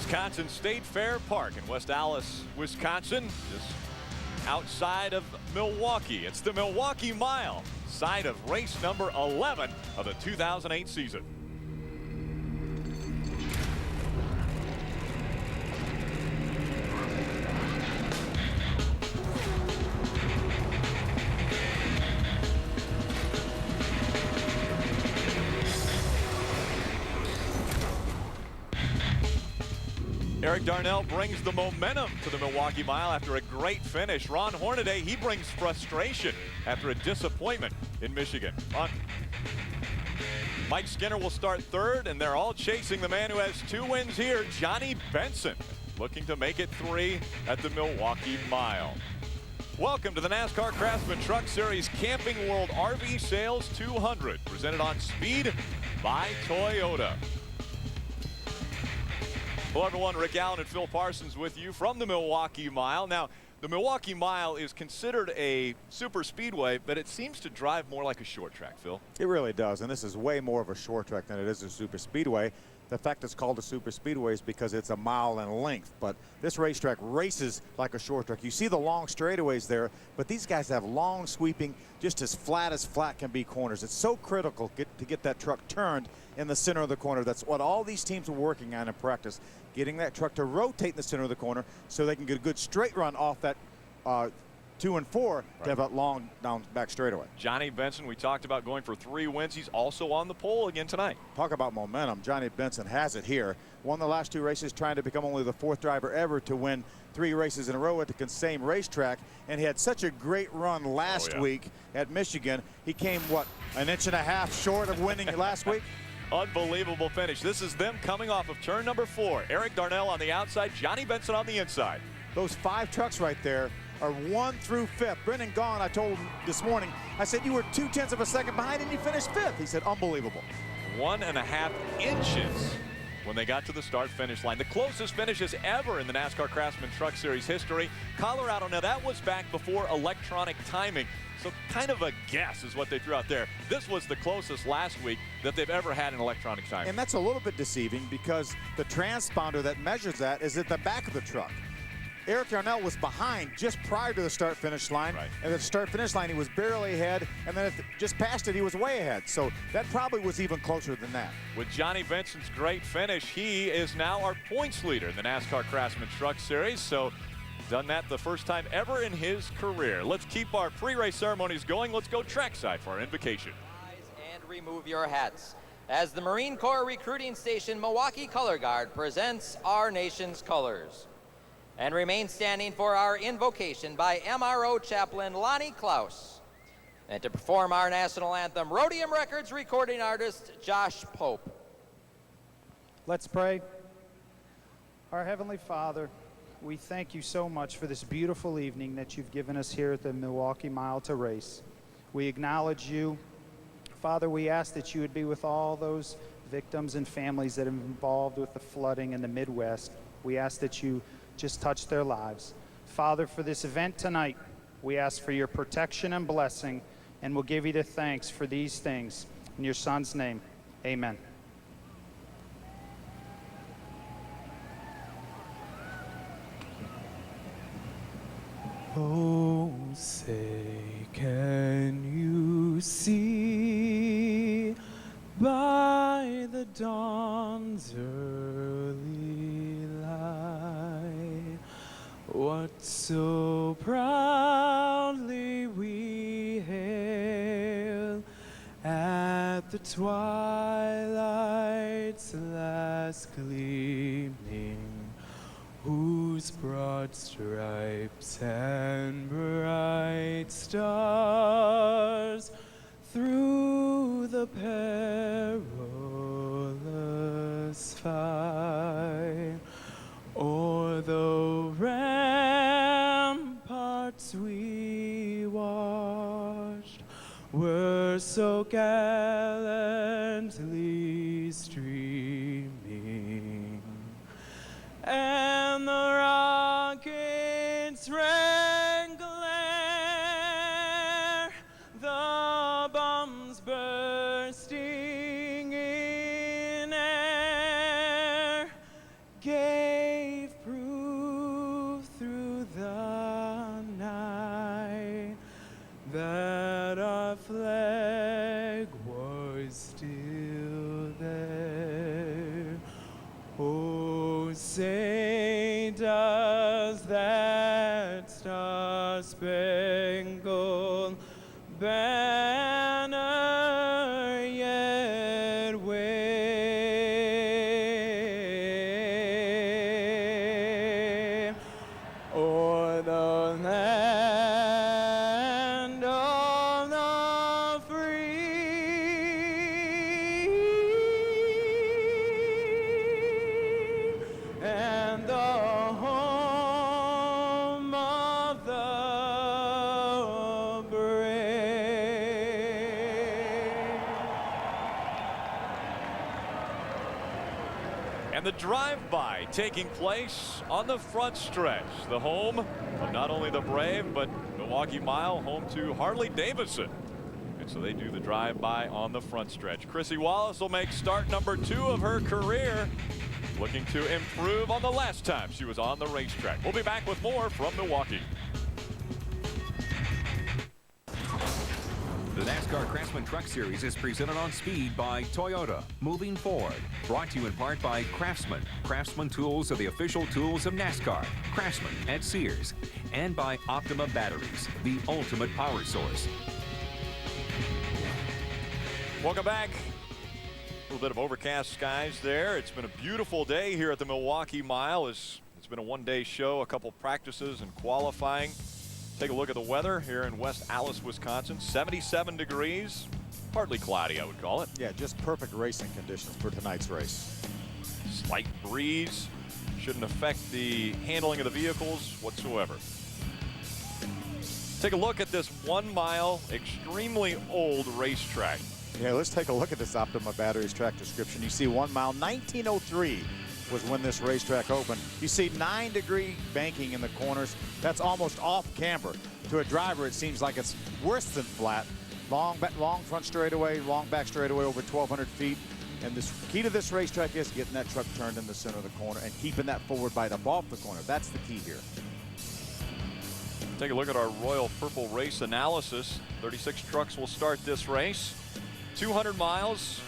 Wisconsin State Fair Park in West Allis, Wisconsin, just outside of Milwaukee. It's the Milwaukee Mile, side of race number 11 of the 2008 season. Eric Darnell brings the momentum to the Milwaukee Mile after a great finish. Ron Hornaday, he brings frustration after a disappointment in Michigan. Mike Skinner will start third, and they're all chasing the man who has 2 wins here, Johnny Benson, looking to make it 3 at the Milwaukee Mile. Welcome to the NASCAR Craftsman Truck Series Camping World RV Sales 200, presented on Speed by Toyota. Hello everyone, Rick Allen and Phil Parsons with you from the Milwaukee Mile. Now, the Milwaukee Mile is considered a super speedway, but it seems to drive more like a short track, Phil. It really does, and this is way more of a short track than it is a super speedway. The fact it's called a super speedway is because it's a mile in length, but this racetrack races like a short track. You see the long straightaways there, but these guys have long sweeping, just as flat can be corners. It's so critical to get that truck turned in the center of the corner. That's what all these teams are working on in practice, getting that truck to rotate in the center of the corner so they can get a good straight run off that 2 and 4 to have that long down back straightaway. Johnny Benson, we talked about going for 3 wins. He's also on the pole again tonight. Talk about momentum. Johnny Benson has it here. Won the last 2 races, trying to become only the 4th driver ever to win 3 races in a row at the same racetrack. And he had such a great run last week at Michigan. He came, what, an inch and a half short of winning last week? Unbelievable finish. This is them coming off of turn number 4. Eric Darnell on the outside, Johnny Benson on the inside. Those 5 trucks right there are 1 through 5th. Brendan Gaughan, I told him this morning, I said, you were 0.2 of a second behind and you finished 5th. He said, unbelievable. 1.5 inches when they got to the start-finish line. The closest finishes ever in the NASCAR Craftsman Truck Series history. Colorado, now that was back before electronic timing. So kind of a guess is what they threw out there. This was the closest last week that they've ever had in electronic timing. And that's a little bit deceiving because the transponder that measures that is at the back of the truck. Eric Darnell was behind just prior to the start-finish line. Right. And at the start-finish line, he was barely ahead. And then just past it, he was way ahead. So that probably was even closer than that. With Johnny Benson's great finish, he is now our points leader in the NASCAR Craftsman Truck Series. So done that the first time ever in his career. Let's keep our pre-race ceremonies going. Let's go trackside for our invocation. And remove your hats as the Marine Corps Recruiting Station Milwaukee Color Guard presents our nation's colors. And remain standing for our invocation by MRO Chaplain Lonnie Klaus. And to perform our national anthem, Rhodium Records recording artist Josh Pope. Let's pray. Our Heavenly Father, we thank you so much for this beautiful evening that you've given us here at the Milwaukee Mile to race. We acknowledge you. Father, we ask that you would be with all those victims and families that have been involved with the flooding in the Midwest. We ask that you just touch their lives. Father, for this event tonight, we ask for your protection and blessing, and we'll give you the thanks for these things. In your Son's name, amen. Oh, say, can you see by the dawn's early light what so proudly we hail at the twilight's last gleaming, whose broad stripes and bright stars through the perilous fight o'er the ramparts we watched were so gallantly streaming, and the rockets rang glare, the bombs bursting in air gave that our flag was still there. Oh, say does that star-spangled banner yet wave o'er the land of the free and the home of the brave. And the drive-by taking place on the front stretch, the home of not only the Brave, but Milwaukee Mile, home to Harley-Davidson. And so they do the drive-by on the front stretch. Chrissy Wallace will make start number 2 of her career, looking to improve on the last time she was on the racetrack. We'll be back with more from Milwaukee. The NASCAR Craftsman Truck Series is presented on speed by Toyota. Moving forward. Brought to you in part by Craftsman. Craftsman tools are the official tools of NASCAR. Craftsman at Sears. And by Optima Batteries, the ultimate power source. Welcome back. A little bit of overcast skies there. It's been a beautiful day here at the Milwaukee Mile. It's been a one-day show, a couple practices and qualifying. Take a look at the weather here in West Allis, Wisconsin. 77 degrees, partly cloudy, I would call it. Yeah, just perfect racing conditions for tonight's race. Slight breeze, shouldn't affect the handling of the vehicles whatsoever. Take a look at this 1 mile, extremely old racetrack. Yeah, let's take a look at this Optima Batteries track description. You see 1 mile, 1903 was when this racetrack opened. You see 9-degree banking in the corners. That's almost off camber. To a driver, it seems like it's worse than flat. Long front straightaway, long back straightaway over 1,200 feet. And the key to this racetrack is getting that truck turned in the center of the corner and keeping that forward bite up off the corner. That's the key here. Take a look at our Royal Purple race analysis. 36 trucks will start this race. 200 miles,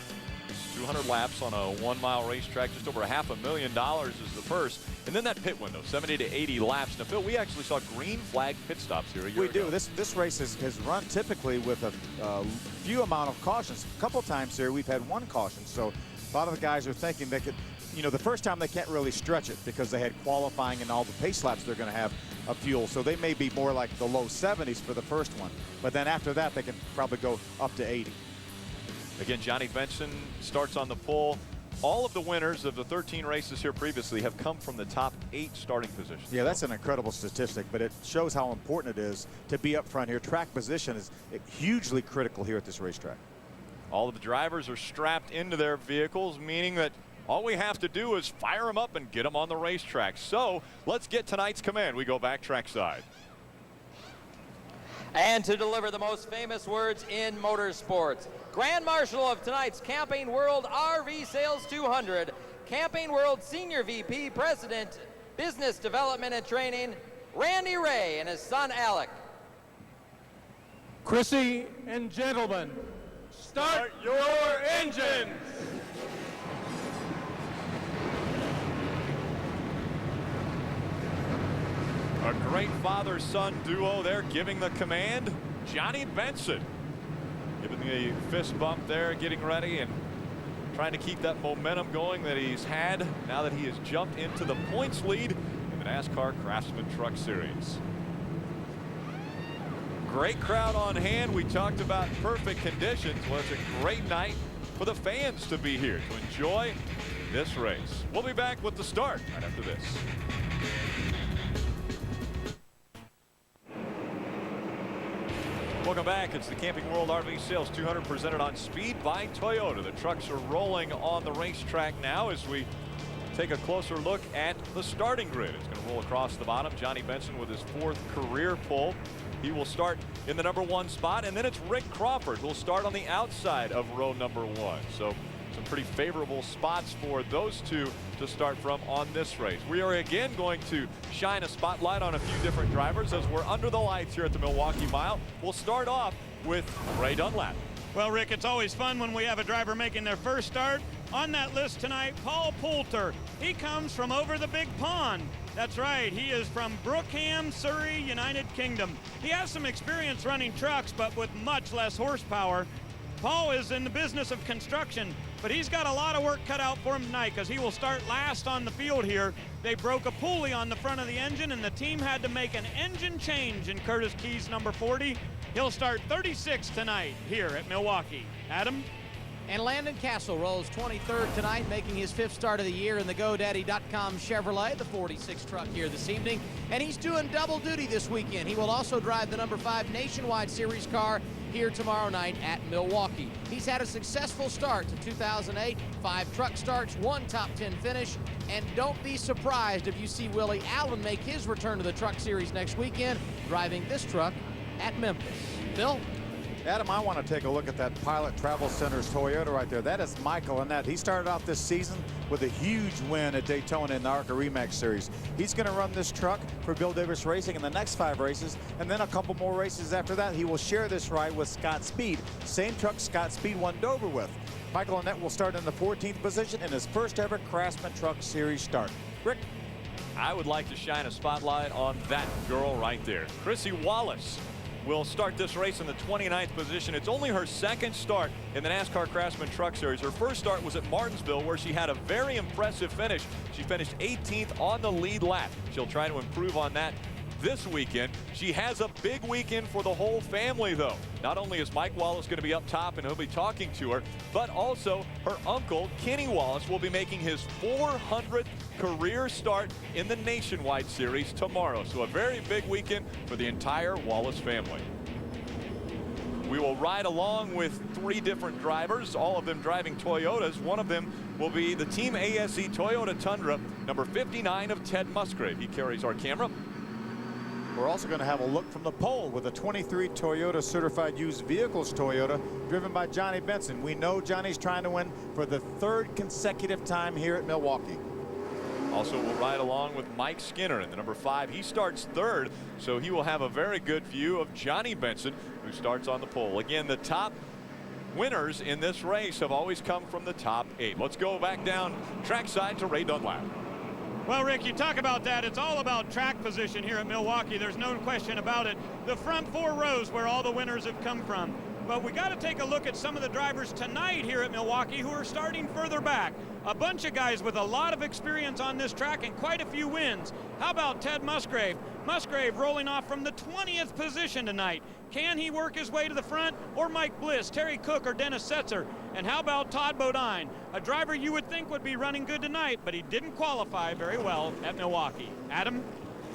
200 laps on a 1 mile racetrack. Just over $500,000 is the purse. And then that pit window, 70 to 80 laps. Now, Phil, we actually saw green flag pit stops here a year ago. We do. This race has run typically with a few amount of cautions. A couple times here we've had 1 caution. So a lot of the guys are thinking they could, you know, the first time they can't really stretch it because they had qualifying and all the pace laps they're going to have of fuel. So they may be more like the low 70s for the first one. But then after that, they can probably go up to 80. Again, Johnny Benson starts on the pole. All of the winners of the 13 races here previously have come from the top 8 starting positions. Yeah, that's an incredible statistic, but it shows how important it is to be up front here. Track position is hugely critical here at this racetrack. All of the drivers are strapped into their vehicles, meaning that all we have to do is fire them up and get them on the racetrack. So let's get tonight's command. We go back trackside. And to deliver the most famous words in motorsports, Grand Marshal of tonight's Camping World RV Sales 200, Camping World Senior VP President, Business Development and Training, Randy Ray and his son Alec. Chrissy and gentlemen, start your engines! A great father-son duo there giving the command. Johnny Benson giving the fist bump there, getting ready and trying to keep that momentum going that he's had now that he has jumped into the points lead in the NASCAR Craftsman Truck Series. Great crowd on hand. We talked about perfect conditions. Well, it's a great night for the fans to be here to enjoy this race. We'll be back with the start right after this. Welcome back. It's the Camping World RV Sales 200 presented on speed by Toyota. The trucks are rolling on the racetrack now as we take a closer look at the starting grid. It's going to roll across the bottom. Johnny Benson with his 4th career pole. He will start in the number 1 spot, and then it's Rick Crawford who will start on the outside of row number 1. So some pretty favorable spots for those two to start from on this race. We are again going to shine a spotlight on a few different drivers as we're under the lights here at the Milwaukee Mile. We'll start off with Ray Dunlap. Well, Rick, it's always fun when we have a driver making their first start. On that list tonight, Paul Poulter. He comes from over the big pond. That's right, he is from Brookham, Surrey, United Kingdom. He has some experience running trucks, but with much less horsepower. Paul is in the business of construction, but he's got a lot of work cut out for him tonight because he will start last on the field here. They broke a pulley on the front of the engine, and the team had to make an engine change in Curtis Keyes number 40. He'll start 36 tonight here at Milwaukee. Adam? And Landon Castle rolls 23rd tonight, making his 5th start of the year in the GoDaddy.com Chevrolet, the 46 truck here this evening. And he's doing double duty this weekend. He will also drive the number 5 Nationwide Series car here tomorrow night at Milwaukee. He's had a successful start to 2008, 5 truck starts, 1 top 10 finish. And don't be surprised if you see Willie Allen make his return to the Truck Series next weekend, driving this truck at Memphis. Phil? Adam, I want to take a look at that Pilot Travel Centers Toyota right there. That is Michael Annett. He started off this season with a huge win at Daytona in the ARCA REMAX Series. He's going to run this truck for Bill Davis Racing in the next 5 races, and then a couple more races after that. He will share this ride with Scott Speed. Same truck Scott Speed won Dover with. Michael Annett will start in the 14th position in his first ever Craftsman Truck Series start. Rick? I would like to shine a spotlight on that girl right there. Chrissy Wallace will start this race in the 29th position. It's only her 2nd start in the NASCAR Craftsman Truck Series. Her first start was at Martinsville, where she had a very impressive finish. She finished 18th on the lead lap. She'll try to improve on that this weekend. She has a big weekend for the whole family, though. Not only is Mike Wallace going to be up top and he'll be talking to her, but also her uncle, Kenny Wallace, will be making his 400th career start in the Nationwide Series tomorrow. So a very big weekend for the entire Wallace family. We will ride along with 3 different drivers, all of them driving Toyotas. One of them will be the Team ASE Toyota Tundra, number 59 of Ted Musgrave. He carries our camera. We're also going to have a look from the pole with a 23 Toyota Certified Used Vehicles Toyota driven by Johnny Benson. We know Johnny's trying to win for the 3rd consecutive time here at Milwaukee. Also, we'll ride along with Mike Skinner in the number 5. He starts 3rd, so he will have a very good view of Johnny Benson, who starts on the pole. Again, the top winners in this race have always come from the top 8. Let's go back down trackside to Ray Dunlap. Well, Rick, you talk about that. It's all about track position here at Milwaukee. There's no question about it. The front 4 rows where all the winners have come from. But we got to take a look at some of the drivers tonight here at Milwaukee who are starting further back. A bunch of guys with a lot of experience on this track and quite a few wins. How about Ted Musgrave? Musgrave rolling off from the 20th position tonight. Can he work his way to the front? Or Mike Bliss, Terry Cook, or Dennis Setzer? And how about Todd Bodine? A driver you would think would be running good tonight, but he didn't qualify very well at Milwaukee. Adam?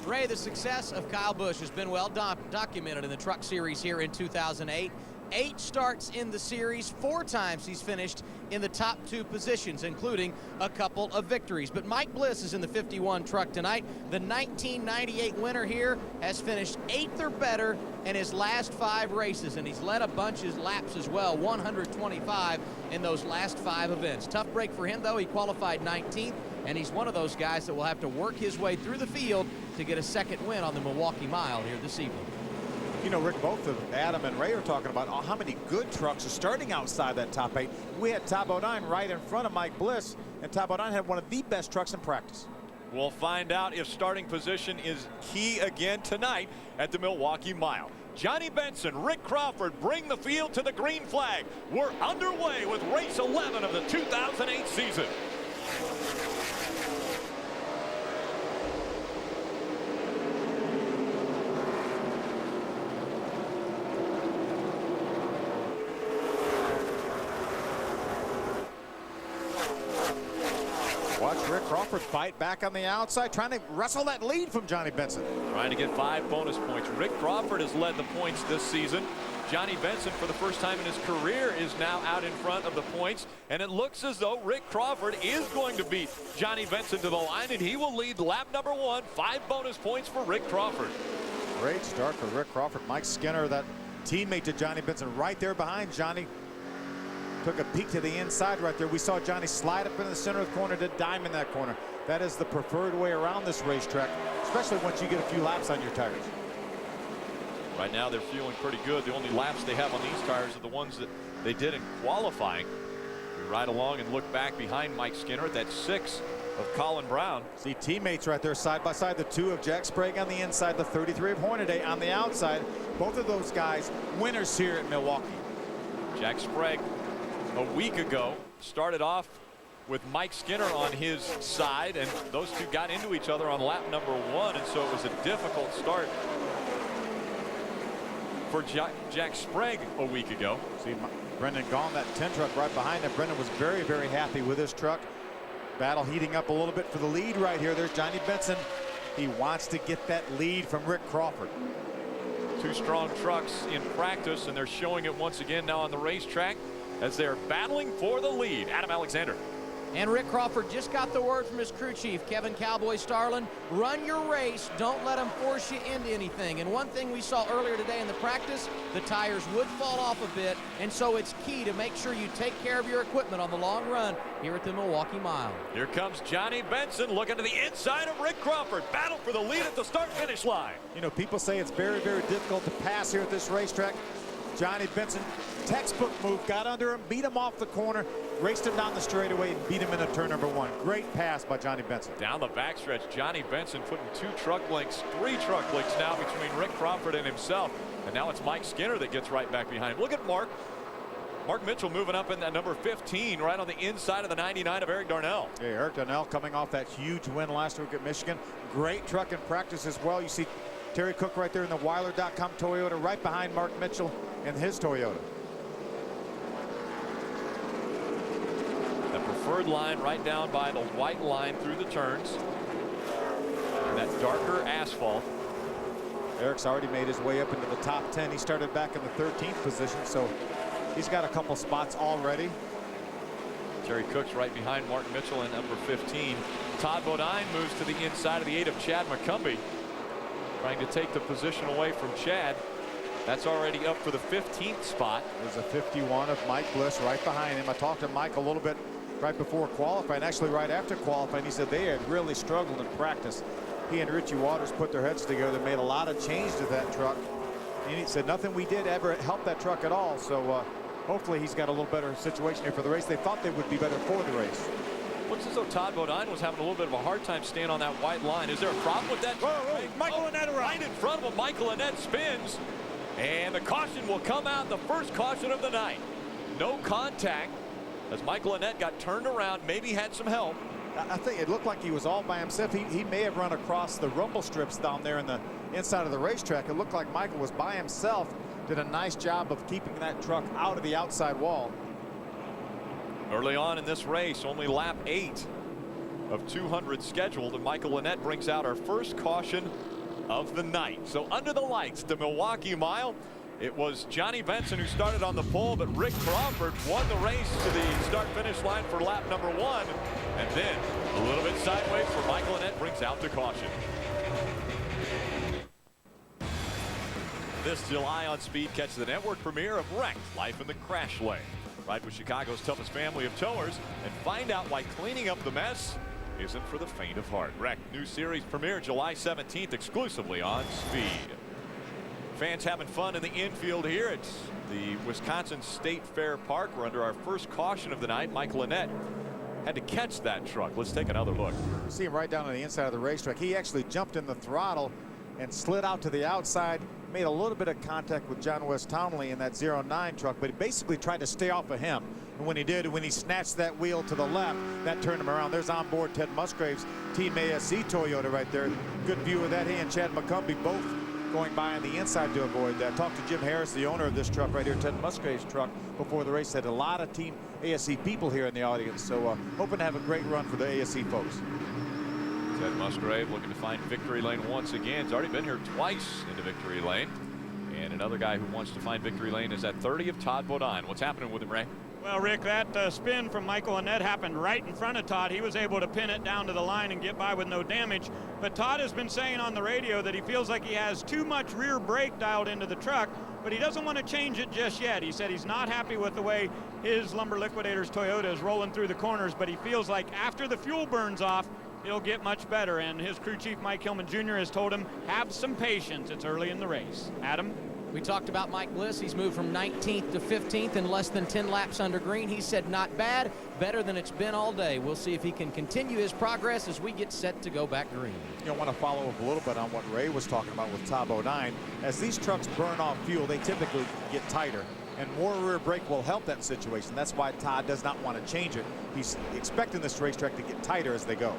Ray, the success of Kyle Busch has been well documented in the Truck Series here in 2008. 8 starts in the series, 4 times he's finished in the top 2 positions, including a couple of victories. But Mike Bliss is in the 51 truck tonight. The 1998 winner here has finished 8th or better in his last 5 races, and he's led a bunch of laps as well, 125 in those last 5 events. Tough break for him, though. He qualified 19th, and he's one of those guys that will have to work his way through the field to get a 2nd win on the Milwaukee Mile here this evening. You know, Rick, both of Adam and Ray are talking about how many good trucks are starting outside that top 8. We had Todd Bodine right in front of Mike Bliss, and Todd Bodine had one of the best trucks in practice. We'll find out if starting position is key again tonight at the Milwaukee Mile. Johnny Benson, Rick Crawford bring the field to the green flag. We're underway with race 11 of the 2008 season. Watch Rick Crawford fight back on the outside, trying to wrestle that lead from Johnny Benson. Trying to get 5 bonus points. Rick Crawford has led the points this season. Johnny Benson, for the first time in his career, is now out in front of the points. And it looks as though Rick Crawford is going to beat Johnny Benson to the line, and he will lead lap number 1. 5 bonus points for Rick Crawford. Great start for Rick Crawford. Mike Skinner, that teammate to Johnny Benson, right there behind Johnny. Took a peek to the inside right there. We saw Johnny slide up in the center of the corner to diamond that corner. That is the preferred way around this racetrack, especially once you get a few laps on your tires. Right now they're feeling pretty good. The only laps they have on these tires are the ones that they did in qualifying. We ride along and look back behind Mike Skinner at that 6 of Colin Brown. See teammates right there side by side. The 2 of Jack Sprague on the inside, the 33 of Hornaday on the outside. Both of those guys winners here at Milwaukee. Jack Sprague a week ago started off with Mike Skinner on his side, and those two got into each other on lap number 1, and so it was a difficult start for Jack Sprague a week ago. See Brendan Gaughan, that 10 truck right behind him. Brendan was very, very happy with his truck. Battle heating up a little bit for the lead right here. There's Johnny Benson. He wants to get that lead from Rick Crawford. 2 strong trucks in practice, and they're showing it once again now on the racetrack as they're battling for the lead. Adam Alexander. And Rick Crawford just got the word from his crew chief, Kevin Cowboy Starlin. Run your race. Don't let them force you into anything. And one thing we saw earlier today in the practice, the tires would fall off a bit. And so it's key to make sure you take care of your equipment on the long run here at the Milwaukee Mile. Here comes Johnny Benson looking to the inside of Rick Crawford. Battle for the lead at the start-finish line. You know, people say it's very, very difficult to pass here at this racetrack. Johnny Benson, textbook move, got under him, beat him off the corner, raced him down the straightaway, and beat him into turn number 1. Great pass by Johnny Benson. Down the backstretch, Johnny Benson putting 2 truck links, 3 truck links now between Rick Crawford and himself. And now it's Mike Skinner that gets right back behind him. Look at Mark Mitchell moving up in that number 15, right on the inside of the 99 of Eric Darnell. Yeah, Eric Darnell coming off that huge win last week at Michigan. Great truck in practice as well. You see Terry Cook right there in the Weiler.com Toyota, right behind Mark Mitchell and his Toyota. The preferred line right down by the white line through the turns. And that darker asphalt. Eric's already made his way up into the top 10. He started back in the 13th position, so he's got a couple spots already. Terry Cook's right behind Mark Mitchell in number 15. Todd Bodine moves to the inside of the 8 of Chad McCumbee, trying to take the position away from Chad. That's already up for the 15th spot. There's a 51 of Mike Bliss right behind him. I talked to Mike a little bit right before qualifying, actually right after qualifying. He said they had really struggled in practice. He and Richie Waters put their heads together, made a lot of change to that truck. And he said nothing we did ever helped that truck at all. So hopefully he's got a little better situation here for the race. They thought they would be better for the race. Looks as though Todd Bodine was having a little bit of a hard time staying on that white line. Is there a problem with that? Whoa, Michael Annett around. Right in front of him, Michael Annett spins. And the caution will come out, the first caution of the night. No contact as Michael Annett got turned around, maybe had some help. I think it looked like he was all by himself. He may have run across the rumble strips down there in the inside of the racetrack. It looked like Michael was by himself. Did a nice job of keeping that truck out of the outside wall. Early on in this race, only lap 8 of 200 scheduled, and Michael Annett brings out our first caution of the night. So under the lights, the Milwaukee Mile, it was Johnny Benson who started on the pole, but Rick Crawford won the race to the start-finish line for lap number 1. And then a little bit sideways for Michael Annett brings out the caution. This July on Speed, catch the network premiere of Wrecked, Life in the Crash Lane. Ride with Chicago's toughest family of towers and find out why cleaning up the mess isn't for the faint of heart. Wrecked, new series premiere July 17th exclusively on Speed. Fans having fun in the infield here at the Wisconsin State Fair Park. We're under our first caution of the night. Michael Annett had to catch that truck. Let's take another look. You see him right down on the inside of the racetrack. He actually jumped in the throttle and slid out to the outside, made a little bit of contact with John West Townley in that 09 truck, but he basically tried to stay off of him. And when he did, when he snatched that wheel to the left, that turned him around. There's on board Ted Musgrave's Team ASC Toyota right there. Good view of that. He and Chad McCumbee both going by on the inside to avoid that. Talked to Jim Harris, the owner of this truck right here, Ted Musgrave's truck, before the race. Had a lot of Team ASC people here in the audience, so hoping to have a great run for the ASC folks. Ted Musgrave looking to find victory lane once again. He's already been here twice into victory lane. And another guy who wants to find victory lane is at 30 of Todd Bodine. What's happening with him, Ray? Well, Rick, that spin from Michael Annett happened right in front of Todd. He was able to pin it down to the line and get by with no damage. But Todd has been saying on the radio that he feels like he has too much rear brake dialed into the truck, but he doesn't want to change it just yet. He said he's not happy with the way his Lumber Liquidators Toyota is rolling through the corners, but he feels like after the fuel burns off, it'll get much better. And his crew chief, Mike Hillman Jr., has told him, have some patience. It's early in the race. Adam? We talked about Mike Bliss. He's moved from 19th to 15th in less than 10 laps under green. He said not bad, better than it's been all day. We'll see if he can continue his progress as we get set to go back green. You want to follow up a little bit on what Ray was talking about with Top 09. As these trucks burn off fuel, they typically get tighter, and more rear brake will help that situation. That's why Todd does not want to change it. He's expecting this racetrack to get tighter as they go.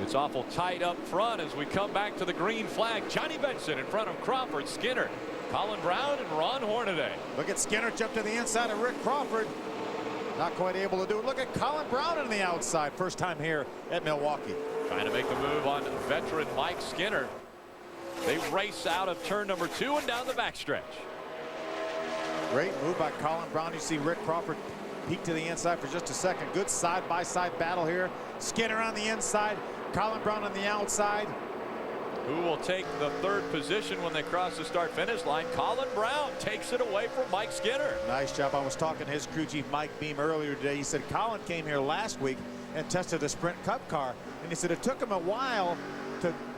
It's awful tight up front as we come back to the green flag. Johnny Benson in front of Crawford, Skinner, Colin Brown, and Ron Hornaday. Look at Skinner jump to the inside of Rick Crawford. Not quite able to do it. Look at Colin Brown on the outside. First time here at Milwaukee. Trying to make the move on veteran Mike Skinner. They race out of turn number 2 and down the backstretch. Great move by Colin Brown. You see Rick Crawford peek to the inside for just a second. Good side-by-side battle here. Skinner on the inside. Colin Brown on the outside. Who will take the 3rd position when they cross the start-finish line? Colin Brown takes it away from Mike Skinner. Nice job. I was talking to his crew chief Mike Beam earlier today. He said Colin came here last week and tested a Sprint Cup car, and he said it took him a while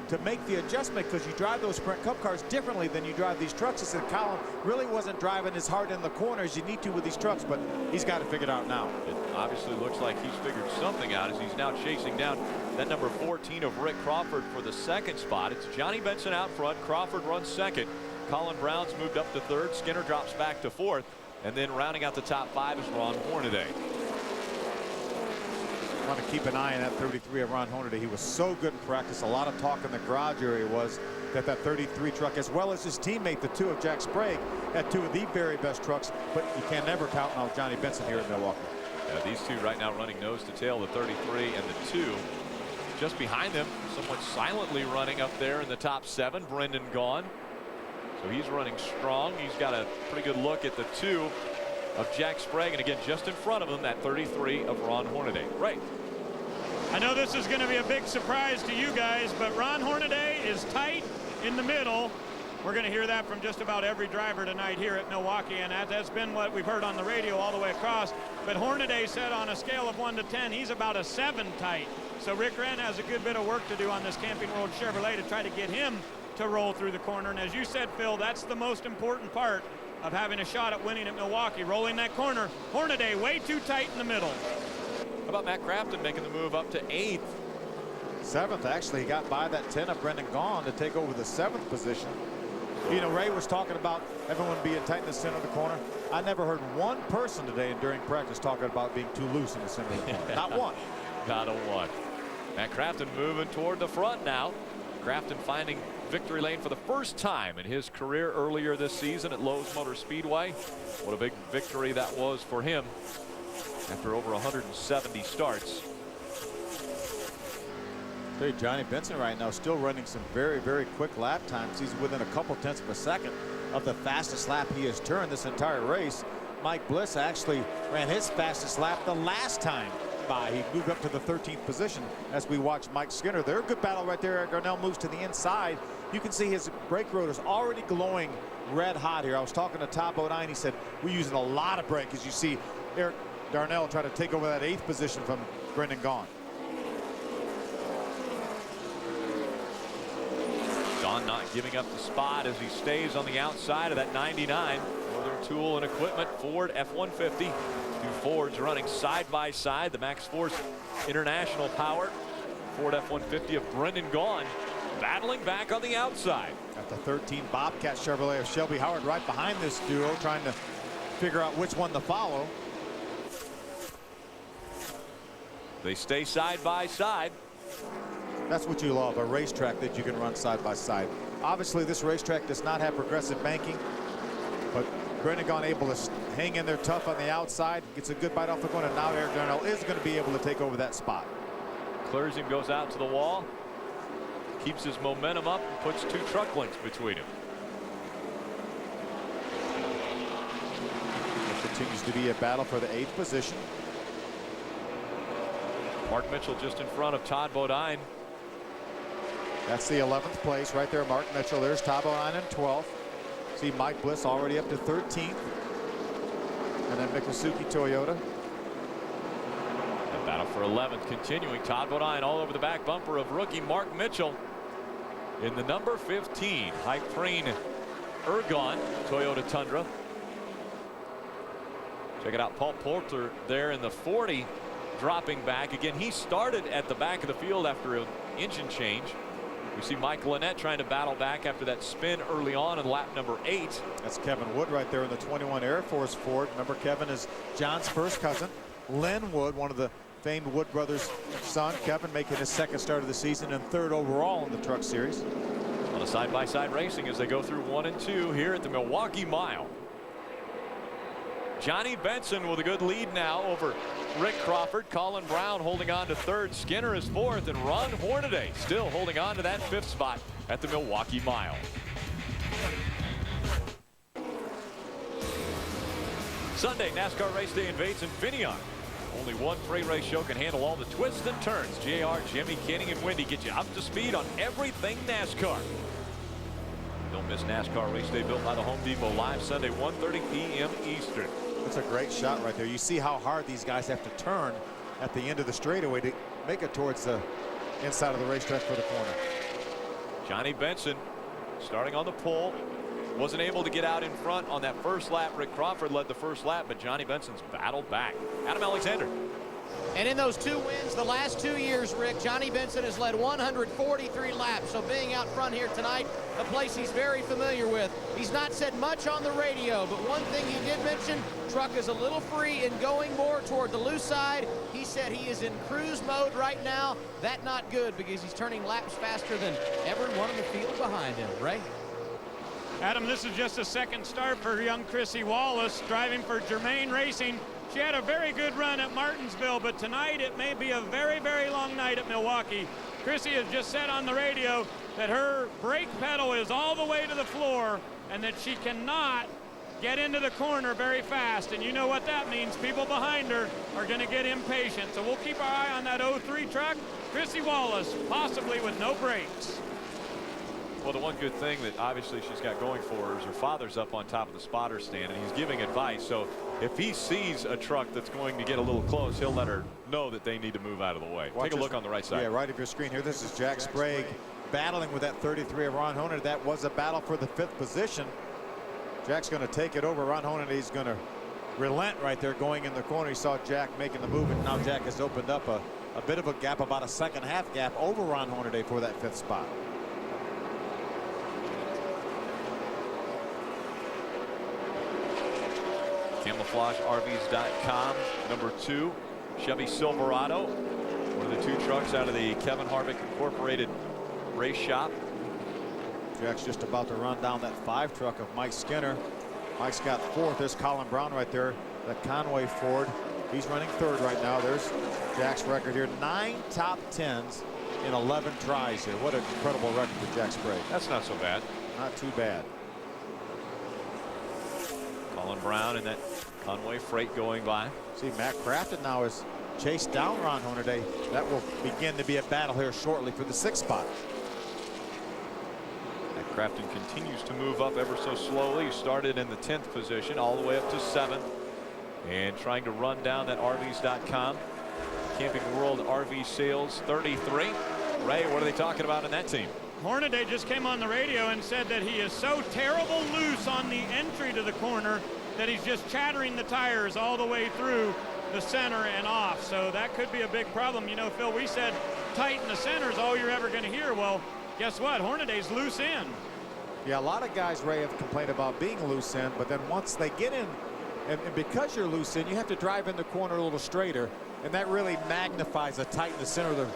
to make the adjustment because you drive those Sprint Cup cars differently than you drive these trucks. He said Colin really wasn't driving as hard in the corners you need to with these trucks, but he's got it figured out now. It obviously looks like he's figured something out as he's now chasing down that number 14 of Rick Crawford for the 2nd spot. It's Johnny Benson out front. Crawford runs 2nd. Colin Brown's moved up to 3rd. Skinner drops back to 4th. And then rounding out the top 5 is Ron Hornaday. I want to keep an eye on that 33 of Ron Hornaday. He was so good in practice. A lot of talk in the garage area was that 33 truck, as well as his teammate, the 2 of Jack Sprague, had 2 of the very best trucks, but you can never count on Johnny Benson here at Milwaukee. These 2 right now running nose to tail, the 33 and the 2. Just behind them, somewhat silently running up there in the top 7, Brendan Gaughan. So he's running strong. He's got a pretty good look at the 2 of Jack Sprague, and again, just in front of him, that 33 of Ron Hornaday. Right. I know this is going to be a big surprise to you guys, but Ron Hornaday is tight in the middle. We're going to hear that from just about every driver tonight here at Milwaukee, and that's been what we've heard on the radio all the way across. But Hornaday said on a scale of 1 to 10, he's about a 7 tight. So Rick Wren has a good bit of work to do on this Camping World Chevrolet to try to get him to roll through the corner. And as you said, Phil, that's the most important part of having a shot at winning at Milwaukee, rolling that corner. Hornaday way too tight in the middle. How about Matt Crafton making the move up to 8th? 7th, actually. He got by that 10 of Brendan Gaughan to take over the 7th position. You know, Ray was talking about everyone being tight in the center of the corner. I never heard one person today during practice talking about being too loose in the center of the corner. Not one. Not a one. Matt Crafton moving toward the front now. Crafton finding victory lane for the first time in his career earlier this season at Lowe's Motor Speedway. What a big victory that was for him after over 170 starts. Hey, Johnny Benson right now still running some very, very quick lap times. He's within a couple tenths of a second of the fastest lap he has turned this entire race. Mike Bliss actually ran his fastest lap the last time by. He moved up to the 13th position as we watch Mike Skinner. They're a good battle right there. Eric Darnell moves to the inside. You can see his brake rotor is already glowing red hot here. I was talking to Top 09. He said we're using a lot of brake as you see Eric Darnell try to take over that 8th position from Brendan Gaughan. Gaughan not giving up the spot as he stays on the outside of that 99. Northern Tool and Equipment Ford F-150. 2 Fords running side by side. The Max Force International powered Ford F-150 of Brendan Gaughan battling back on the outside. At the 13 Bobcat Chevrolet of Shelby Howard right behind this duo, trying to figure out which one to follow. They stay side by side. That's what you love, a racetrack that you can run side by side. Obviously, this racetrack does not have progressive banking, but Brendan Gaughan able to hang in there tough on the outside, gets a good bite off the corner, and now Eric Darnell is going to be able to take over that spot. Clears him, goes out to the wall, keeps his momentum up, and puts 2 truck links between him. It continues to be a battle for the 8th position. Mark Mitchell just in front of Todd Bodine. That's the 11th place right there, Mark Mitchell. There's Todd Bodine in 12th. See Mike Bliss already up to 13th. And then Miccosukee Toyota. The battle for 11th continuing. Todd Bodine all over the back bumper of rookie Mark Mitchell. in the number 15 Hyperion Ergon Toyota Tundra. Check it out, Paul Poulter there in the 40, dropping back. Again, he started at the back of the field after an engine change. We see Mike Lynette trying to battle back after that spin early on in lap number 8. That's Kevin Wood right there in the 21 Air Force Ford. Remember, Kevin is John's first cousin. Len Wood, one of the famed Wood brothers' son. Kevin making his second start of the season and third overall in the Truck Series. On a side-by-side racing as they go through 1 and 2 here at the Milwaukee Mile. Johnny Benson with a good lead now over Rick Crawford. Colin Brown holding on to third. Skinner is fourth, and Ron Hornaday still holding on to that 5th spot at the Milwaukee Mile. Sunday, NASCAR race day in Bates and Finion. Only one freight race show can handle all the twists and turns. JR, Jimmy, Kenny, and Wendy get you up to speed on everything NASCAR. Don't miss NASCAR race day built by the Home Depot live Sunday 1:30 p.m. Eastern. That's a great shot right there. You see how hard these guys have to turn at the end of the straightaway to make it towards the inside of the racetrack for the corner. Johnny Benson starting on the pole. Wasn't able to get out in front on that first lap. Rick Crawford led the first lap, but Johnny Benson's battled back. Adam Alexander. And in those 2 wins the last 2 years, Rick, Johnny Benson has led 143 laps. So being out front here tonight, a place he's very familiar with. He's not said much on the radio, but one thing he did mention, truck is a little free and going more toward the loose side. He said he is in cruise mode right now. That not good because he's turning laps faster than everyone in the field behind him. Ray? Adam, this is just a second start for young Chrissy Wallace, driving for Germain Racing. She had a very good run at Martinsville, but tonight it may be a very, very long night at Milwaukee. Chrissy has just said on the radio that her brake pedal is all the way to the floor and that she cannot get into the corner very fast. And you know what that means. People behind her are going to get impatient. So we'll keep our eye on that 03 truck. Chrissy Wallace, possibly with no brakes. Well, the one good thing that obviously she's got going for her is her father's up on top of the spotter stand, and he's giving advice. So if he sees a truck that's going to get a little close, he'll let her know that they need to move out of the way. Take a look on the right side. Yeah, right of your screen here. This is Jack Sprague battling with that 33 of Ron Hornaday. That was a battle for the 5th position. Jack's going to take it over. Ron Hornaday's going to relent right there going in the corner. He saw Jack making the move, and now Jack has opened up a bit of a gap, about a second-half gap over Ron Hornaday for that 5th spot. CamouflageRVs.com, number 2, Chevy Silverado, one of the 2 trucks out of the Kevin Harvick Incorporated race shop. Jack's just about to run down that 5 truck of Mike Skinner. Mike's got 4th. There's Colin Brown right there, that Conway Ford. He's running 3rd right now. There's Jack's record here. 9 top 10s in 11 tries here. What an incredible record for Jack Sprague. That's not so bad. Not too bad. Colin Brown and that Conway Freight going by. See, Matt Crafton now has chased down Ron Hornaday. That will begin to be a battle here shortly for the 6th spot. Matt Crafton continues to move up ever so slowly. He started in the 10th position all the way up to 7th and trying to run down that RVs.com. Camping World RV Sales 33. Ray, what are they talking about in that team? Hornaday just came on the radio and said that he is so terrible loose on the entry to the corner that he's just chattering the tires all the way through the center and off. So that could be a big problem. You know, Phil, we said tighten the center is all you're ever going to hear. Well, guess what? Hornaday's loose in. Yeah, a lot of guys, Ray, have complained about being loose in, but then once they get in, and because you're loose in, you have to drive in the corner a little straighter, and that really magnifies the tighten the center of the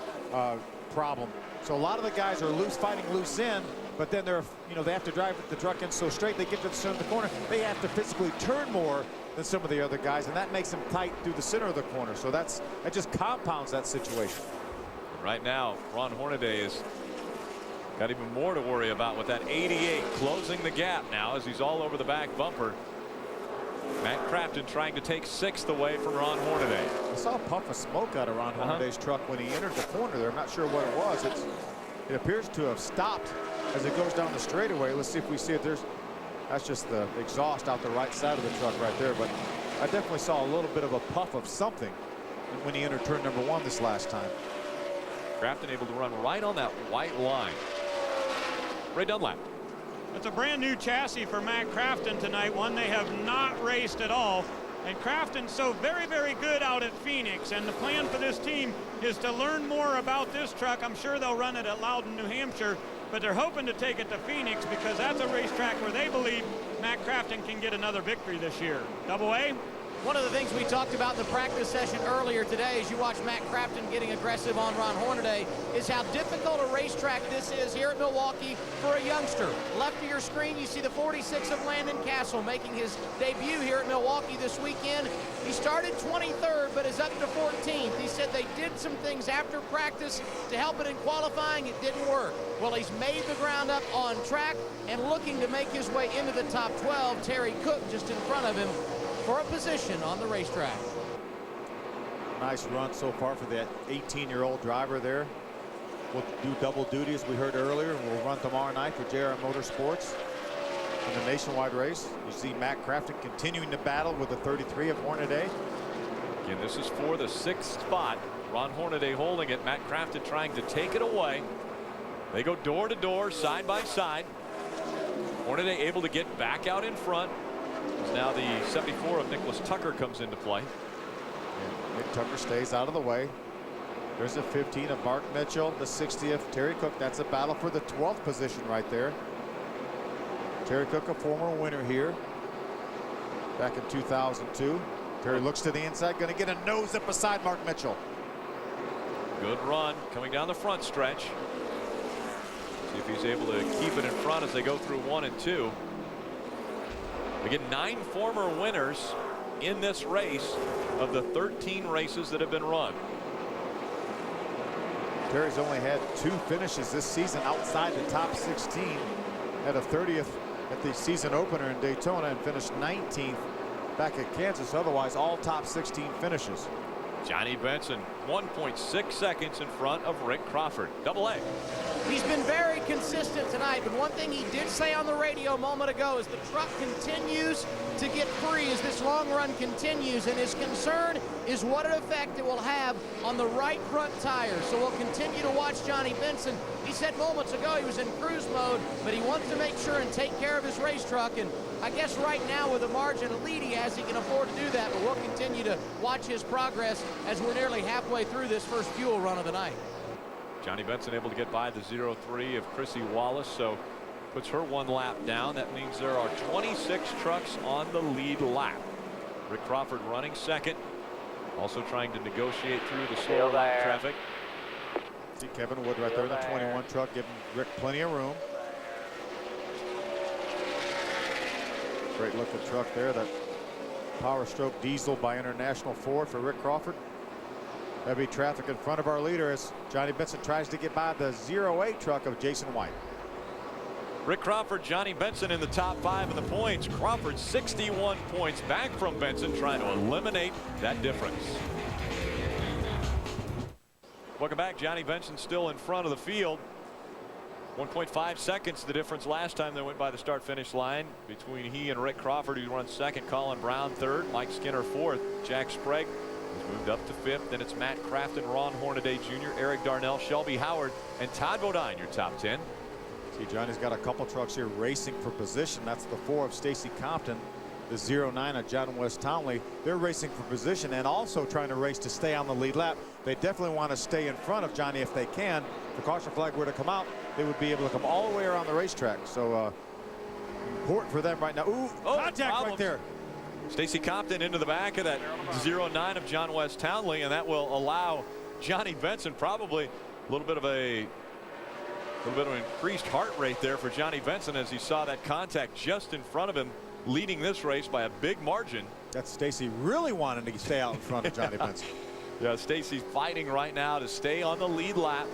problem. So a lot of the guys are fighting loose in, but then they have to drive the truck in so straight they get to the center of the corner. They have to physically turn more than some of the other guys, and that makes them tight through the center of the corner. So that just compounds that situation. Right now, Ron Hornaday has got even more to worry about with that 88 closing the gap now as he's all over the back bumper. Matt Crafton trying to take 6th away from Ron Hornaday. I saw a puff of smoke out of Ron Hornaday's truck when he entered the corner there. I'm not sure what it was. It appears to have stopped as it goes down the straightaway. Let's see if we see it. That's just the exhaust out the right side of the truck right there. But I definitely saw a little bit of a puff of something when he entered turn number 1 this last time. Crafton able to run right on that white line. Ray Dunlap. It's a brand new chassis for Matt Crafton tonight, one they have not raced at all. And Crafton's so very, very good out at Phoenix, and the plan for this team is to learn more about this truck. I'm sure they'll run it at Loudon, New Hampshire, but they're hoping to take it to Phoenix because that's a racetrack where they believe Matt Crafton can get another victory this year. Double A. One of the things we talked about in the practice session earlier today as you watch Matt Crafton getting aggressive on Ron Hornaday is how difficult a racetrack this is here at Milwaukee for a youngster. Left of your screen, you see the 46 of Landon Castle making his debut here at Milwaukee this weekend. He started 23rd, but is up to 14th. He said they did some things after practice to help it in qualifying. It didn't work. Well, he's made the ground up on track and looking to make his way into the top 12. Terry Cook just in front of him for a position on the racetrack. Nice run so far for that 18-year-old driver there. We'll do double duty as we heard earlier, and we'll run tomorrow night for JR Motorsports in the nationwide race. You see Matt Crafton continuing to battle with the 33 of Hornaday. Again, this is for the 6th spot. Ron Hornaday holding it. Matt Crafton trying to take it away. They go door to door, side by side. Hornaday able to get back out in front. Now the 74 of Nicholas Tucker comes into play. And Nick Tucker stays out of the way. There's a 15 of Mark Mitchell, the 60th Terry Cook. That's a battle for the 12th position right there. Terry Cook, a former winner here back in 2002. Terry looks to the inside, going to get a nose up beside Mark Mitchell. Good run coming down the front stretch. See if he's able to keep it in front as they go through 1 and 2. Again, 9 former winners in this race of the 13 races that have been run. Terry's only had 2 finishes this season outside the top 16. Had a 30th at the season opener in Daytona and finished 19th back at Kansas. Otherwise, all top 16 finishes. Johnny Benson 1.6 seconds in front of Rick Crawford. Double A. He's been very consistent tonight, but one thing he did say on the radio a moment ago is the truck continues to get free as this long run continues, and his concern is what an effect it will have on the right front tires. So we'll continue to watch Johnny Benson. He said moments ago he was in cruise mode, but he wants to make sure and take care of his race truck, and I guess right now with the margin of lead he has, he can afford to do that, but we'll continue to watch his progress as we're nearly halfway through this first fuel run of the night. Johnny Benson able to get by the 0-3 of Chrissy Wallace, so puts her 1 lap down. That means there are 26 trucks on the lead lap. Rick Crawford running second, also trying to negotiate through the slow lap traffic. See Kevin Wood right there in the 21 truck, giving Rick plenty of room. Great looking truck there, that Power Stroke diesel by International Ford for Rick Crawford. Heavy traffic in front of our leader as Johnny Benson tries to get by the 08 truck of Jason White. Rick Crawford, Johnny Benson in the top 5 in the points. Crawford 61 points back from Benson, trying to eliminate that difference. Welcome back. Johnny Benson still in front of the field. 1.5 seconds the difference last time they went by the start finish line between he and Rick Crawford, who runs second. Colin Brown third, Mike Skinner fourth. Jack Sprague has moved up to fifth. Then it's Matt Crafton, Ron Hornaday Jr., Eric Darnell, Shelby Howard, and Todd Bodine, your top 10. See, Johnny's got a couple trucks here racing for position. That's the 4 of Stacy Compton, the 09 of John West Townley. They're racing for position and also trying to race to stay on the lead lap. They definitely want to stay in front of Johnny if they can. If the caution flag were to come out, they would be able to come all the way around the racetrack. So important for them right now. Ooh, contact problems right there. Stacy Compton into the back of that 09 of John West Townley, and that will allow Johnny Benson probably a little bit of an increased heart rate there for Johnny Benson as he saw that contact just in front of him, leading this race by a big margin. That's Stacy really wanting to stay out in front of Johnny Benson. Yeah, Stacy's fighting right now to stay on the lead lap.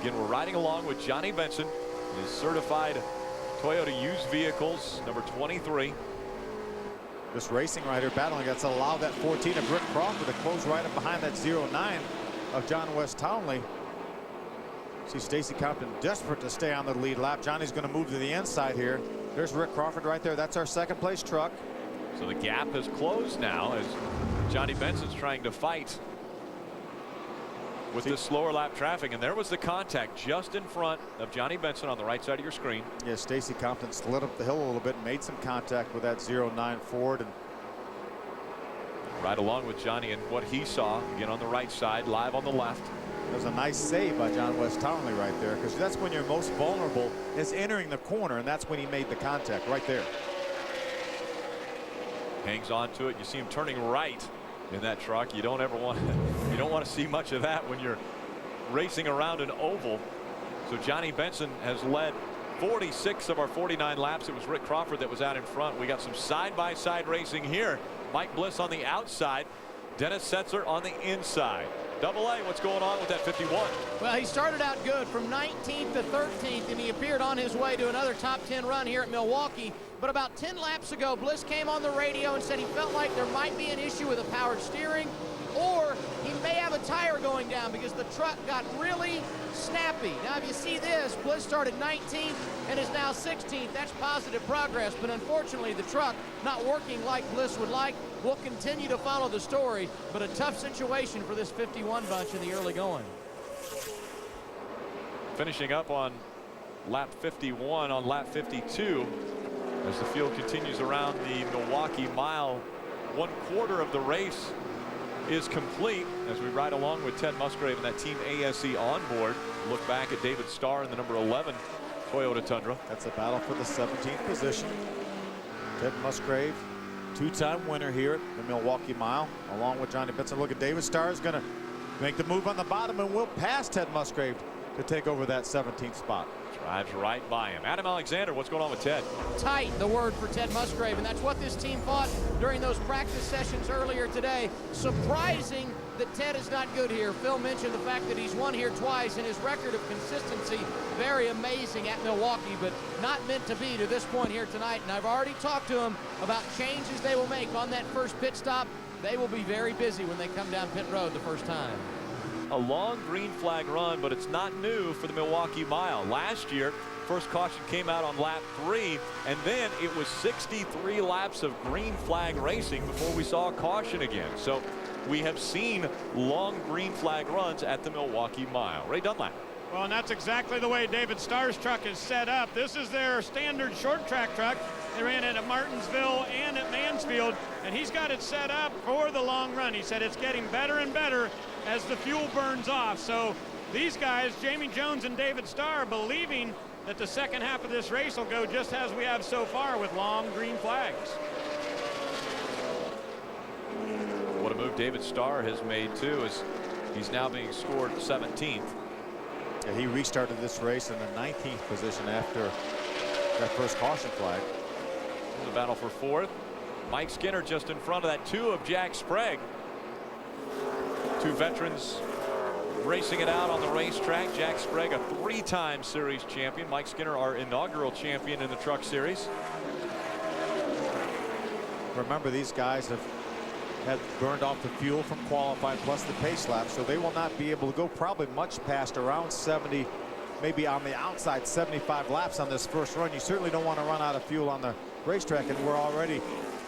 Again, we're riding along with Johnny Benson, his certified Toyota used vehicles, number 23. This racing right here battling, that's allowed that 14 of Rick Crawford to close right up behind that 09 of John West Townley. See Stacy Compton desperate to stay on the lead lap. Johnny's going to move to the inside here. There's Rick Crawford right there. That's our second place truck. So the gap has closed now as Johnny Benson's trying to fight with this slower lap traffic, and there was the contact just in front of Johnny Benson on the right side of your screen. Yeah, Stacy Compton slid up the hill a little bit and made some contact with that 09 Ford. And right along with Johnny and what he saw, again on the right side, live on the left. It was a nice save by John West Townley right there, because that's when you're most vulnerable, is entering the corner, and that's when he made the contact right there. Hangs on to it. You see him turning right in that truck. You don't ever want you don't want to see much of that when you're racing around an oval. So Johnny Benson has led 46 of our 49 laps. It was Rick Crawford that was out in front. We got some side-by-side racing here. Mike Bliss on the outside, Dennis Setzer on the inside. Double A, what's going on with that 51? Well, he started out good from 19th to 13th, and he appeared on his way to another top 10 run here at Milwaukee. But about 10 laps ago, Bliss came on the radio and said he felt like there might be an issue with the powered steering, or he may have a tire going down because the truck got really snappy. Now, if you see this, Bliss started 19th and is now 16th. That's positive progress, but unfortunately, the truck not working like Bliss would like. We'll continue to follow the story, but a tough situation for this 51 bunch in the early going. Finishing up on lap 51 on lap 52 as the field continues around the Milwaukee Mile. 1/4 of the race is complete as we ride along with Ted Musgrave and that Team ASE on board. Look back at David Starr in the number 11 Toyota Tundra. That's a battle for the 17th position. Ted Musgrave, two-time winner here at the Milwaukee Mile, along with Johnny Benson. Look at David Starr is going to make the move on the bottom and will pass Ted Musgrave to take over that 17th spot. Drives right by him. Adam Alexander, what's going on with Ted? Tight, the word for Ted Musgrave, and that's what this team fought during those practice sessions earlier today. Surprising that Ted is not good here. Phil mentioned the fact that he's won here twice, and his record of consistency very amazing at Milwaukee, but not meant to be to this point here tonight. And I've already talked to him about changes they will make on that first pit stop. They will be very busy when they come down pit road the first time. A long green flag run, but it's not new for the Milwaukee Mile. Last year, first caution came out on lap 3, and then it was 63 laps of green flag racing before we saw a caution again. So we have seen long green flag runs at the Milwaukee Mile. Ray Dunlap. Well, and that's exactly the way David Starr's truck is set up. This is their standard short track truck. They ran it at Martinsville and at Mansfield, and he's got it set up for the long run. He said it's getting better and better as the fuel burns off. So these guys, Jamie Jones and David Starr, believing that the second half of this race will go just as we have so far with long green flags. What a move David Starr has made too, as he's now being scored 17th. Yeah, he restarted this race in the 19th position after that first caution flag. The battle for 4th. Mike Skinner just in front of that 2 of Jack Sprague. Two veterans racing it out on the racetrack. Jack Sprague, a 3-time series champion. Mike Skinner, our inaugural champion in the Truck Series. Remember, these guys have burned off the fuel from qualifying plus the pace lap, so they will not be able to go probably much past around 70, maybe on the outside 75 laps on this first run. You certainly don't want to run out of fuel on the racetrack, and we're already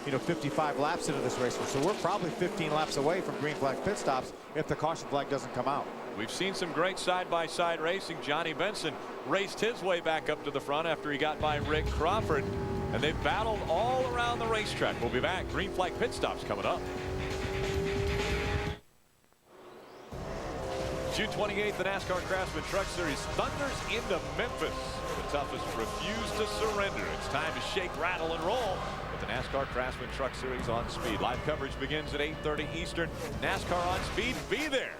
55 laps into this race, so we're probably 15 laps away from green flag pit stops if the caution flag doesn't come out. We've seen some great side-by-side racing. Johnny Benson raced his way back up to the front after he got by Rick Crawford, and they've battled all around the racetrack. We'll be back. Green flag pit stops coming up. June 28th, the NASCAR Craftsman Truck Series thunders into Memphis. The toughest refuse to surrender. It's time to shake, rattle, and roll with the NASCAR Craftsman Truck Series on Speed. Live coverage begins at 8:30 Eastern. NASCAR on Speed. Be there.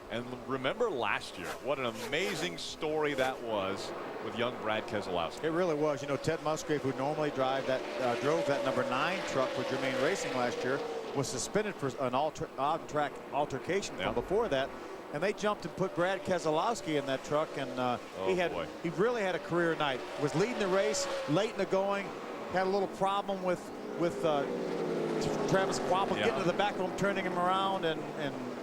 And remember last year, what an amazing story that was with young Brad Keselowski. It really was. Ted Musgrave, who normally drove that number 9 truck for Germain Racing last year, was suspended for an on-track altercation from before that. And they jumped and put Brad Keselowski in that truck, and he really had a career night. Was leading the race late in the going, had a little problem with Travis Quapple getting to the back of him, turning him around,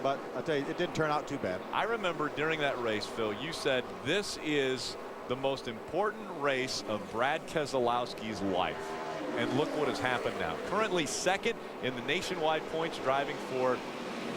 but I tell you, it didn't turn out too bad. I remember during that race, Phil, you said this is the most important race of Brad Keselowski's life. And look what has happened now. Currently second in the nationwide points driving for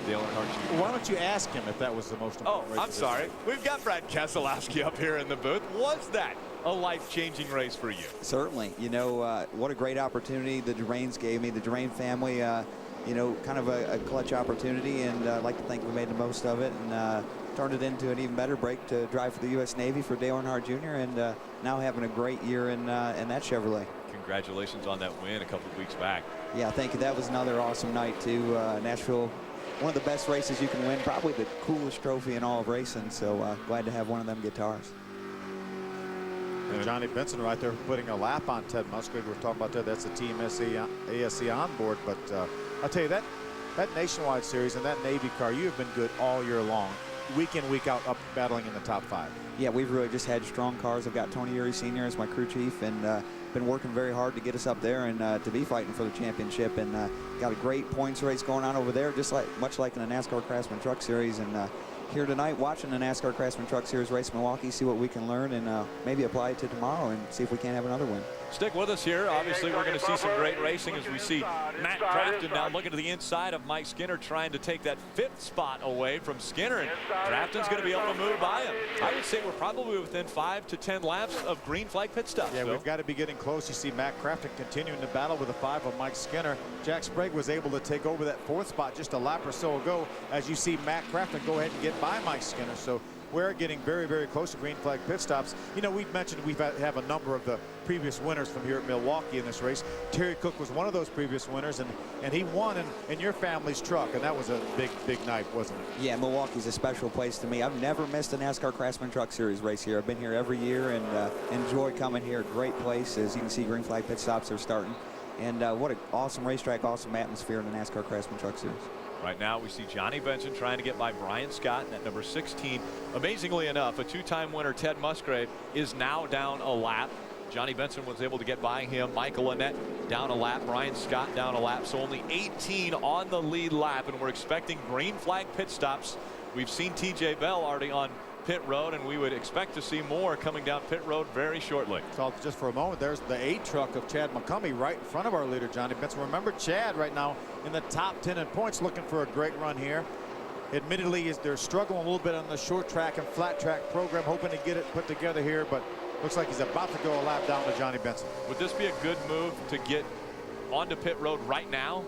Dale Earnhardt Jr.? Why don't you ask him if that was the most Oh, important race? I'm sorry. We've got Brad Keselowski up here in the booth. Was that a life-changing race for you? Certainly. You know, what a great opportunity the Durains gave me. The Durain family, you know, kind of a clutch opportunity, and I'd like to think we made the most of it and turned it into an even better break to drive for the U.S. Navy for Dale Earnhardt Jr. and now having a great year in that Chevrolet. Congratulations on that win a couple of weeks back. Yeah, thank you. That was another awesome night, too. Nashville, one of the best races you can win, probably the coolest trophy in all of racing, so glad to have one of them guitars. And Johnny Benson right there putting a lap on Ted Musgrave. We're talking about that. That's the Team ASC onboard. But I'll tell you, that Nationwide Series and that Navy car, you have been good all year long. Week in, week out, up battling in the top 5. Yeah, we've really just had strong cars. I've got Tony Eury Sr. as my crew chief, and been working very hard to get us up there and to be fighting for the championship. And got a great points race going on over there, just much like in the NASCAR Craftsman Truck Series. And here tonight, watching the NASCAR Craftsman Truck Series race in Milwaukee, see what we can learn and maybe apply it to tomorrow and see if we can't have another win. Stick with us here. Obviously, we're going to see some great racing as we see Matt Crafton now looking to the inside of Mike Skinner, trying to take that 5th spot away from Skinner. And Crafton's going to be able to move by him. I would say we're probably within 5 to 10 laps of green flag pit stops. Yeah, we've got to be getting close. You see Matt Crafton continuing to battle with a 5 of Mike Skinner. Jack Sprague was able to take over that 4th spot just a lap or so ago, as you see Matt Crafton go ahead and get by Mike Skinner. So we're getting very, very close to green flag pit stops. You know, we've mentioned we have a number of the previous winners from here at Milwaukee in this race. Terry Cook was one of those previous winners, and he won in your family's truck, and that was a big, big night, wasn't it? Yeah, Milwaukee's a special place to me. I've never missed a NASCAR Craftsman Truck Series race here. I've been here every year and enjoy coming here. Great place. As you can see, green flag pit stops are starting. And what an awesome racetrack, awesome atmosphere in the NASCAR Craftsman Truck Series. Right now, we see Johnny Benson trying to get by Brian Scott in at number 16. Amazingly enough, a 2-time winner, Ted Musgrave, is now down a lap. Johnny Benson was able to get by him. Michael Annett down a lap. Brian Scott down a lap. So only 18 on the lead lap, and we're expecting green flag pit stops. We've seen TJ Bell already on pit road, and we would expect to see more coming down pit road very shortly. So just for a moment, there's the 8 truck of Chad McCumbee right in front of our leader, Johnny Benson. Remember, Chad right now in the top 10 in points, looking for a great run here. Admittedly, they're struggling a little bit on the short track and flat track program, hoping to get it put together here, but looks like he's about to go a lap down to Johnny Benson. Would this be a good move to get onto pit road right now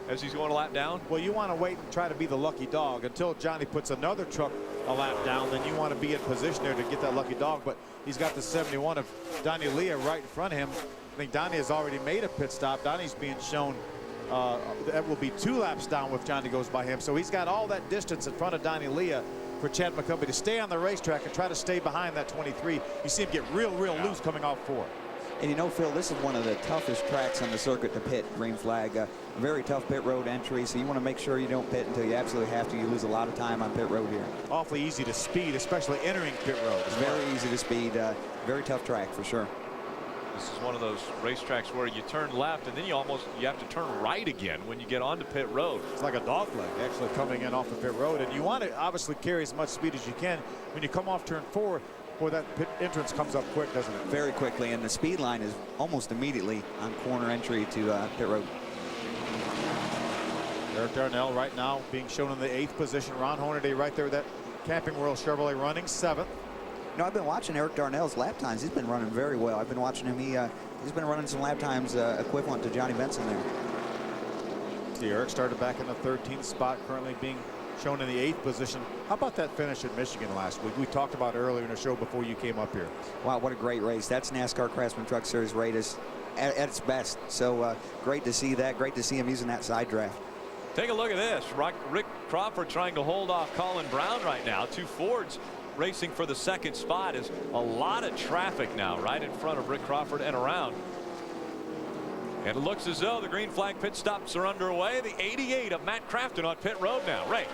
as he's going a lap down? Well, you want to wait and try to be the lucky dog until Johnny puts another truck a lap down. Then you want to be in position there to get that lucky dog. But he's got the 71 of Donnie Leah right in front of him. I think Donnie has already made a pit stop. Donnie's being shown that will be 2 laps down if Johnny goes by him. So he's got all that distance in front of Donnie Leah for Chad McCumbee to stay on the racetrack and try to stay behind that 23. You see him get real loose coming off 4. And you know, Phil, this is one of the toughest tracks on the circuit to pit green flag. A very tough pit road entry, so you want to make sure you don't pit until you absolutely have to. You lose a lot of time on pit road here. Awfully easy to speed, especially entering pit road. It's very easy to speed. Very tough track for sure. This is one of those racetracks where you turn left and then you have to turn right again when you get onto pit road. It's like a dog leg actually coming in off the pit road, and you want to obviously carry as much speed as you can. When you come off turn 4, boy, that pit entrance comes up quick, doesn't it? Very quickly, and the speed line is almost immediately on corner entry to pit road. Eric Darnell right now being shown in the 8th position. Ron Hornaday right there, that Camping World Chevrolet running 7th. You know, I've been watching Eric Darnell's lap times. He's been running very well. I've been watching him. He's been running some lap times equivalent to Johnny Benson there. See, Eric started back in the 13th spot, currently being shown in the 8th position. How about that finish at Michigan last week? We talked about it earlier in the show before you came up here. Wow, what a great race. That's NASCAR Craftsman Truck Series race at its best. So great to see that. Great to see him using that side draft. Take a look at this. Rick Crawford trying to hold off Colin Brown right now. 2 Fords racing for the 2nd spot. Is a lot of traffic now right in front of Rick Crawford and around. And it looks as though the green flag pit stops are underway. The 88 of Matt Crafton on pit road now. Ray.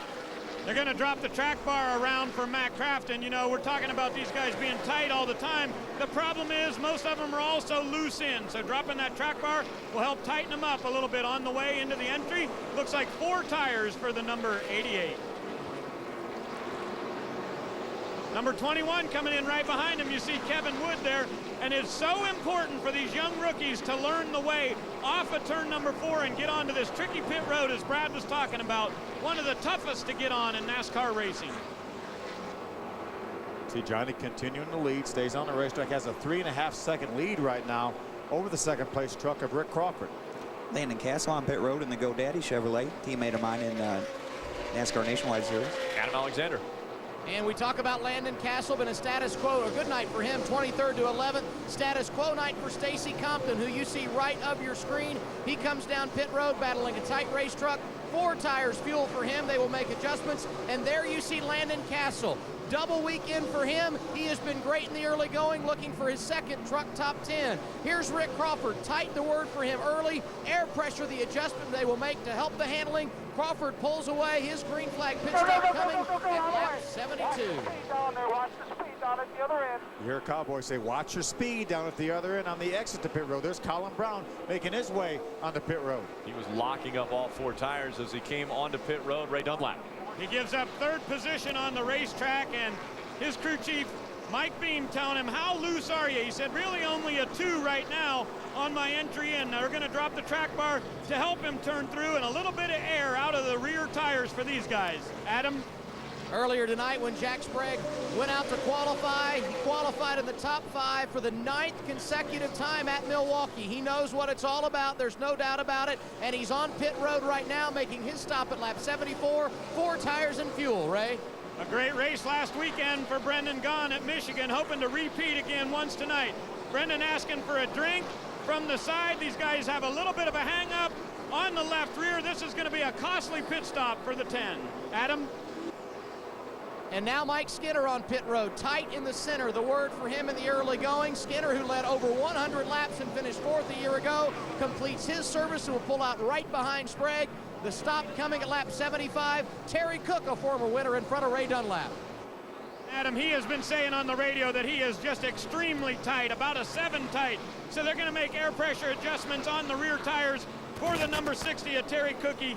They're going to drop the track bar around for Matt Crafton. You know, we're talking about these guys being tight all the time. The problem is most of them are also loose in. So dropping that track bar will help tighten them up a little bit on the way into the entry. Looks like 4 tires for the number 88. Number 21 coming in right behind him. You see Kevin Wood there. And it's so important for these young rookies to learn the way off of turn number 4 and get onto this tricky pit road, as Brad was talking about. One of the toughest to get on in NASCAR racing. See Johnny continuing to lead, stays on the racetrack, has a 3.5-second lead right now over the second place truck of Rick Crawford. Landon Castle on pit road in the GoDaddy Chevrolet, teammate of mine in NASCAR Nationwide Series. Adam Alexander. And we talk about Landon Castle, been a status quo, a good night for him, 23rd to 11th. Status quo night for Stacy Compton, who you see right of your screen. He comes down pit road battling a tight race truck. 4 tires fuel for him. They will make adjustments. And there you see Landon Castle. Double weekend for him. He has been great in the early going, looking for his second truck top 10. Here's Rick Crawford. Tight the word for him early. Air pressure, the adjustment they will make to help the handling. Crawford pulls away. His green flag pit stop coming at lap 72. You hear Cowboy say, watch your speed down at the other end on the exit to pit road. There's Colin Brown making his way on the pit road. He was locking up all 4 tires as he came onto pit road. Ray Dunlap. He gives up 3rd position on the racetrack, and his crew chief, Mike Beam, telling him, how loose are you? He said, really only a 2 right now on my entry, and they're going to drop the track bar to help him turn through, and a little bit of air out of the rear tires for these guys. Adam? Earlier tonight when Jack Sprague went out to qualify, he qualified in the top 5 for the 9th consecutive time at Milwaukee. He knows what it's all about, there's no doubt about it, and he's on pit road right now making his stop at lap 74, 4 tires and fuel. Ray? A great race last weekend for Brendan Gaughan at Michigan, hoping to repeat again once tonight. Brendan asking for a drink from the side. These guys have a little bit of a hang-up on the left rear. This is going to be a costly pit stop for the 10. Adam? And now Mike Skinner on pit road, tight in the center. The word for him in the early going. Skinner, who led over 100 laps and finished 4th a year ago, completes his service and will pull out right behind Sprague. The stop coming at lap 75. Terry Cook, a former winner, in front of Ray Dunlap. Adam, he has been saying on the radio that he is just extremely tight, about a 7 tight. So they're going to make air pressure adjustments on the rear tires for the number 60 of Terry Cookie.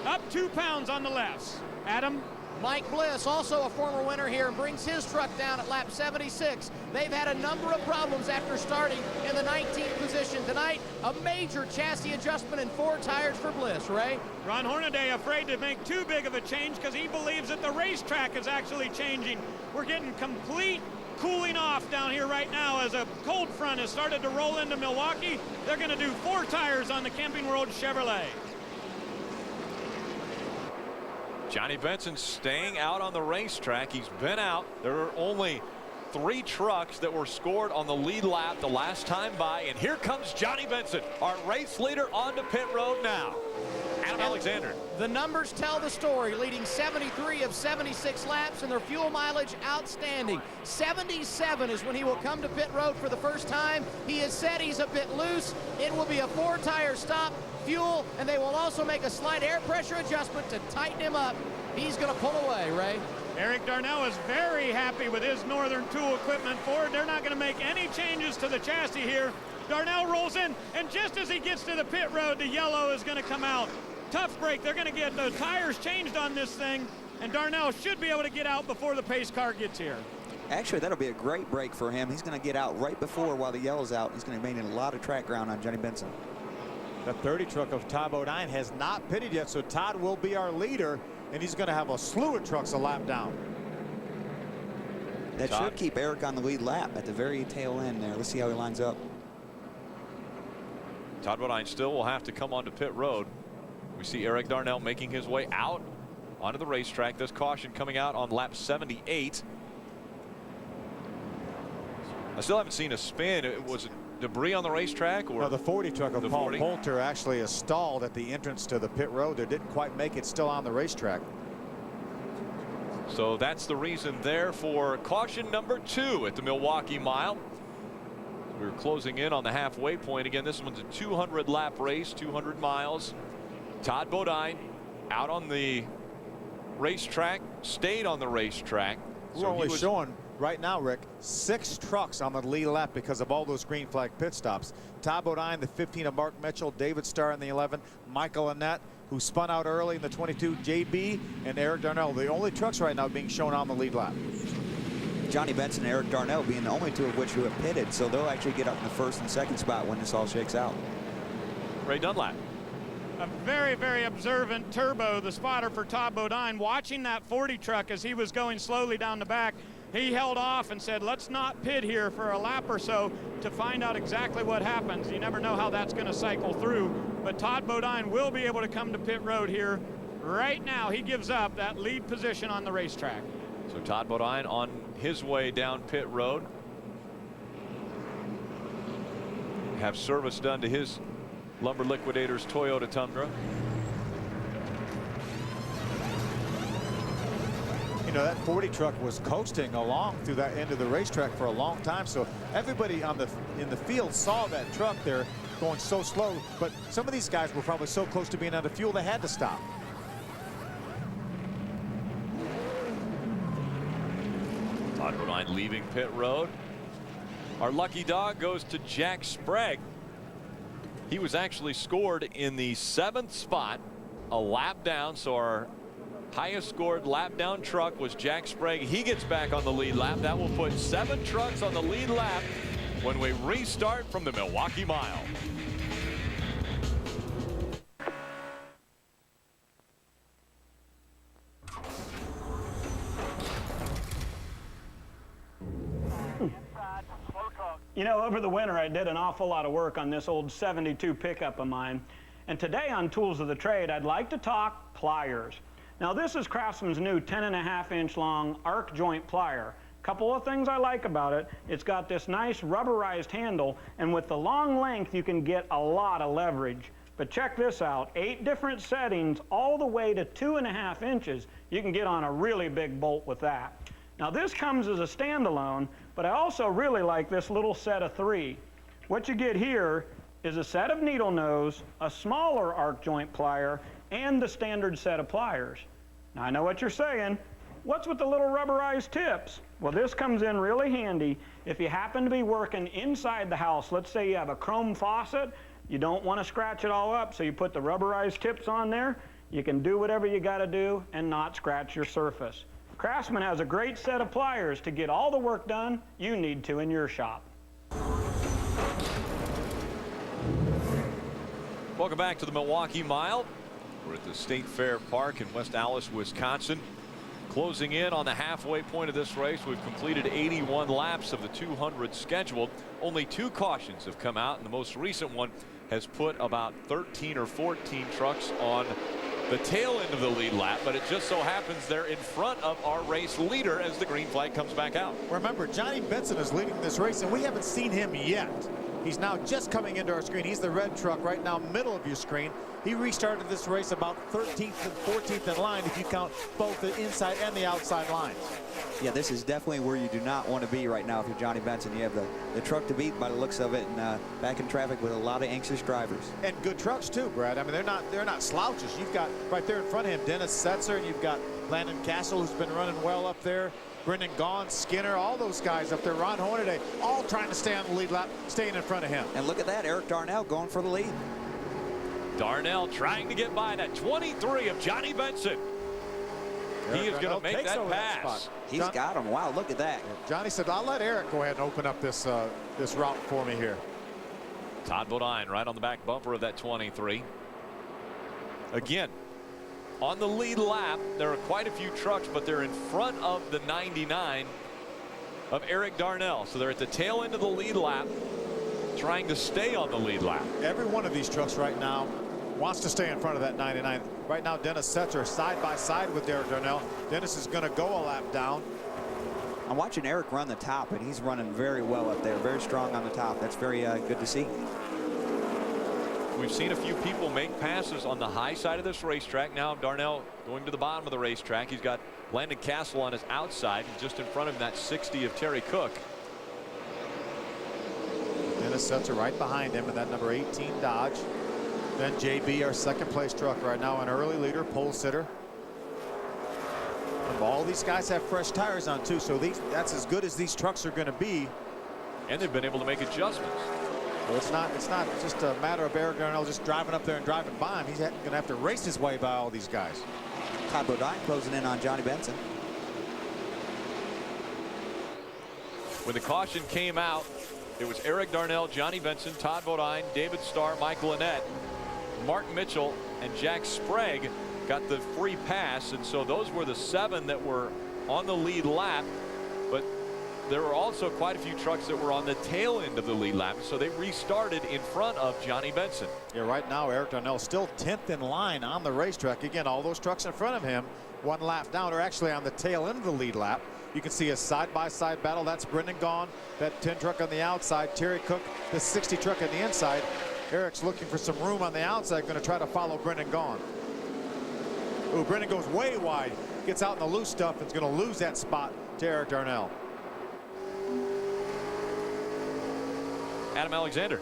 Up 2 pounds on the lefts. Adam? Mike Bliss, also a former winner here, brings his truck down at lap 76. They've had a number of problems after starting in the 19th position. Tonight, a major chassis adjustment and 4 tires for Bliss. Ray? Ron Hornaday afraid to make too big of a change because he believes that the racetrack is actually changing. We're getting complete cooling off down here right now as a cold front has started to roll into Milwaukee. They're going to do 4 tires on the Camping World Chevrolet. Johnny Benson staying out on the racetrack. He's been out. There are only 3 trucks that were scored on the lead lap the last time by. And here comes Johnny Benson, our race leader, onto pit road now. Adam Alexander. The numbers tell the story, leading 73 of 76 laps, and their fuel mileage outstanding. 77 is when he will come to pit road for the first time. He has said he's a bit loose. It will be a 4-tire stop, fuel, and they will also make a slight air pressure adjustment to tighten him up. He's going to pull away, Ray. Eric Darnell is very happy with his Northern Tool Equipment Ford. They're not going to make any changes to the chassis here. Darnell rolls in, and just as he gets to the pit road, the yellow is going to come out. Tough break. They're going to get the tires changed on this thing, and Darnell should be able to get out before the pace car gets here. Actually, that'll be a great break for him. He's going to get out right before while the yellow's out. He's going to gain a lot of track ground on Johnny Benson. The 30 truck of Todd Bodine has not pitted yet, so Todd will be our leader, and he's going to have a slew of trucks a lap down. That should keep Eric on the lead lap at the very tail end there. Let's see how he lines up. Todd Bodine still will have to come onto pit road. We see Eric Darnell making his way out onto the racetrack. This caution coming out on lap 78. I still haven't seen a spin. Was it debris on the racetrack? Or no, the 40 truck of Paul 40? Poulter actually is stalled at the entrance to the pit road. They didn't quite make it, still on the racetrack. So that's the reason there for caution number 2 at the Milwaukee Mile. We're closing in on the halfway point. Again, this one's a 200 lap race, 200 miles. Todd Bodine out on the racetrack, stayed on the racetrack. We're only showing right now, Rick, 6 trucks on the lead lap because of all those green flag pit stops. Todd Bodine, the 15 of Mark Mitchell, David Starr in the 11, Michael Annette, who spun out early in the 22, JB, and Eric Darnell, the only trucks right now being shown on the lead lap. Johnny Benson and Eric Darnell being the only two of which who have pitted, so they'll actually get up in the first and second spot when this all shakes out. Ray Dunlap. A very, very observant Turbo, the spotter for Todd Bodine, watching that 40 truck as he was going slowly down the back. He held off and said, let's not pit here for a lap or so to find out exactly what happens. You never know how that's going to cycle through, but Todd Bodine will be able to come to pit road here. Right now, he gives up that lead position on the racetrack. So Todd Bodine on his way down pit road. Have service done to his Lumber Liquidators Toyota Tundra. You know, that 40 truck was coasting along through that end of the racetrack for a long time, so everybody in the field saw that truck there going so slow, but some of these guys were probably so close to being out of fuel they had to stop. Todd Bodine leaving pit road. Our lucky dog goes to Jack Sprague. He was actually scored in the 7th spot, a lap down. So our highest scored lap down truck was Jack Sprague. He gets back on the lead lap. That will put 7 trucks on the lead lap when we restart from the Milwaukee Mile. You know, over the winter, I did an awful lot of work on this old 72 pickup of mine. And today on Tools of the Trade, I'd like to talk pliers. Now, this is Craftsman's new 10.5-inch long arc joint plier. Couple of things I like about it. It's got this nice rubberized handle, and with the long length, you can get a lot of leverage. But check this out, 8 different settings, all the way to 2.5 inches. You can get on a really big bolt with that. Now, this comes as a standalone, but I also really like this little set of 3. What you get here is a set of needle nose, a smaller arc joint plier, and the standard set of pliers. Now, I know what you're saying. What's with the little rubberized tips? Well, this comes in really handy if you happen to be working inside the house. Let's say you have a chrome faucet. You don't want to scratch it all up, so you put the rubberized tips on there. You can do whatever you got to do and not scratch your surface. Craftsman has a great set of pliers to get all the work done you need to in your shop. Welcome back to the Milwaukee Mile. We're at the State Fair Park in West Allis, Wisconsin. Closing in on the halfway point of this race, we've completed 81 laps of the 200 scheduled. Only 2 cautions have come out, and the most recent one has put about 13 or 14 trucks on the tail end of the lead lap, but it just so happens they're in front of our race leader as the green flag comes back out. Remember, Johnny Benson is leading this race, and we haven't seen him yet. He's now just coming into our screen. He's the red truck right now, middle of your screen. He restarted this race about 13th and 14th in line if you count both the inside and the outside lines. Yeah, this is definitely where you do not want to be right now if you're Johnny Benson. You have the truck to beat by the looks of it, and back in traffic with a lot of anxious drivers. And good trucks too, Brad. I mean, they're not slouches. You've got right there in front of him Dennis Setzer, and you've got Landon Castle, who's been running well up there. Brendan Gaughan, Skinner, all those guys up there. Ron Hornaday, all trying to stay on the lead lap, staying in front of him. And look at that, Eric Darnell going for the lead. Darnell trying to get by that 23 of Johnny Benson. He is going to make that pass. He's got him. Wow, look at that. Johnny said, I'll let Eric go ahead and open up this this route for me here. Todd Bodine right on the back bumper of that 23. Again, on the lead lap, there are quite a few trucks, but they're in front of the 99 of Eric Darnell. So they're at the tail end of the lead lap, trying to stay on the lead lap. Every one of these trucks right now wants to stay in front of that 99. Right now, Dennis Setzer side by side with Eric Darnell. Dennis is going to go a lap down. I'm watching Eric run the top, and he's running very well up there, very strong on the top. That's very good to see. We've seen a few people make passes on the high side of this racetrack. Now Darnell going to the bottom of the racetrack. He's got Landon Castle on his outside, just in front of him, that 60 of Terry Cook. Dennis Setzer right behind him in that number 18 Dodge. Then JB, our second place truck right now, an early leader, pole sitter. And all these guys have fresh tires on too, so that's as good as these trucks are going to be. And they've been able to make adjustments. Well, it's not just a matter of Eric Darnell just driving up there and driving by him. He's going to have to race his way by all these guys. Todd Bodine closing in on Johnny Benson. When the caution came out, it was Eric Darnell, Johnny Benson, Todd Bodine, David Starr, Michael Annett, Mark Mitchell, and Jack Sprague got the free pass, and so those were the 7 that were on the lead lap. But there were also quite a few trucks that were on the tail end of the lead lap, so they restarted in front of Johnny Benson. Yeah, right now Eric Darnell still 10th in line on the racetrack. Again, all those trucks in front of him 1 lap down are actually on the tail end of the lead lap. You can see a side-by-side battle. That's Brendan Gaughan, that 10 truck on the outside, Terry Cook, the 60 truck on the inside. Eric's looking for some room on the outside, going to try to follow Brendan Gaughan. Ooh, Brendan goes way wide, gets out in the loose stuff, and is going to lose that spot to Eric Darnell. Adam Alexander.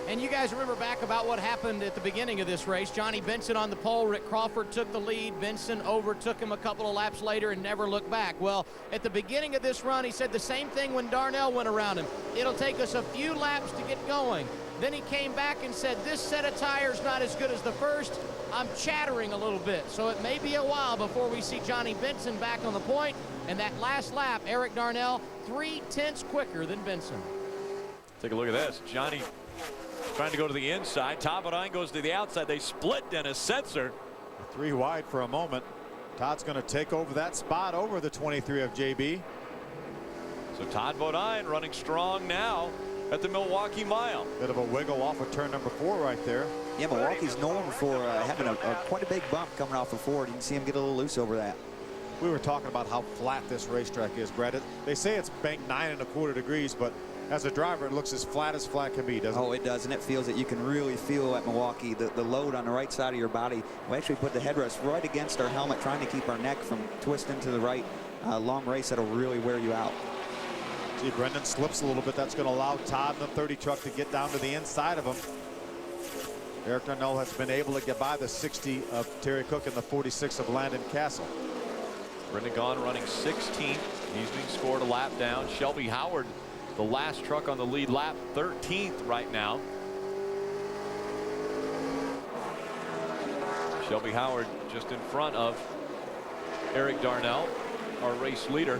And you guys remember back about what happened at the beginning of this race. Johnny Benson on the pole. Rick Crawford took the lead. Benson overtook him a couple of laps later and never looked back. Well, at the beginning of this run, he said the same thing when Darnell went around him. It'll take us a few laps to get going. Then he came back and said, this set of tires not as good as the first. I'm chattering a little bit. So it may be a while before we see Johnny Benson back on the point. And that last lap, Eric Darnell 3/10 quicker than Benson. Take a look at this. Johnny trying to go to the inside. Todd Bodine goes to the outside. They split Dennis Setzer. 3 wide for a moment. Todd's going to take over that spot over the 23 of JB. So Todd Bodine running strong now at the Milwaukee Mile. Bit of a wiggle off of turn number 4 right there. Yeah, Milwaukee's known for having quite a big bump coming off of Ford. You can see him get a little loose over that. We were talking about how flat this racetrack is, Brad. They say it's banked 9 1/4 degrees, but as a driver, it looks as flat can be, doesn't it? Oh, it does, and it feels that you can really feel at Milwaukee the load on the right side of your body. We actually put the headrest right against our helmet, trying to keep our neck from twisting to the right. Long race that'll really wear you out. See, Brendan slips a little bit. That's going to allow Todd and the 30 truck to get down to the inside of him. Eric Darnell has been able to get by the 60 of Terry Cook and the 46 of Landon Castle. Brendan Gaughan running 16th. He's being scored a lap down. Shelby Howard, the last truck on the lead lap, 13th right now. Shelby Howard just in front of Eric Darnell, our race leader.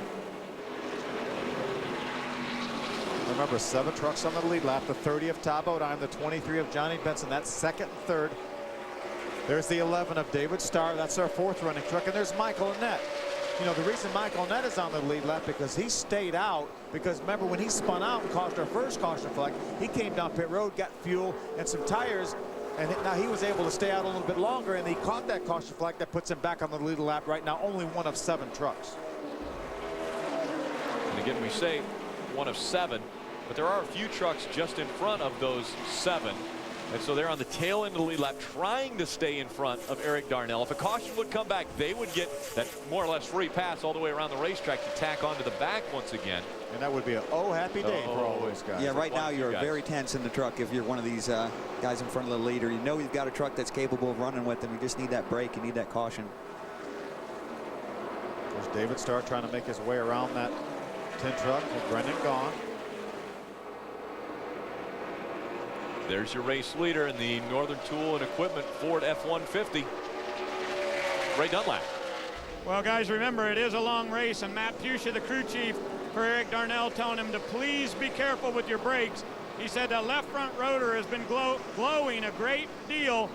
Remember, 7 trucks on the lead lap, the 30 of Todd Bodine, the 23 of Johnny Benson. That's second and third. There's the 11 of David Starr. That's our 4th running truck. And there's Michael Annett. You know, the reason Michael Annett is on the lead lap because he stayed out. Because remember, when he spun out and caused our first caution flag, he came down pit road, got fuel and some tires, and now he was able to stay out a little bit longer, and he caught that caution flag that puts him back on the lead lap right now. Only 1 of 7 trucks. And again, we say 1 of 7, but there are a few trucks just in front of those 7. And so they're on the tail end of the lead lap trying to stay in front of Eric Darnell. If a caution would come back, they would get that more or less free pass all the way around the racetrack to tack onto the back once again. And that would be a happy day for all those guys. Yeah, right now you're very tense in the truck if you're one of these guys in front of the leader. You know you've got a truck that's capable of running with them. You just need that break. You need that caution. There's David Starr trying to make his way around that 10 truck with Brendan Gaughan. There's your race leader in the Northern Tool and Equipment Ford F-150, Ray Dunlap. Well, guys, remember, it is a long race, and Matt Pusha, the crew chief for Eric Darnell, telling him to please be careful with your brakes. He said the left front rotor has been glowing a great deal.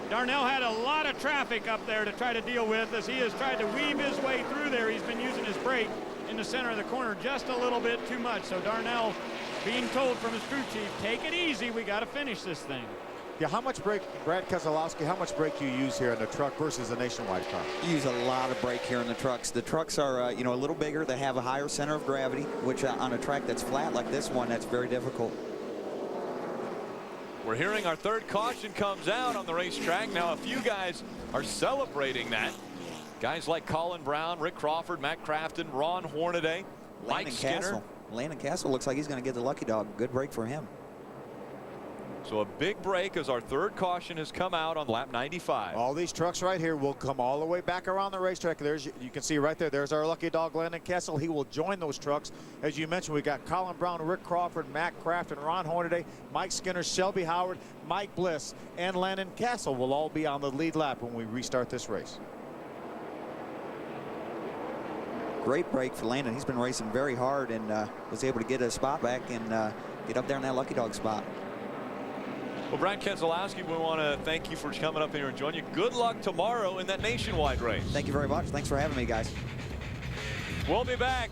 Darnell had a lot of traffic up there to try to deal with as he has tried to weave his way through there. He's been using his brake in the center of the corner just a little bit too much. So Darnell being told from his crew chief, take it easy, we got to finish this thing. Yeah, how much brake, Brad Keselowski, how much brake do you use here in the truck versus a nationwide car? You use a lot of brake here in the trucks. The trucks are, you know, a little bigger. They have a higher center of gravity, which on a track that's flat like this one, that's very difficult. We're hearing our 3rd caution comes out on the racetrack. Now, a few guys are celebrating that. Guys like Colin Brown, Rick Crawford, Matt Crafton, Ron Hornaday, Mike Skinner. Landon Castle looks like he's going to get the lucky dog. Good break for him. So a big break as our 3rd caution has come out on lap 95. All these trucks right here will come all the way back around the racetrack. There's, you can see right there, there's our lucky dog, Landon Castle. He will join those trucks. As you mentioned, we got Colin Brown, Rick Crawford, Matt Crafton, Ron Hornaday, Mike Skinner, Shelby Howard, Mike Bliss, and Landon Castle will all be on the lead lap when we restart this race. great break for Landon. He's been racing very hard and was able to get a spot back and get up there in that lucky dog spot. Well, Brian Keselowski, we want to thank you for coming up here and joining you. Good luck tomorrow in that nationwide race. Thank you very much. Thanks for having me, guys. We'll be back.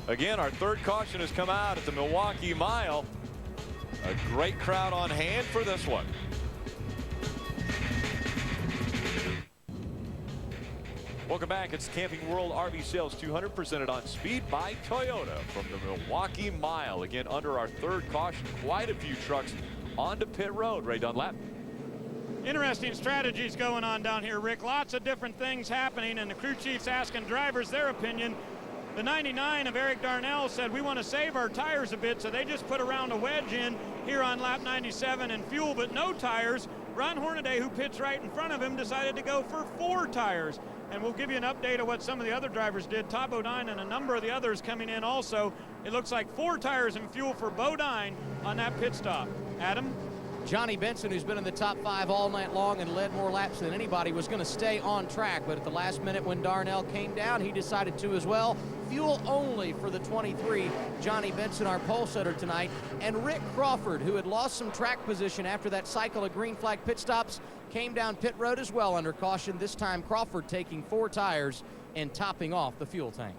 Again, our third caution has come out at the Milwaukee Mile. A great crowd on hand for this one. Welcome back. It's Camping World RV Sales 200 presented on Speed by Toyota from the Milwaukee Mile. Again, under our third caution, quite a few trucks onto pit road. Ray Dunlap. Interesting strategies going on down here, Rick. Lots of different things happening, and the crew chief's asking drivers their opinion. The 99 of Eric Darnell said we want to save our tires a bit, so they just put around a wedge in here on lap 97 and fuel, but no tires. Ron Hornaday, who pits right in front of him, decided to go for 4 tires. And we'll give you an update of what some of the other drivers did. Todd Bodine and a number of the others coming in also. It looks like 4 tires and fuel for Bodine on that pit stop. Adam? Johnny Benson, who's been in the top 5 all night long and led more laps than anybody, was going to stay on track, but at the last minute when Darnell came down, he decided to as well. Fuel only for the 23, Johnny Benson, our pole setter tonight. And Rick Crawford, who had lost some track position after that cycle of green flag pit stops, came down pit road as well under caution. This time Crawford taking 4 tires and topping off the fuel tank.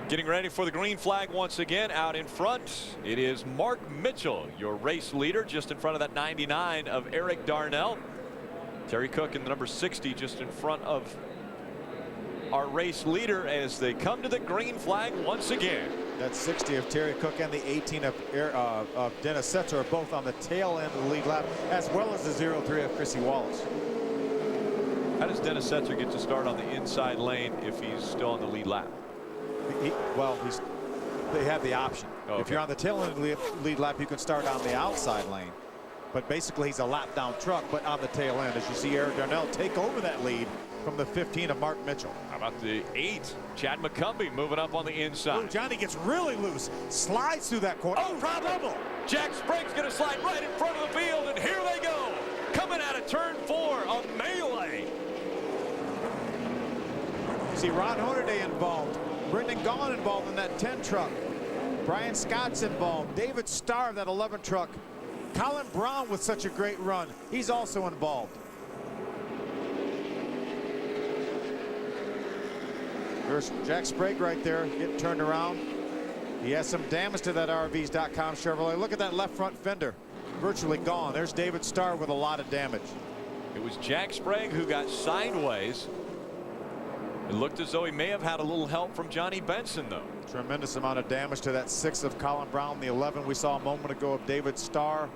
Getting ready for the green flag once again. Out in front, it is Mark Mitchell, your race leader, just in front of that 99 of Eric Darnell. Terry Cook in the number 60 just in front of our race leader as they come to the green flag once again. That 60 of Terry Cook and the 18 of Dennis Setzer are both on the tail end of the lead lap, as well as the 03 of Chrissy Wallace. How does Dennis Setzer get to start on the inside lane if he's still on the lead lap? They have the option. Okay. If you're on the tail end of the lead lap, you can start on the outside lane. But basically, he's a lap down truck, but on the tail end, as you see Eric Darnell take over that lead from the 15 of Mark Mitchell. How about the 8? Chad McCumbee moving up on the inside. Ooh, Johnny gets really loose, slides through that corner. Oh, trouble! Jack Sprague's going to slide right in front of the field, and here they go. Coming out of turn 4, a melee. See Ron Hornaday involved. Brendan Gaughan involved in that 10 truck. Brian Scott's involved. David Starr, that 11 truck. Colin Brown with such a great run. He's also involved. There's Jack Sprague right there getting turned around. He has some damage to that RVs.com Chevrolet. Look at that left front fender. Virtually gone. There's David Starr with a lot of damage. It was Jack Sprague who got sideways. It looked as though he may have had a little help from Johnny Benson, though. Tremendous amount of damage to that 6 of Colin Brown. The 11 we saw a moment ago of David Starr.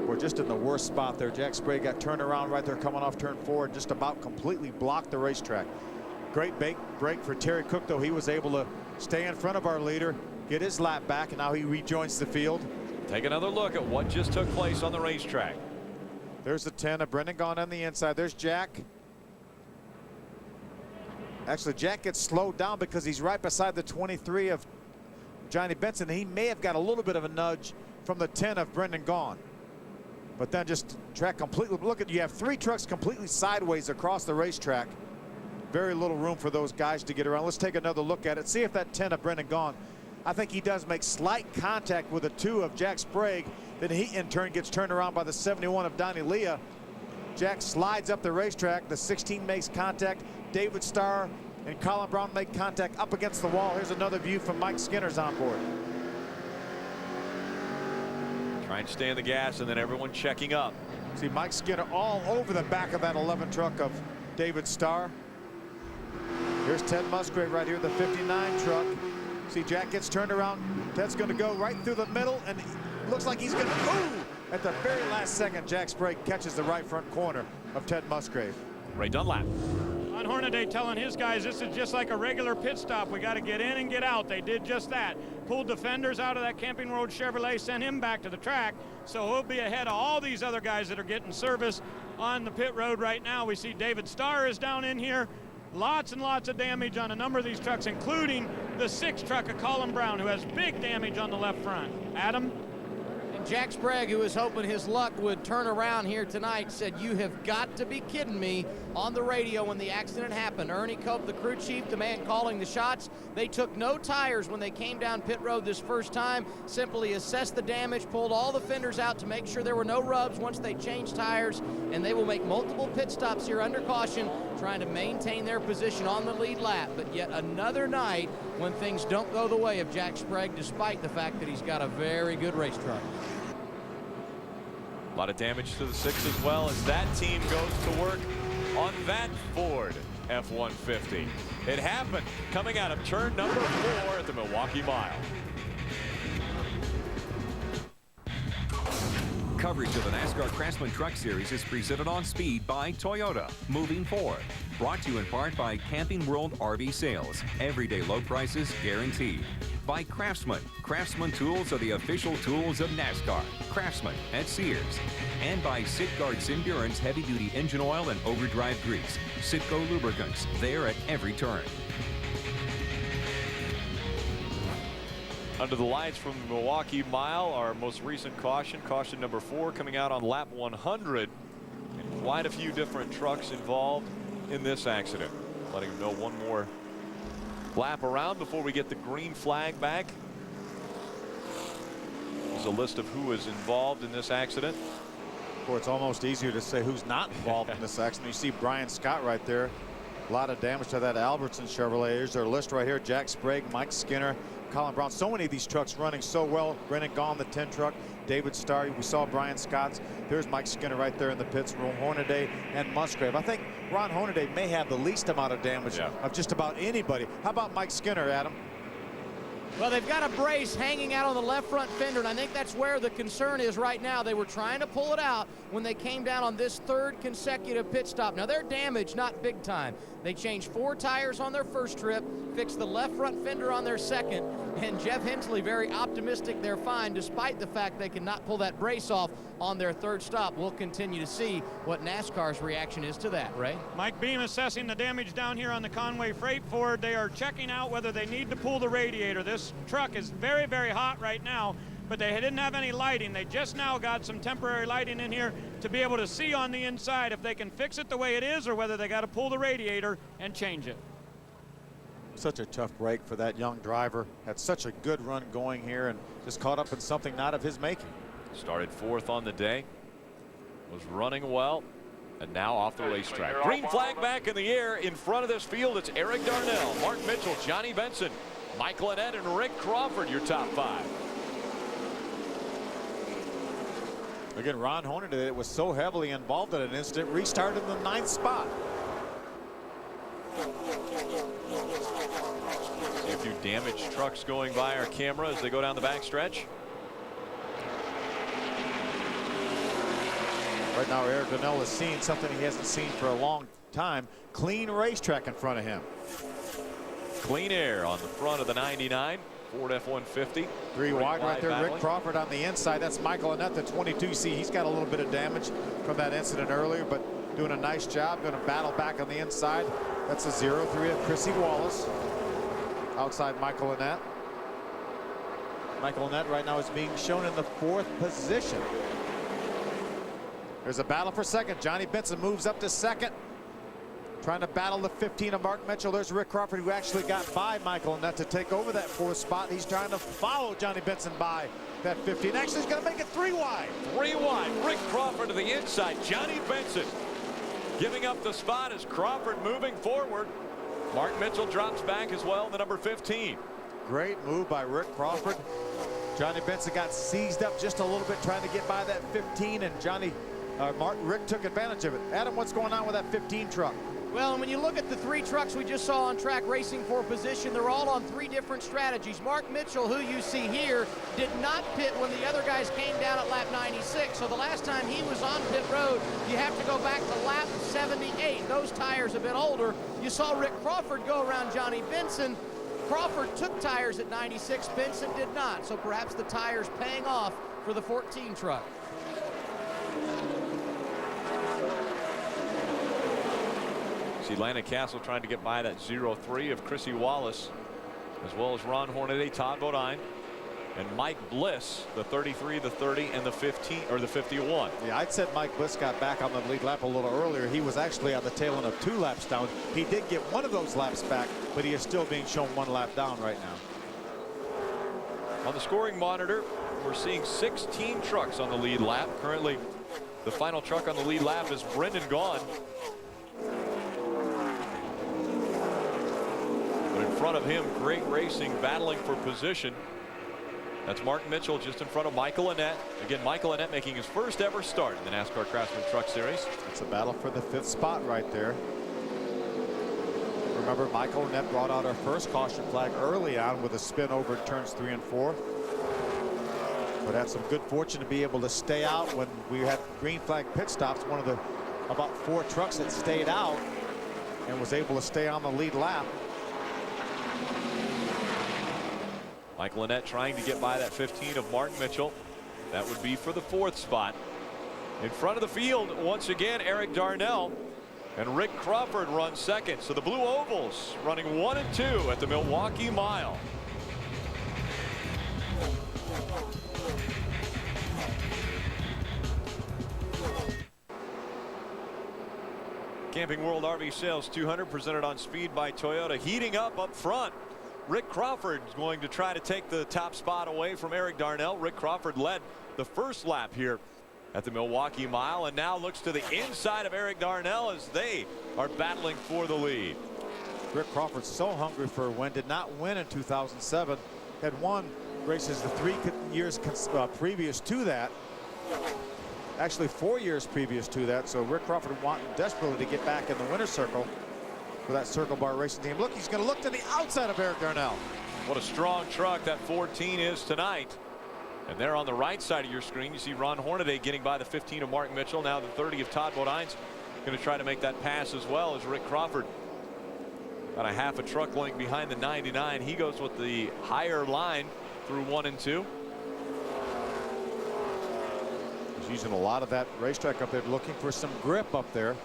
We're just in the worst spot there. Jack Sprague got turned around right there coming off turn 4 and just about completely blocked the racetrack. Great break for Terry Cook, though. He was able to stay in front of our leader, get his lap back, and now he rejoins the field. Take another look at what just took place on the racetrack. There's the 10 of Brendan Gaughan on the inside. There's Jack. Actually, Jack gets slowed down because he's right beside the 23 of Johnny Benson. He may have got a little bit of a nudge from the 10 of Brendan Gaughan. But then just track completely. Look at, you have 3 trucks completely sideways across the racetrack. Very little room for those guys to get around. Let's take another look at it. See if that 10 of Brendan Gaughan, I think he does make slight contact with the 2 of Jack Sprague. Then he in turn gets turned around by the 71 of Donnie Leah. Jack slides up the racetrack. The 16 makes contact. David Starr and Colin Brown make contact up against the wall. Here's another view from Mike Skinner's on board. Trying to stay in the gas, and then everyone checking up. See Mike Skinner all over the back of that 11 truck of David Starr. Here's Ted Musgrave right here, the 59 truck. See Jack gets turned around. Ted's going to go right through the middle, and looks like he's going to, ooh! At the very last second, Jack Sprague catches the right front corner of Ted Musgrave. Ray Dunlap. Ron Hornaday telling his guys this is just like a regular pit stop. We got to get in and get out. They did just that. Pulled the fenders out of that Camping World Chevrolet, sent him back to the track. So he'll be ahead of all these other guys that are getting service on the pit road right now. We see David Starr is down in here. Lots and lots of damage on a number of these trucks, including the 6 truck of Colin Brown, who has big damage on the left front. Adam? Jack Sprague, who was hoping his luck would turn around here tonight, said, "You have got to be kidding me," on the radio when the accident happened. Ernie Cope, the crew chief, the man calling the shots, they took no tires when they came down pit road this first time, simply assessed the damage, pulled all the fenders out to make sure there were no rubs once they changed tires, and they will make multiple pit stops here under caution, trying to maintain their position on the lead lap. But yet another night when things don't go the way of Jack Sprague, despite the fact that he's got a very good race truck. A lot of damage to the 6 as well as that team goes to work on that Ford F-150. It happened coming out of turn number 4 at the Milwaukee Mile. Coverage of the NASCAR Craftsman Truck Series is presented on Speed by Toyota. Moving forward. Brought to you in part by Camping World RV Sales. Everyday low prices guaranteed. By Craftsman. Craftsman tools are the official tools of NASCAR. Craftsman at Sears. And by Sitgard Endurance Heavy Duty Engine Oil and Overdrive Grease. Sitco Lubricants. There at every turn. Under the lights from the Milwaukee Mile, our most recent caution, caution number 4, coming out on lap 100. And quite a few different trucks involved in this accident. Letting them know one more lap around before we get the green flag back. There's a list of who is involved in this accident. Boy, it's almost easier to say who's not involved in this accident. You see Brian Scott right there. A lot of damage to that Albertson Chevrolet. Here's their list right here. Jack Sprague, Mike Skinner, Colin Brown. So many of these trucks running so well. Brennan Gaughan, the 10 truck. David Starr. We saw Brian Scott's. There's Mike Skinner right there in the pits. Ron Hornaday and Musgrave. I think Ron Hornaday may have the least amount of damage of just about anybody. How about Mike Skinner, Adam? Well, they've got a brace hanging out on the left front fender, and I think that's where the concern is right now. They were trying to pull it out when they came down on this 3rd consecutive pit stop. Now, they're damaged, not big time. They changed 4 tires on their first trip, fixed the left front fender on their second, and Jeff Hensley very optimistic they're fine, despite the fact they cannot pull that brace off on their 3rd stop. We'll continue to see what NASCAR's reaction is to that, Ray. Mike Beam assessing the damage down here on the Conway Freight Ford. They are checking out whether they need to pull the radiator. This truck is very, very hot right now, but they didn't have any lighting. They just now got some temporary lighting in here to be able to see on the inside if they can fix it the way it is or whether they got to pull the radiator and change it. Such a tough break for that young driver. Had such a good run going here and just caught up in something not of his making. Started 4th on the day. Was running well. And now off the racetrack. Green flag back in the air. In front of this field, it's Eric Darnell, Mark Mitchell, Johnny Benson, Mike Lynette, and Rick Crawford, your top 5. Again, Ron Hornaday was so heavily involved in an incident, restarted in the 9th spot. See a few damaged trucks going by our camera as they go down the backstretch. Right now, Eric Darnell is seeing something he hasn't seen for a long time. Clean racetrack in front of him. Clean air on the front of the 99 Ford F-150. 3 wide right there. Rick Crawford on the inside. That's Michael Annette, the 22. See, he's got a little bit of damage from that incident earlier, but doing a nice job. Going to battle back on the inside. That's a 0-3 of Chrissy Wallace. Outside Michael Annette. Michael Annette right now is being shown in the 4th position. There's a battle for 2nd. Johnny Benson moves up to 2nd. Trying to battle the 15 of Mark Mitchell. There's Rick Crawford, who actually got by Michael Annette to take over that 4th spot. He's trying to follow Johnny Benson by that 15. Actually, he's going to make it 3 wide. 3 wide. Rick Crawford to the inside. Johnny Benson giving up the spot as Crawford moving forward. Mark Mitchell drops back as well, the number 15. Great move by Rick Crawford. Johnny Benson got seized up just a little bit trying to get by that 15, and Rick took advantage of it. Adam, what's going on with that 15 truck? Well, and when you look at the 3 trucks we just saw on track racing for position, they're all on 3 different strategies. Mark Mitchell, who you see here, did not pit when the other guys came down at lap 96. So the last time he was on pit road, you have to go back to lap 78. Those tires a bit older. You saw Rick Crawford go around Johnny Benson. Crawford took tires at 96, Benson did not. So perhaps the tires paying off for the 14 truck. See Landon Castle trying to get by that 0-3 of Chrissy Wallace, as well as Ron Hornaday, Todd Bodine, and Mike Bliss, the 33, the 30, and the 15 or the 51. Yeah, I'd said Mike Bliss got back on the lead lap a little earlier. He was actually on the tail end of 2 laps down. He did get one of those laps back, but he is still being shown 1 lap down right now. On the scoring monitor, we're seeing 16 trucks on the lead lap. Currently, the final truck on the lead lap is Brendan Gaughan. But in front of him, great racing, battling for position. That's Mark Mitchell just in front of Michael Annett. Again, Michael Annett making his first ever start in the NASCAR Craftsman Truck Series. It's a battle for the 5th spot right there. Remember, Michael Annett brought out our first caution flag early on with a spin over in turns 3 and 4. But had some good fortune to be able to stay out when we had green flag pit stops. One of the about 4 trucks that stayed out and was able to stay on the lead lap. Michael Annett trying to get by that 15 of Mark Mitchell. That would be for the 4th spot. In front of the field, once again, Eric Darnell and Rick Crawford run second. So the Blue Ovals running 1 and 2 at the Milwaukee Mile. Camping World RV Sales 200 presented on Speed by Toyota. Heating up front. Rick Crawford is going to try to take the top spot away from Eric Darnell. Rick Crawford led the first lap here at the Milwaukee Mile and now looks to the inside of Eric Darnell as they are battling for the lead. Rick Crawford so hungry for a win. Did not win in 2007. Had won races the 3 years previous to that. Actually 4 years previous to that. So Rick Crawford wanting desperately to get back in the winner's circle for that Circle Bar racing team. Look, he's going to look to the outside of Eric Darnell. What a strong truck that 14 is tonight. And there on the right side of your screen, you see Ron Hornaday getting by the 15 of Mark Mitchell. Now the 30 of Todd Bodines going to try to make that pass as well as Rick Crawford. About a half a truck length behind the 99. He goes with the higher line through 1 and 2. He's using a lot of that racetrack up there, looking for some grip up there.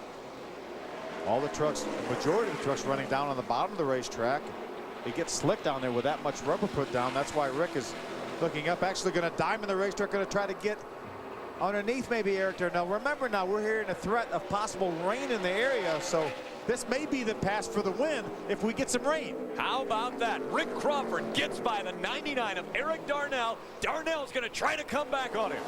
All the trucks, the majority of the trucks running down on the bottom of the racetrack. It gets slick down there with that much rubber put down. That's why Rick is looking up, actually going to diamond the racetrack, going to try to get underneath maybe Eric Darnell. Remember now, we're hearing a threat of possible rain in the area, so this may be the pass for the win if we get some rain. How about that? Rick Crawford gets by the 99 of Eric Darnell. Darnell's going to try to come back on him.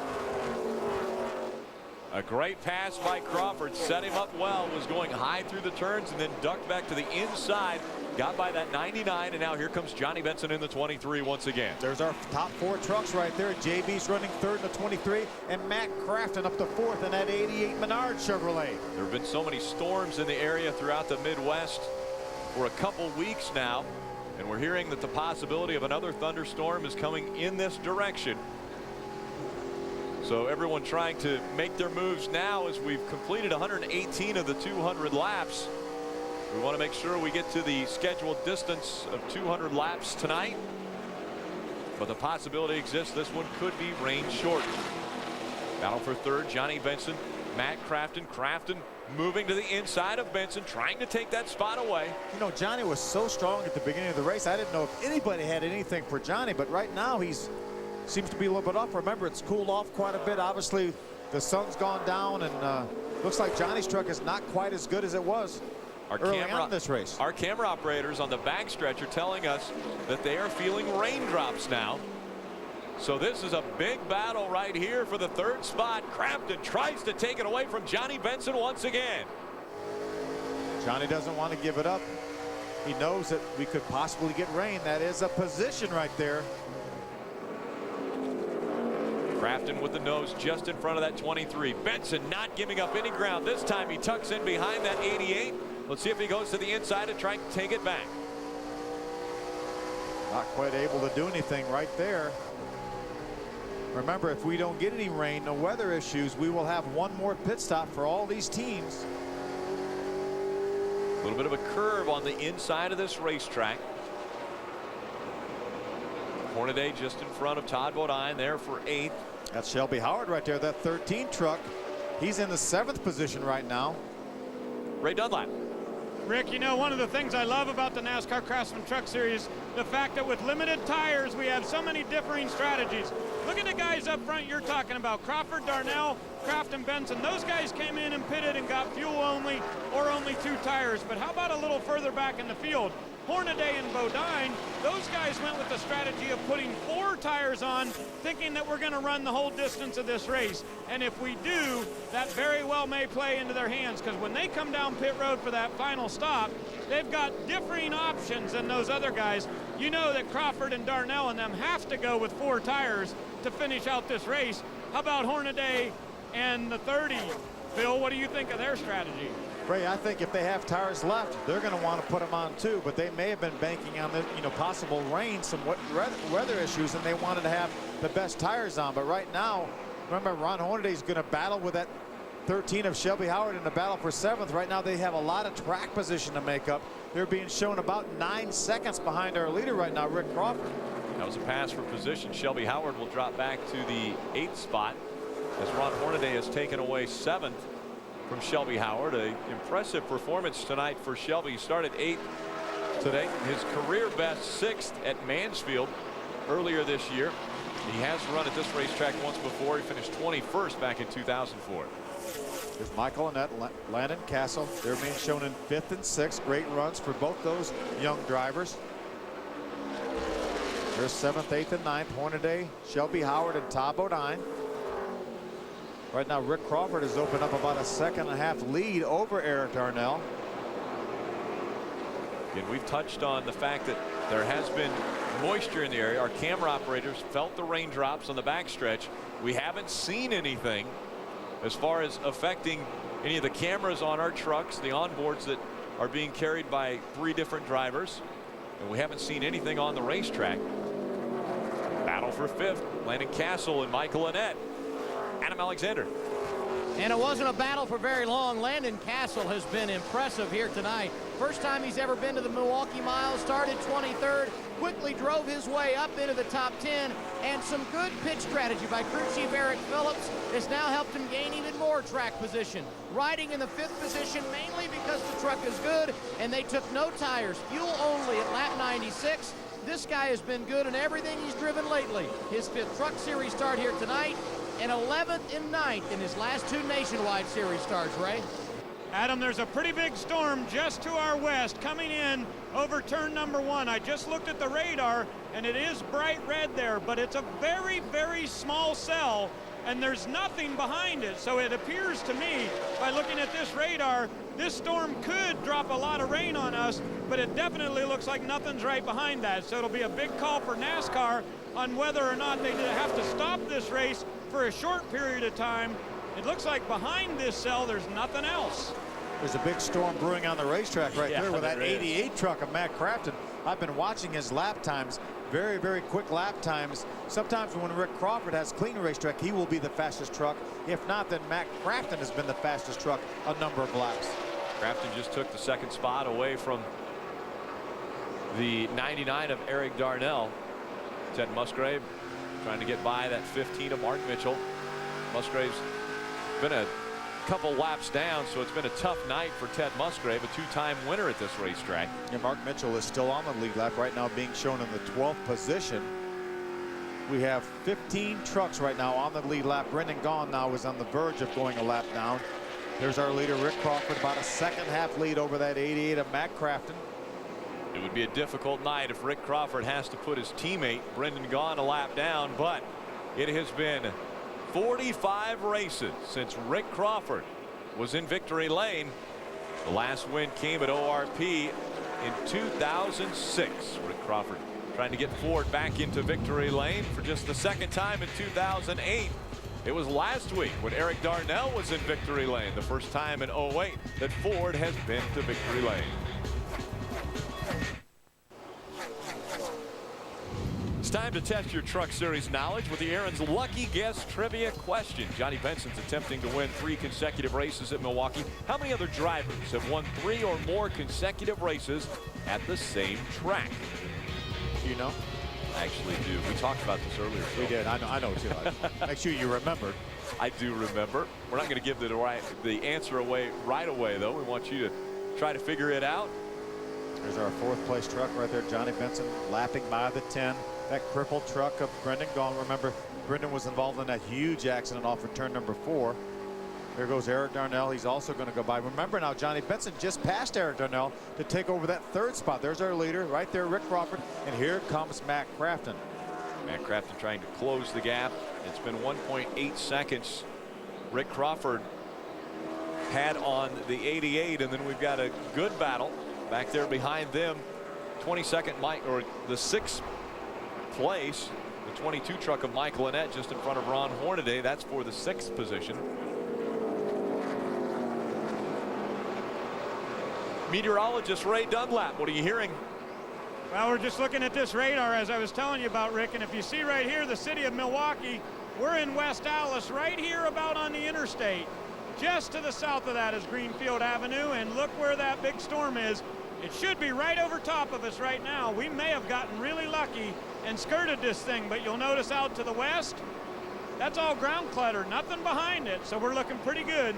A great pass by Crawford, set him up well, was going high through the turns and then ducked back to the inside, got by that 99, and now here comes Johnny Benson in the 23 once again. There's our top 4 trucks right there. JB's running 3rd in the 23, and Matt Crafton up to 4th in that 88 Menard Chevrolet. There have been so many storms in the area throughout the Midwest for a couple weeks now, and we're hearing that the possibility of another thunderstorm is coming in this direction. So everyone trying to make their moves now as we've completed 118 of the 200 laps. We want to make sure we get to the scheduled distance of 200 laps tonight. But the possibility exists this one could be rain shortened. Battle for 3rd, Johnny Benson, Matt Crafton. Crafton moving to the inside of Benson, trying to take that spot away. You know, Johnny was so strong at the beginning of the race. I didn't know if anybody had anything for Johnny, but right now he's seems to be a little bit off. Remember, it's cooled off quite a bit. Obviously, the sun's gone down, and looks like Johnny's truck is not quite as good as it was early on in this race. Our camera operators on the backstretch are telling us that they are feeling raindrops now. So this is a big battle right here for the 3rd spot. Crafton tries to take it away from Johnny Benson once again. Johnny doesn't want to give it up. He knows that we could possibly get rain. That is a position right there. Crafton with the nose just in front of that 23. Benson not giving up any ground. This time he tucks in behind that 88. Let's see if he goes to the inside and try to take it back. Not quite able to do anything right there. Remember, if we don't get any rain, no weather issues, we will have one more pit stop for all these teams. A little bit of a curve on the inside of this racetrack. Hornaday just in front of Todd Bodine there for 8th. That's Shelby Howard right there, that 13 truck. He's in the 7th position right now. Ray Dunlap Rick, you know, one of the things I love about the NASCAR Craftsman Truck Series, the fact that with limited tires, we have so many differing strategies. Look at the guys up front you're talking about, Crawford, Darnell, Kraft, and Benson. Those guys came in and pitted and got fuel only or only 2 tires. But how about a little further back in the field? Hornaday and Bodine, those guys went with the strategy of putting 4 tires on, thinking that we're going to run the whole distance of this race. And if we do, that very well may play into their hands, because when they come down pit road for that final stop, they've got differing options than those other guys. You know that Crawford and Darnell and them have to go with 4 tires to finish out this race. How about Hornaday and the 30? Phil, what do you think of their strategy? Ray, I think if they have tires left, they're going to want to put them on too, but they may have been banking on the possible rain, some weather issues, and they wanted to have the best tires on. But right now, remember, Ron Hornaday is going to battle with that 13 of Shelby Howard in the battle for 7th. Right now, they have a lot of track position to make up. They're being shown about 9 seconds behind our leader right now, Rick Crawford. That was a pass for position. Shelby Howard will drop back to the 8th spot as Ron Hornaday has taken away 7th from Shelby Howard. An impressive performance tonight for Shelby. He started 8th today. His career best 6th at Mansfield earlier this year. He has run at this racetrack once before. He finished 21st back in 2004. There's Michael Annett, Landon Castle. They're being shown in 5th and 6th. Great runs for both those young drivers. There's 7th, 8th, and 9th. Hornaday, Shelby Howard, and Todd Bodine. Right now, Rick Crawford has opened up about a 2.5 lead over Eric Darnell. Again, we've touched on the fact that there has been moisture in the area. Our camera operators felt the raindrops on the backstretch. We haven't seen anything as far as affecting any of the cameras on our trucks, the onboards that are being carried by 3 different drivers. And we haven't seen anything on the racetrack. Battle for 5th, Landon Castle and Michael Annett. Adam Alexander. And it wasn't a battle for very long. Landon Castle has been impressive here tonight. First time he's ever been to the Milwaukee Mile. Started 23rd, quickly drove his way up into the top 10, and some good pitch strategy by crew chief Eric Phillips has now helped him gain even more track position. Riding in the 5th position mainly because the truck is good and they took no tires, fuel only at lap 96. This guy has been good in everything he's driven lately. His 5th Truck Series start here tonight, and 11th and 9th in his last 2 Nationwide Series starts, Ray. Adam, there's a pretty big storm just to our west coming in over turn number 1. I just looked at the radar, and it is bright red there, but it's a very, very small cell, and there's nothing behind it. So it appears to me, by looking at this radar, this storm could drop a lot of rain on us, but it definitely looks like nothing's right behind that. So it'll be a big call for NASCAR on whether or not they have to stop this race for a short period of time. It looks like behind this cell there's nothing else. There's a big storm brewing on the racetrack right there with that there 88 truck of Matt Crafton. I've been watching his lap times, very, very quick lap times. Sometimes when Rick Crawford has clean racetrack, he will be the fastest truck. If not, then Matt Crafton has been the fastest truck a number of laps. Crafton just took the 2nd spot away from the 99 of Eric Darnell. Ted Musgrave trying to get by that 15 of Mark Mitchell. Musgrave's been a couple laps down, so it's been a tough night for Ted Musgrave, a 2-time winner at this racetrack. And Mark Mitchell is still on the lead lap right now, being shown in the 12th position. We have 15 trucks right now on the lead lap. Brendan Gaughan now is on the verge of going a lap down. There's our leader, Rick Crawford, about a 2.5 lead over that 88 of Matt Crafton. It would be a difficult night if Rick Crawford has to put his teammate Brendan Gaughan a lap down, but it has been 45 races since Rick Crawford was in victory lane. The last win came at ORP in 2006. Rick Crawford trying to get Ford back into victory lane for just the 2nd time in 2008. It was last week when Eric Darnell was in victory lane, the first time in 08 that Ford has been to victory lane. It's time to test your Truck Series knowledge with the Aaron's Lucky Guess Trivia question. Johnny Benson's attempting to win 3 consecutive races at Milwaukee. How many other drivers have won 3 or more consecutive races at the same track? Do you know? I actually do. We talked about this earlier. We did. I know too. Make sure you remembered. I do remember. We're not going to give the answer away right away, though. We want you to try to figure it out. There's our 4th place truck right there. Johnny Benson lapping by the 10. That crippled truck of Brendan Gaughan. Remember, Brendan was involved in that huge accident off of turn number 4. There goes Eric Darnell. He's also going to go by. Remember now, Johnny Benson just passed Eric Darnell to take over that 3rd spot. There's our leader right there, Rick Crawford. And here comes Matt Crafton. Matt Crafton trying to close the gap. It's been 1.8 seconds. Rick Crawford had on the 88, and then we've got a good battle back there behind them. 22nd Mike, or the 6th place, the 22 truck of Mike Lynette just in front of Ron Hornaday. That's for the 6th position. Meteorologist Ray Dunlap, what are you hearing? Well, we're just looking at this radar as I was telling you about, Rick, and if you see right here the city of Milwaukee, we're in West Allis, right here about on the interstate. Just to the south of that is Greenfield Avenue, and look where that big storm is. It should be right over top of us right now. We may have gotten really lucky and skirted this thing, but you'll notice out to the west, that's all ground clutter, nothing behind it, so we're looking pretty good.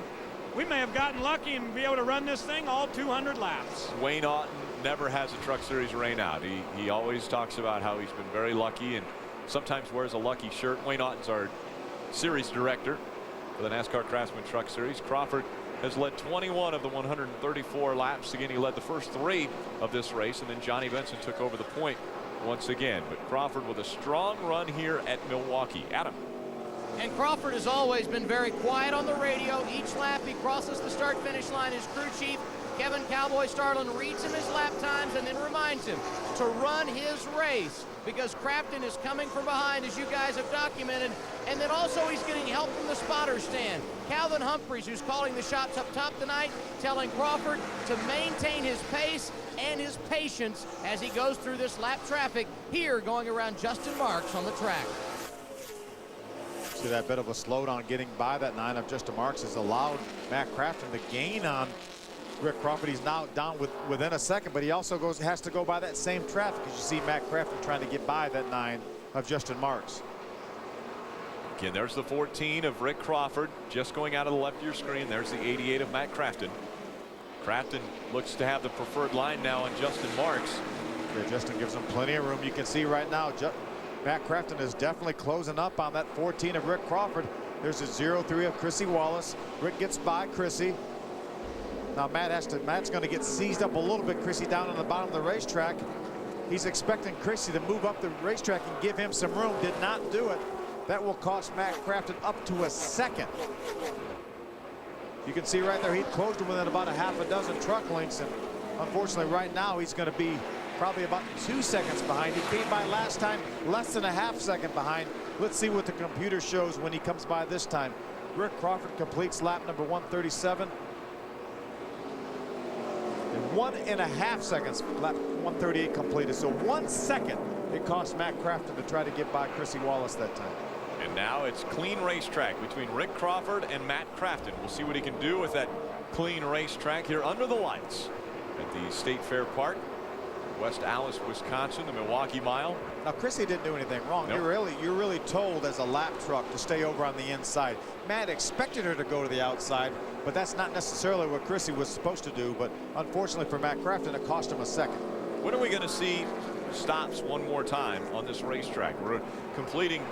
We may have gotten lucky and be able to run this thing all 200 laps. Wayne Auton never has a Truck Series rain out. He always talks about how he's been very lucky and sometimes wears a lucky shirt. Wayne Auton's our series director for the NASCAR Craftsman Truck Series. Crawford has led 21 of the 134 laps. Again, he led the first 3 of this race, and then Johnny Benson took over the point once again. But Crawford with a strong run here at Milwaukee. Adam. And Crawford has always been very quiet on the radio. Each lap he crosses the start-finish line, his crew chief, Kevin Cowboy Starlin, reads him his lap times and then reminds him to run his race because Crafton is coming from behind, as you guys have documented, and then also he's getting help from the spotter stand. Calvin Humphreys, who's calling the shots up top tonight, telling Crawford to maintain his pace and his patience as he goes through this lap traffic here going around Justin Marks on the track. See that bit of a slowdown getting by that 9 of Justin Marks has allowed Matt Crafton to gain on Rick Crawford. He's now down within a second, but he also has to go by that same traffic as you see Matt Crafton trying to get by that 9 of Justin Marks. Again, there's the 14 of Rick Crawford just going out of the left of your screen. There's the 88 of Matt Crafton. Crafton looks to have the preferred line now on Justin Marks. Yeah, Justin gives him plenty of room. You can see right now Matt Crafton is definitely closing up on that 14 of Rick Crawford. There's a 0-3 of Chrissy Wallace. Rick gets by Chrissy. Now Matt's going to get seized up a little bit. Chrissy down on the bottom of the racetrack. He's expecting Chrissy to move up the racetrack and give him some room. Did not do it. That will cost Matt Crafton up to a second. You can see right there he closed him within about a half a dozen truck lengths, and unfortunately right now he's going to be probably about 2 seconds behind. He came by last time less than a half second behind. Let's see what the computer shows when he comes by this time. Rick Crawford completes lap number 137 in 1.5 seconds. Lap 138 completed. So 1 second it cost Matt Crafton to try to get by Chrissy Wallace that time. And now it's clean racetrack between Rick Crawford and Matt Crafton. We'll see what he can do with that clean racetrack here under the lights at the State Fair Park, West Allis, Wisconsin, the Milwaukee Mile. Now Chrissy didn't do anything wrong. Nope. You're really told as a lap truck to stay over on the inside. Matt expected her to go to the outside, but that's not necessarily what Chrissy was supposed to do. But unfortunately for Matt Crafton, it cost him a second. When are we going to see stops one more time on this racetrack? We're completing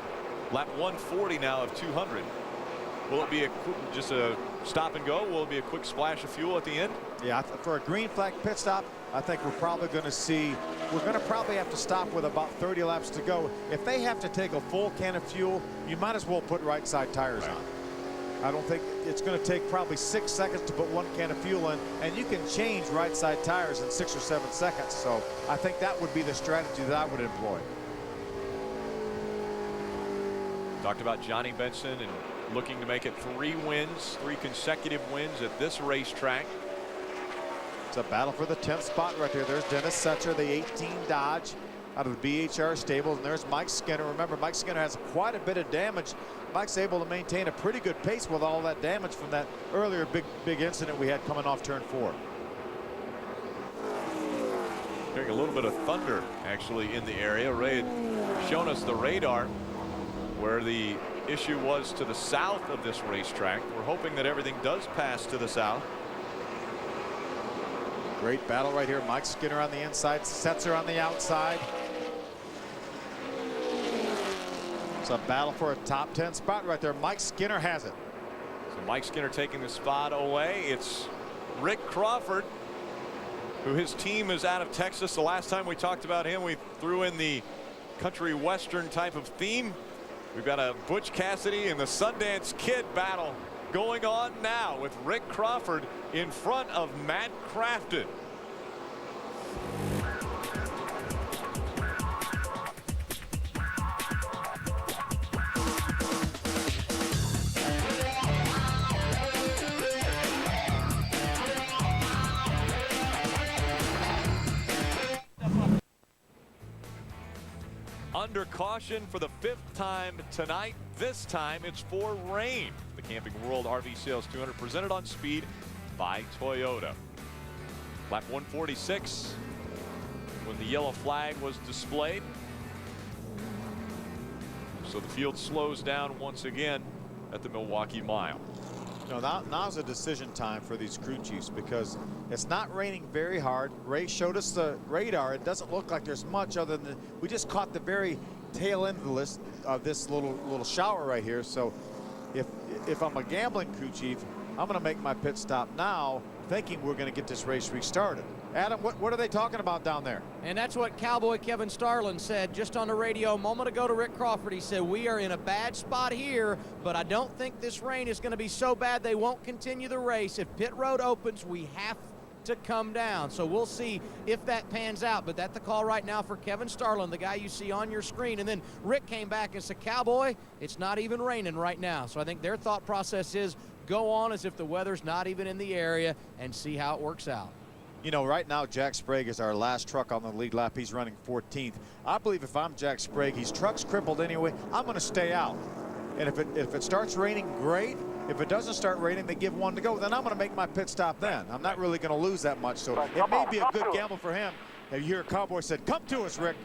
lap 140 now of 200. Will it be just a stop and go? Will it be a quick splash of fuel at the end? Yeah, for a green flag pit stop, I think we're probably going to probably have to stop with about 30 laps to go. If they have to take a full can of fuel, you might as well put right side tires on. I don't think it's going to take probably 6 seconds to put 1 can of fuel in, and you can change right side tires in 6 or 7 seconds. So I think that would be the strategy that I would employ. Talked about Johnny Benson and looking to make it 3 wins, 3 consecutive wins at this racetrack. It's a battle for the 10th spot right there. There's Dennis Setzer, the 18 Dodge out of the BHR stables, and there's Mike Skinner. Remember, Mike Skinner has quite a bit of damage. Mike's able to maintain a pretty good pace with all that damage from that earlier big incident we had coming off turn 4. Hearing a little bit of thunder actually in the area. Ray had shown us the radar where the issue was to the south of this racetrack. We're hoping that everything does pass to the south. Great battle right here. Mike Skinner on the inside, Setzer on the outside. It's a battle for a top 10 spot right there. Mike Skinner has it. So Mike Skinner taking the spot away. It's Rick Crawford, who his team is out of Texas. The last time we talked about him, we threw in the country western type of theme. We've got a Butch Cassidy and the Sundance Kid battle going on now with Rick Crawford in front of Matt Crafton. Under caution for the 5th time tonight. This time it's for rain. The Camping World RV Sales 200 presented on Speed by Toyota. Lap 146 when the yellow flag was displayed. So the field slows down once again at the Milwaukee Mile. You know, now's a decision time for these crew chiefs because it's not raining very hard. Ray showed us the radar. It doesn't look like there's much other than we just caught the very tail end of the list of this little shower right here. So if I'm a gambling crew chief, I'm going to make my pit stop now, thinking we're going to get this race restarted. Adam, what are they talking about down there? And that's what Cowboy Kevin Starlin said just on the radio a moment ago to Rick Crawford. He said, we are in a bad spot here, but I don't think this rain is going to be so bad they won't continue the race. If pit road opens, we have to come down. So we'll see if that pans out, but that's the call right now for Kevin Starlin, the guy you see on your screen. And then Rick came back and said, Cowboy, it's not even raining right now. So I think their thought process is go on as if the weather's not even in the area and see how it works out. You know, right now Jack Sprague is our last truck on the lead lap. He's running 14th. I believe if I'm Jack Sprague, his truck's crippled anyway, I'm going to stay out. And if it starts raining, great. If it doesn't start raining, they give one to go, then I'm going to make my pit stop then. I'm not really going to lose that much. So it may be a good gamble for him. And you hear a Cowboy said, come to us, Rick.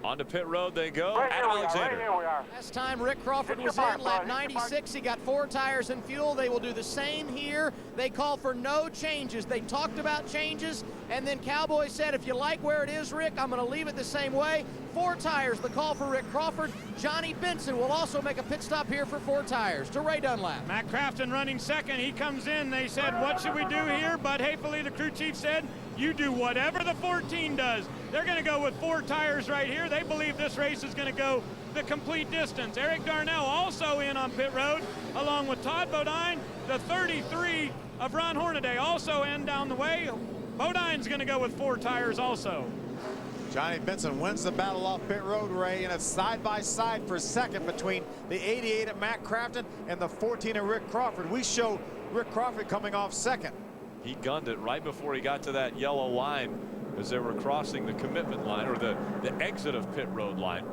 On to pit road they go. Adam Alexander. Last time Rick Crawford was in, lap 96, he got 4 tires and fuel. They will do the same here. They call for no changes. They talked about changes, and then Cowboy said, if you like where it is, Rick, I'm going to leave it the same way. 4 tires, the call for Rick Crawford. Johnny Benson will also make a pit stop here for 4 tires to Ray Dunlap. Matt Crafton running second. He comes in. They said, what should we do here? Bud Haefele, the crew chief, said, you do whatever the 14 does. They're going to go with 4 tires right here. They believe this race is going to go the complete distance. Eric Darnell also in on pit road, along with Todd Bodine. The 33 of Ron Hornaday also in down the way. Bodine's going to go with 4 tires also. Johnny Benson wins the battle off pit road, Ray, and it's side by side for second between the 88 of Matt Crafton and the 14 of Rick Crawford. We show Rick Crawford coming off second. He gunned it right before he got to that yellow line as they were crossing the commitment line, or the exit of pit road line.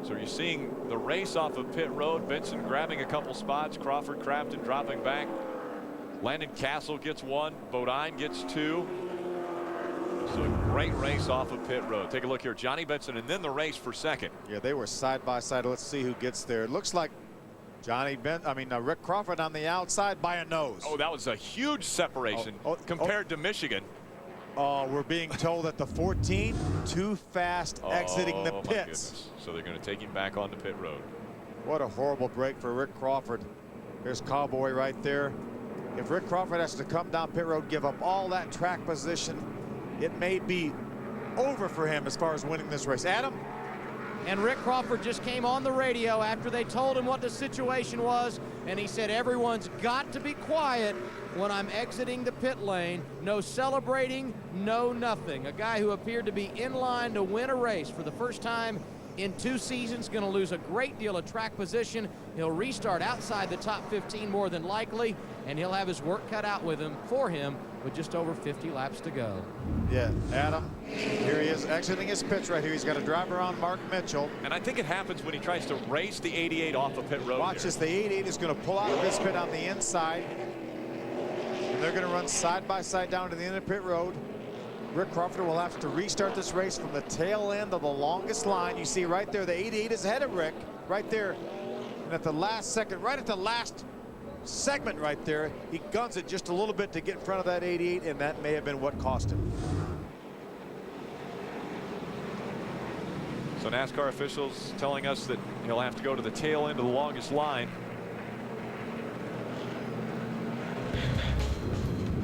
So you're seeing the race off of pit road. Benson grabbing a couple spots. Crawford, Crafton dropping back. Landon Castle gets 1. Bodine gets 2. So a great race off of pit road. Take a look here. Johnny Benson and then the race for second. Yeah, they were side by side. Let's see who gets there. It looks like Rick Crawford on the outside by a nose. Oh, that was a huge separation compared to Michigan. Oh, we're being told that the 14 too fast exiting the pits. So they're going to take him back onto pit road. What a horrible break for Rick Crawford. There's Cowboy right there. If Rick Crawford has to come down pit road, give up all that track position, it may be over for him as far as winning this race. Adam? And Rick Crawford just came on the radio after they told him what the situation was, and he said, everyone's got to be quiet when I'm exiting the pit lane. No celebrating, no nothing. A guy who appeared to be in line to win a race for the first time in 2 seasons, going to lose a great deal of track position. He'll restart outside the top 15 more than likely, and he'll have his work cut out for him with just over 50 laps to go. Yeah, Adam, here he is exiting his pits right here. He's got a driver on, Mark Mitchell. And I think it happens when he tries to race the 88 off of pit road. Watch this, the 88 is going to pull out of this pit on the inside. And they're going to run side by side down to the end of pit road. Rick Crawford will have to restart this race from the tail end of the longest line. You see right there, the 88 is ahead of Rick, right there. And at the last second, right at the last segment right there. He guns it just a little bit to get in front of that 88, and that may have been what cost him. So NASCAR officials telling us that he'll have to go to the tail end of the longest line.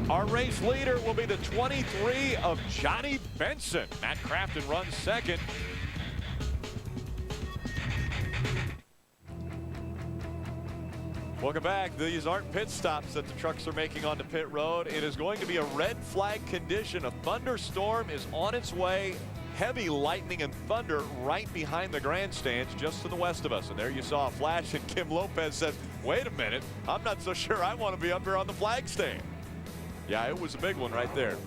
Our race leader will be the 23 of Johnny Benson. Matt Crafton runs second. Welcome back. These aren't pit stops that the trucks are making onto pit road. It is going to be a red flag condition. A thunderstorm is on its way. Heavy lightning and thunder right behind the grandstands just to the west of us. And there you saw a flash, and Kim Lopez said, wait a minute, I'm not so sure I want to be up here on the flag stand. Yeah, it was a big one right there.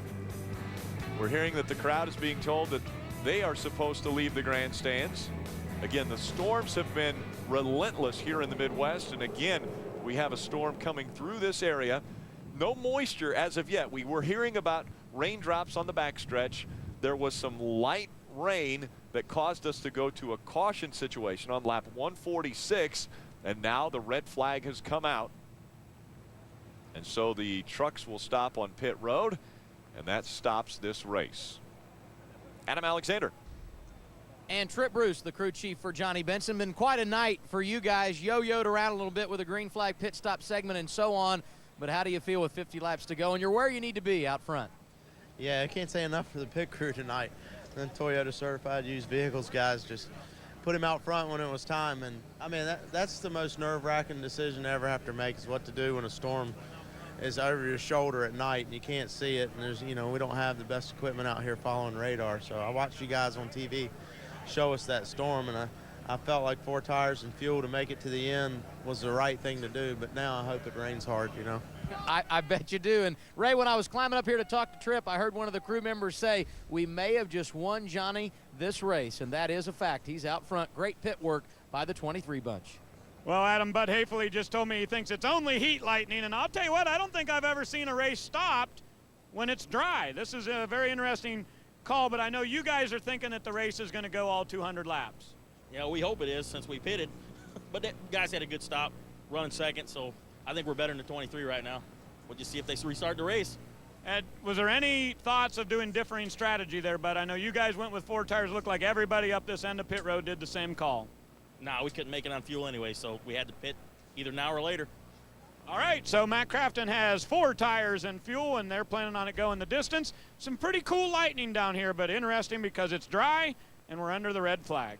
We're hearing that the crowd is being told that they are supposed to leave the grandstands. Again, the storms have been relentless here in the Midwest. And again, we have a storm coming through this area. No moisture as of yet. We were hearing about raindrops on the backstretch. There was some light rain that caused us to go to a caution situation on lap 146, and now the red flag has come out. And so the trucks will stop on pit road, and that stops this race. Adam Alexander. And Trip Bruce, the crew chief for Johnny Benson. Been quite a night for you guys. Yo-yoed around a little bit with a green flag pit stop segment and so on. But how do you feel with 50 laps to go? And you're where you need to be out front. Yeah, I can't say enough for the pit crew tonight. The Toyota certified used vehicles guys just put him out front when it was time. And I mean, that's the most nerve-wracking decision to ever have to make, is what to do when a storm is over your shoulder at night and you can't see it. And there's, you know, we don't have the best equipment out here following radar. So I watched you guys on TV show us that storm, and I felt like 4 tires and fuel to make it to the end was the right thing to do. But now I hope it rains hard, you know. I bet you do. And Ray, when I was climbing up here to talk to Trip, I heard one of the crew members say, we may have just won Johnny this race, and that is a fact. He's out front. Great pit work by the 23 bunch. Well, Adam, Bud Hayfley just told me he thinks it's only heat lightning, and I'll tell you what, I don't think I've ever seen a race stopped when it's dry. This is a very interesting call, but I know you guys are thinking that the race is going to go all 200 laps. Yeah, we hope it is, since we pitted. But the guys had a good stop, running second, so I think we're better than the 23 right now. We'll just see if they restart the race. Ed, was there any thoughts of doing differing strategy there, Bud? I know you guys went with 4 tires. Looked like everybody up this end of pit road did the same call. Nah, we couldn't make it on fuel anyway, so we had to pit either now or later. All right, so Matt Crafton has 4 tires and fuel, and they're planning on it going the distance. Some pretty cool lightning down here, but interesting because it's dry and we're under the red flag.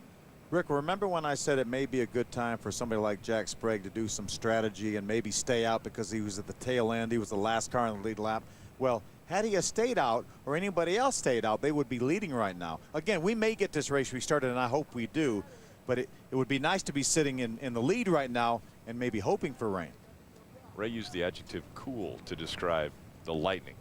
Rick, remember when I said it may be a good time for somebody like Jack Sprague to do some strategy and maybe stay out because he was at the tail end, he was the last car in the lead lap? Well, had he stayed out or anybody else stayed out, they would be leading right now. Again, we may get this race restarted, and I hope we do, but it would be nice to be sitting in the lead right now and maybe hoping for rain. Ray used the adjective cool to describe the lightning.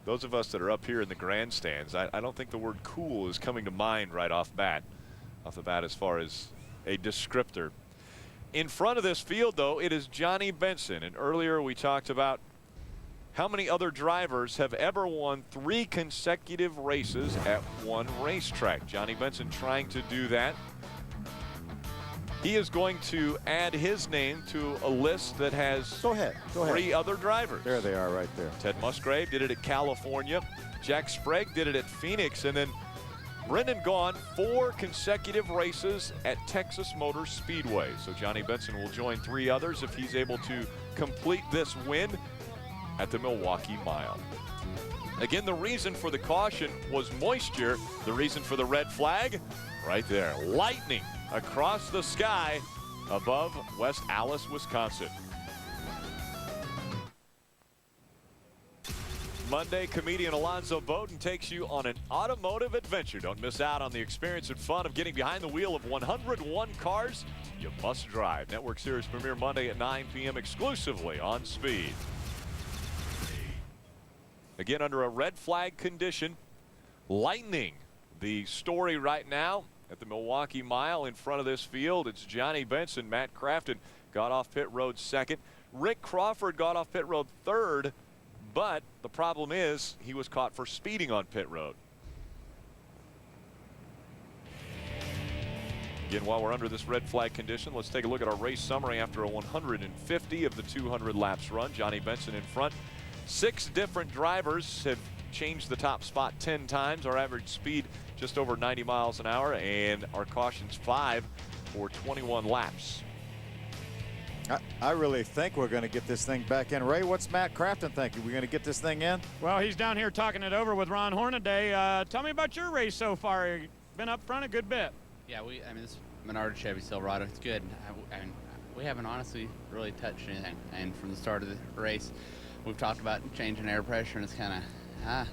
Those of us that are up here in the grandstands, I don't think the word cool is coming to mind right off the bat as far as a descriptor. In front of this field, though, it is Johnny Benson. And earlier we talked about how many other drivers have ever won 3 consecutive races at one racetrack. Johnny Benson trying to do that. He is going to add his name to a list that has Go ahead. 3 other drivers. There they are right there. Ted Musgrave did it at California. Jack Sprague did it at Phoenix. And then Brendan Gaughan, 4 consecutive races at Texas Motor Speedway. So Johnny Benson will join 3 others if he's able to complete this win at the Milwaukee Mile. Again, the reason for the caution was moisture. The reason for the red flag, right there. Lightning across the sky above West Allis, Wisconsin. Monday, comedian Alonzo Bowden takes you on an automotive adventure. Don't miss out on the experience and fun of getting behind the wheel of 101 cars you must drive. Network Series premiere Monday at 9 p.m. exclusively on Speed. Again, under a red flag condition, lightning. The story right now at the Milwaukee Mile in front of this field, it's Johnny Benson. Matt Crafton got off pit road second. Rick Crawford got off pit road third. But the problem is he was caught for speeding on pit road. Again, while we're under this red flag condition, let's take a look at our race summary after a 150 of the 200 laps run. Johnny Benson in front. 6 different drivers have changed the top spot 10 times. Our average speed just over 90 miles an hour, and our cautions 5 for 21 laps. I really think we're going to get this thing back in. Ray, what's Matt Crafton thinking? We're going to get this thing in? Well, he's down here talking it over with Ron Hornaday. Tell me about your race so far. You've been up front a good bit. Yeah, this Menard Chevy Silverado, it's good. We haven't honestly really touched anything. And from the start of the race, we've talked about changing air pressure, and it's kind of,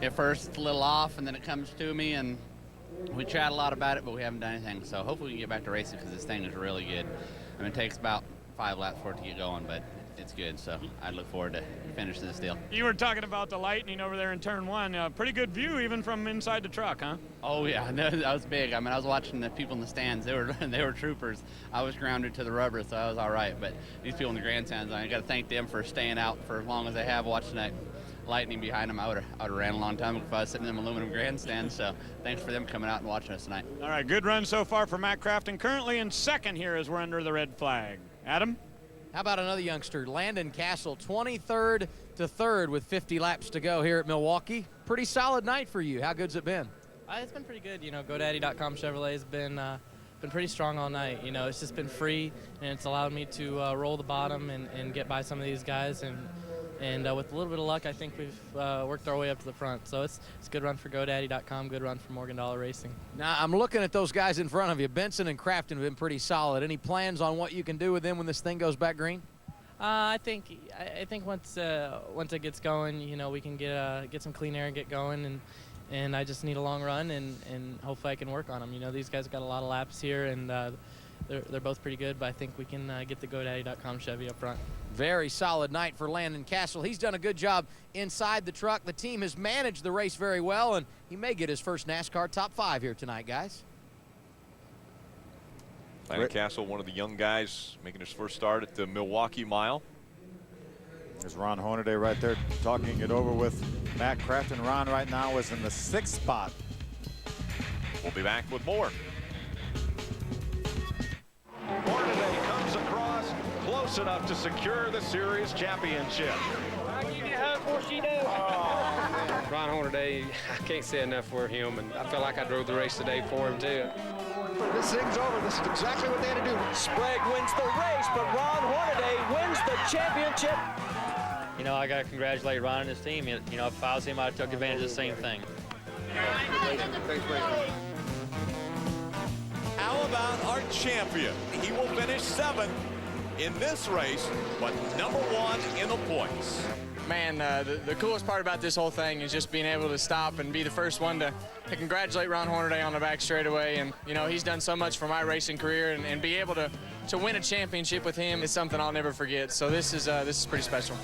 at first it's a little off, and then it comes to me, and we chat a lot about it, but we haven't done anything. So hopefully we can get back to racing, because this thing is really good. I mean, it takes about 5 laps for it to get going, but it's good. So I look forward to finishing this deal. You were talking about the lightning over there in turn 1. Pretty good view even from inside the truck, huh? Oh yeah, that was big. I mean, I was watching the people in the stands. They were troopers. I was grounded to the rubber, so I was all right. But these people in the grandstands, I got to thank them for staying out for as long as they have, watching that lightning behind them. I would have ran a long time if I was sitting in them aluminum grandstands. So thanks for them coming out and watching us tonight. All right, good run so far for Matt Crafton. Currently in second here as we're under the red flag. Adam? How about another youngster, Landon Castle, 23rd to 3rd with 50 laps to go here at Milwaukee. Pretty solid night for you. How good's it been? It's been pretty good. You know, GoDaddy.com Chevrolet has been pretty strong all night. You know, it's just been free, and it's allowed me to roll the bottom and get by some of these guys. And with a little bit of luck, I think we've worked our way up to the front. So it's a good run for GoDaddy.com, good run for Morgan Dollar Racing. Now, I'm looking at those guys in front of you. Benson and Crafton have been pretty solid. Any plans on what you can do with them when this thing goes back green? I think once it gets going, you know, we can get some clean air and get going, and I just need a long run, and hopefully I can work on them. You know, these guys got a lot of laps here, and they're both pretty good, but I think we can get the GoDaddy.com Chevy up front. Very solid night for Landon Castle. He's done a good job inside the truck. The team has managed the race very well, and he may get his first NASCAR top 5 here tonight, guys. Landon Castle, one of the young guys making his first start at the Milwaukee Mile. There's Ron Hornaday right there talking it over with Matt Crafton. Ron right now is in the 6th spot. We'll be back with more. Hornaday comes across close enough to secure the series championship. I'll give you a hug before she does. Ron Hornaday, I can't say enough for him, and I felt like I drove the race today for him too. This thing's over. This is exactly what they had to do. Sprague wins the race, but Ron Hornaday wins the championship. You know, I got to congratulate Ron and his team. You know, if I was him, I took advantage of the same thing. Thanks, Ray. How about our champion? He will finish 7th in this race, but number 1 in the points. Man, the coolest part about this whole thing is just being able to stop and be the first one to congratulate Ron Hornaday on the back straightaway. And, you know, he's done so much for my racing career, and be able to win a championship with him is something I'll never forget. So this is pretty special.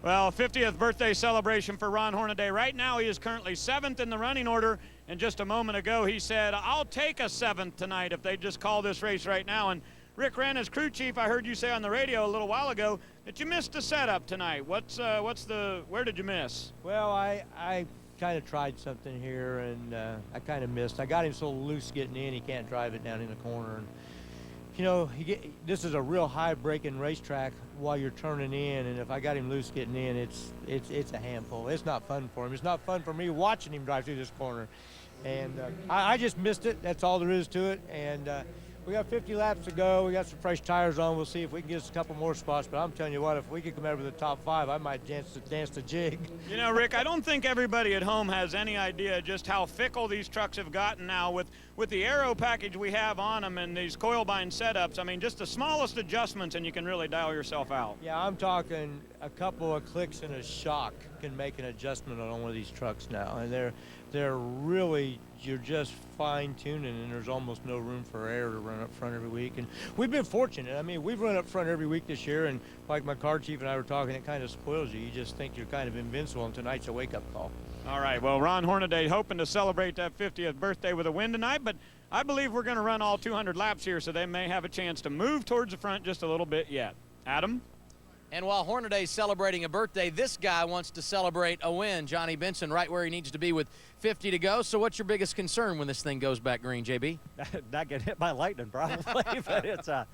Well, 50th birthday celebration for Ron Hornaday. Right now, he is currently 7th in the running order. And just a moment ago, he said, I'll take a 7th tonight if they just call this race right now. And Rick Wren, as crew chief, I heard you say on the radio a little while ago that you missed the setup tonight. Where did you miss? Well, I kind of tried something here, and I kind of missed. I got him so loose getting in, he can't drive it down in the corner. And, you know, this is a real high-braking racetrack while you're turning in, and if I got him loose getting in, it's a handful. It's not fun for him. It's not fun for me watching him drive through this corner. And I just missed it. That's all there is to it. And we got 50 laps to go. We got some fresh tires on. We'll see if we can get us a couple more spots. But I'm telling you what, if we could come out with the top 5, I might dance the jig. You know, Rick, I don't think everybody at home has any idea just how fickle these trucks have gotten now with the aero package we have on them and these coil bind setups. I mean, just the smallest adjustments and you can really dial yourself out. Yeah, I'm talking a couple of clicks and a shock can make an adjustment on one of these trucks now. And they're really, you're just fine-tuning, and there's almost no room for air to run up front every week. And we've been fortunate. I mean, we've run up front every week this year, and like my car chief and I were talking, it kind of spoils you. You just think you're kind of invincible, and tonight's a wake-up call. All right, well, Ron Hornaday hoping to celebrate that 50th birthday with a win tonight, but I believe we're going to run all 200 laps here, so they may have a chance to move towards the front just a little bit yet. Adam? And while Hornaday's celebrating a birthday, this guy wants to celebrate a win. Johnny Benson right where he needs to be with 50 to go. So what's your biggest concern when this thing goes back green, JB? Not get hit by lightning, probably. But it's, I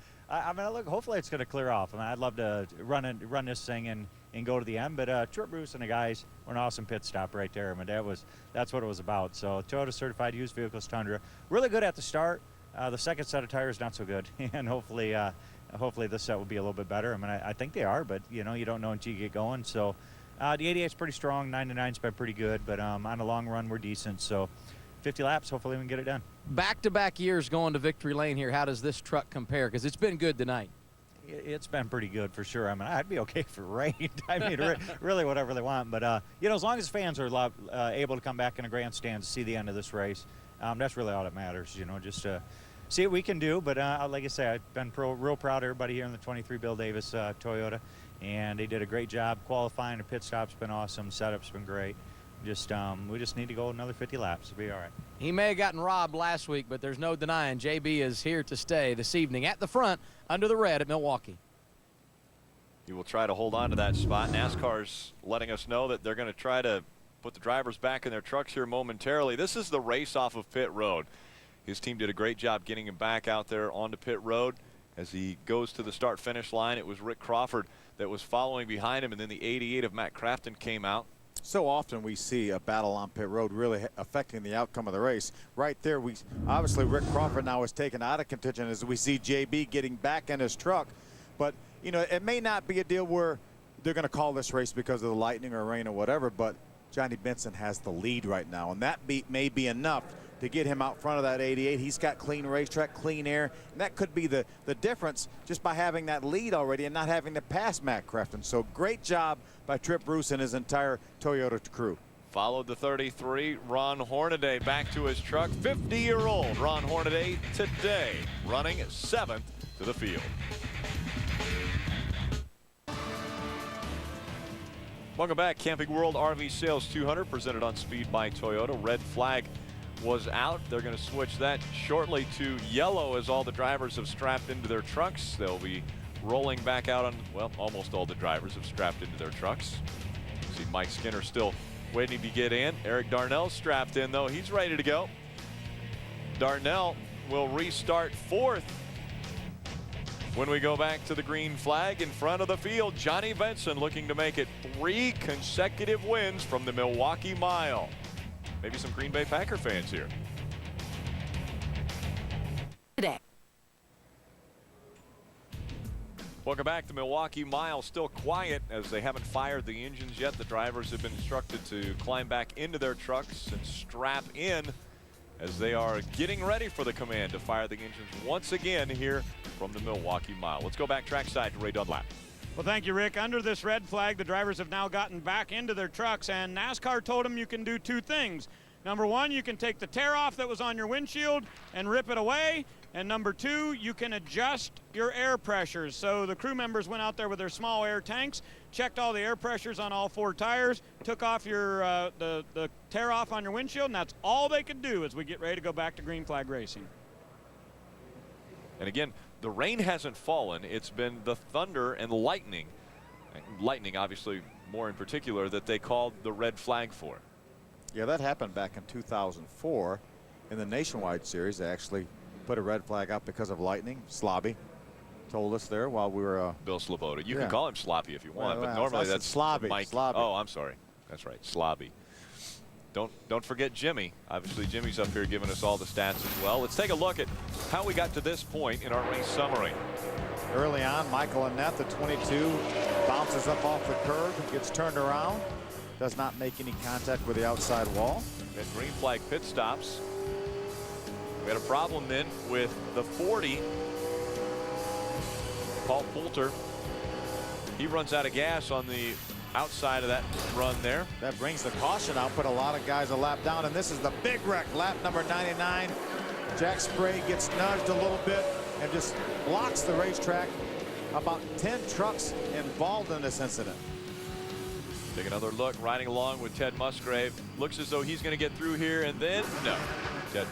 mean, look, hopefully it's going to clear off. I mean, I'd love to run this thing and go to the end. But Trip Bruce and the guys were an awesome pit stop right there. I mean, that's what it was about. So Toyota Certified Used Vehicles Tundra, really good at the start. The second set of tires not so good, and hopefully this set will be a little bit better. I mean, I think they are, but you know, you don't know until you get going. So the 88's pretty strong. 99's been pretty good, but on the long run, we're decent. So 50 laps, hopefully we can get it done. Back-to-back years going to victory lane here. How does this truck compare? Because it's been good tonight. It's been pretty good for sure. I mean, I'd be okay if it rained. I mean, really whatever they want. But, you know, as long as fans are able to come back in a grandstand to see the end of this race, that's really all that matters, you know, just see what we can do. But like I say, I've been real proud of everybody here in the 23 Bill Davis Toyota, and they did a great job qualifying. The pit stop's been awesome. Setup's been great. We just need to go another 50 laps. It'll be all right. He may have gotten robbed last week, but there's no denying JB is here to stay this evening at the front under the red at Milwaukee. He will try to hold on to that spot. NASCAR's letting us know that they're going to try to put the drivers back in their trucks here momentarily. This is the race off of pit road. His team did a great job getting him back out there onto pit road. As he goes to the start-finish line, it was Rick Crawford that was following behind him, and then the 88 of Matt Crafton came out. So often we see a battle on pit road really affecting the outcome of the race. Right there, obviously Rick Crawford now is taken out of contention as we see JB getting back in his truck. But, you know, it may not be a deal where they're going to call this race because of the lightning or rain or whatever, but Johnny Benson has the lead right now, and that may be enough to get him out front of that 88. He's got clean racetrack, clean air, and that could be the difference just by having that lead already and not having to pass Matt Crafton. So great job by Trip Bruce and his entire Toyota crew. Followed the 33, Ron Hornaday back to his truck. 50-year-old Ron Hornaday today running 7th to the field. Welcome back. Camping World RV Sales 200 presented on Speed by Toyota. Red flag was out. They're going to switch that shortly to yellow as all the drivers have strapped into their trucks. They'll be rolling back out on, well, almost all the drivers have strapped into their trucks. See Mike Skinner still waiting to get in. Eric Darnell's strapped in, though. He's ready to go. Darnell will restart 4th when we go back to the green flag in front of the field. Johnny Benson looking to make it 3 consecutive wins from the Milwaukee Mile. Maybe some Green Bay Packer fans here. Today. Welcome back. The Milwaukee Mile still quiet as they haven't fired the engines yet. The drivers have been instructed to climb back into their trucks and strap in as they are getting ready for the command to fire the engines once again here from the Milwaukee Mile. Let's go back trackside to Ray Dunlap. Well, thank you, Rick. Under this red flag, the drivers have now gotten back into their trucks, and NASCAR told them you can do 2 things. Number 1, you can take the tear off that was on your windshield and rip it away. And number 2, you can adjust your air pressures. So the crew members went out there with their small air tanks, checked all the air pressures on all 4 tires, took off your the tear off on your windshield, and that's all they could do as we get ready to go back to green flag racing. And again, the rain hasn't fallen. It's been the thunder and lightning. Lightning, obviously, more in particular, that they called the red flag for. Yeah, that happened back in 2004 in the Nationwide Series. They actually put a red flag out because of lightning. Slobby told us there while we were Bill Sloboda. You can call him Sloppy if you want, but normally that's Slobby. Mike. Slobby. Oh, I'm sorry. That's right, Slobby. Don't forget Jimmy. Obviously, Jimmy's up here giving us all the stats as well. Let's take a look at how we got to this point in our race summary. Early on, Michael Annette, the 22, bounces up off the curb, gets turned around, does not make any contact with the outside wall. And green flag pit stops. We had a problem then with the 40. Paul Poulter, he runs out of gas on the outside of that run there. That brings the caution out, put a lot of guys a lap down, and this is the big wreck, lap number 99. Jack Sprague gets nudged a little bit and just blocks the racetrack. About 10 trucks involved in this incident. Take another look, riding along with Ted Musgrave. Looks as though he's going to get through here, and then no. Ted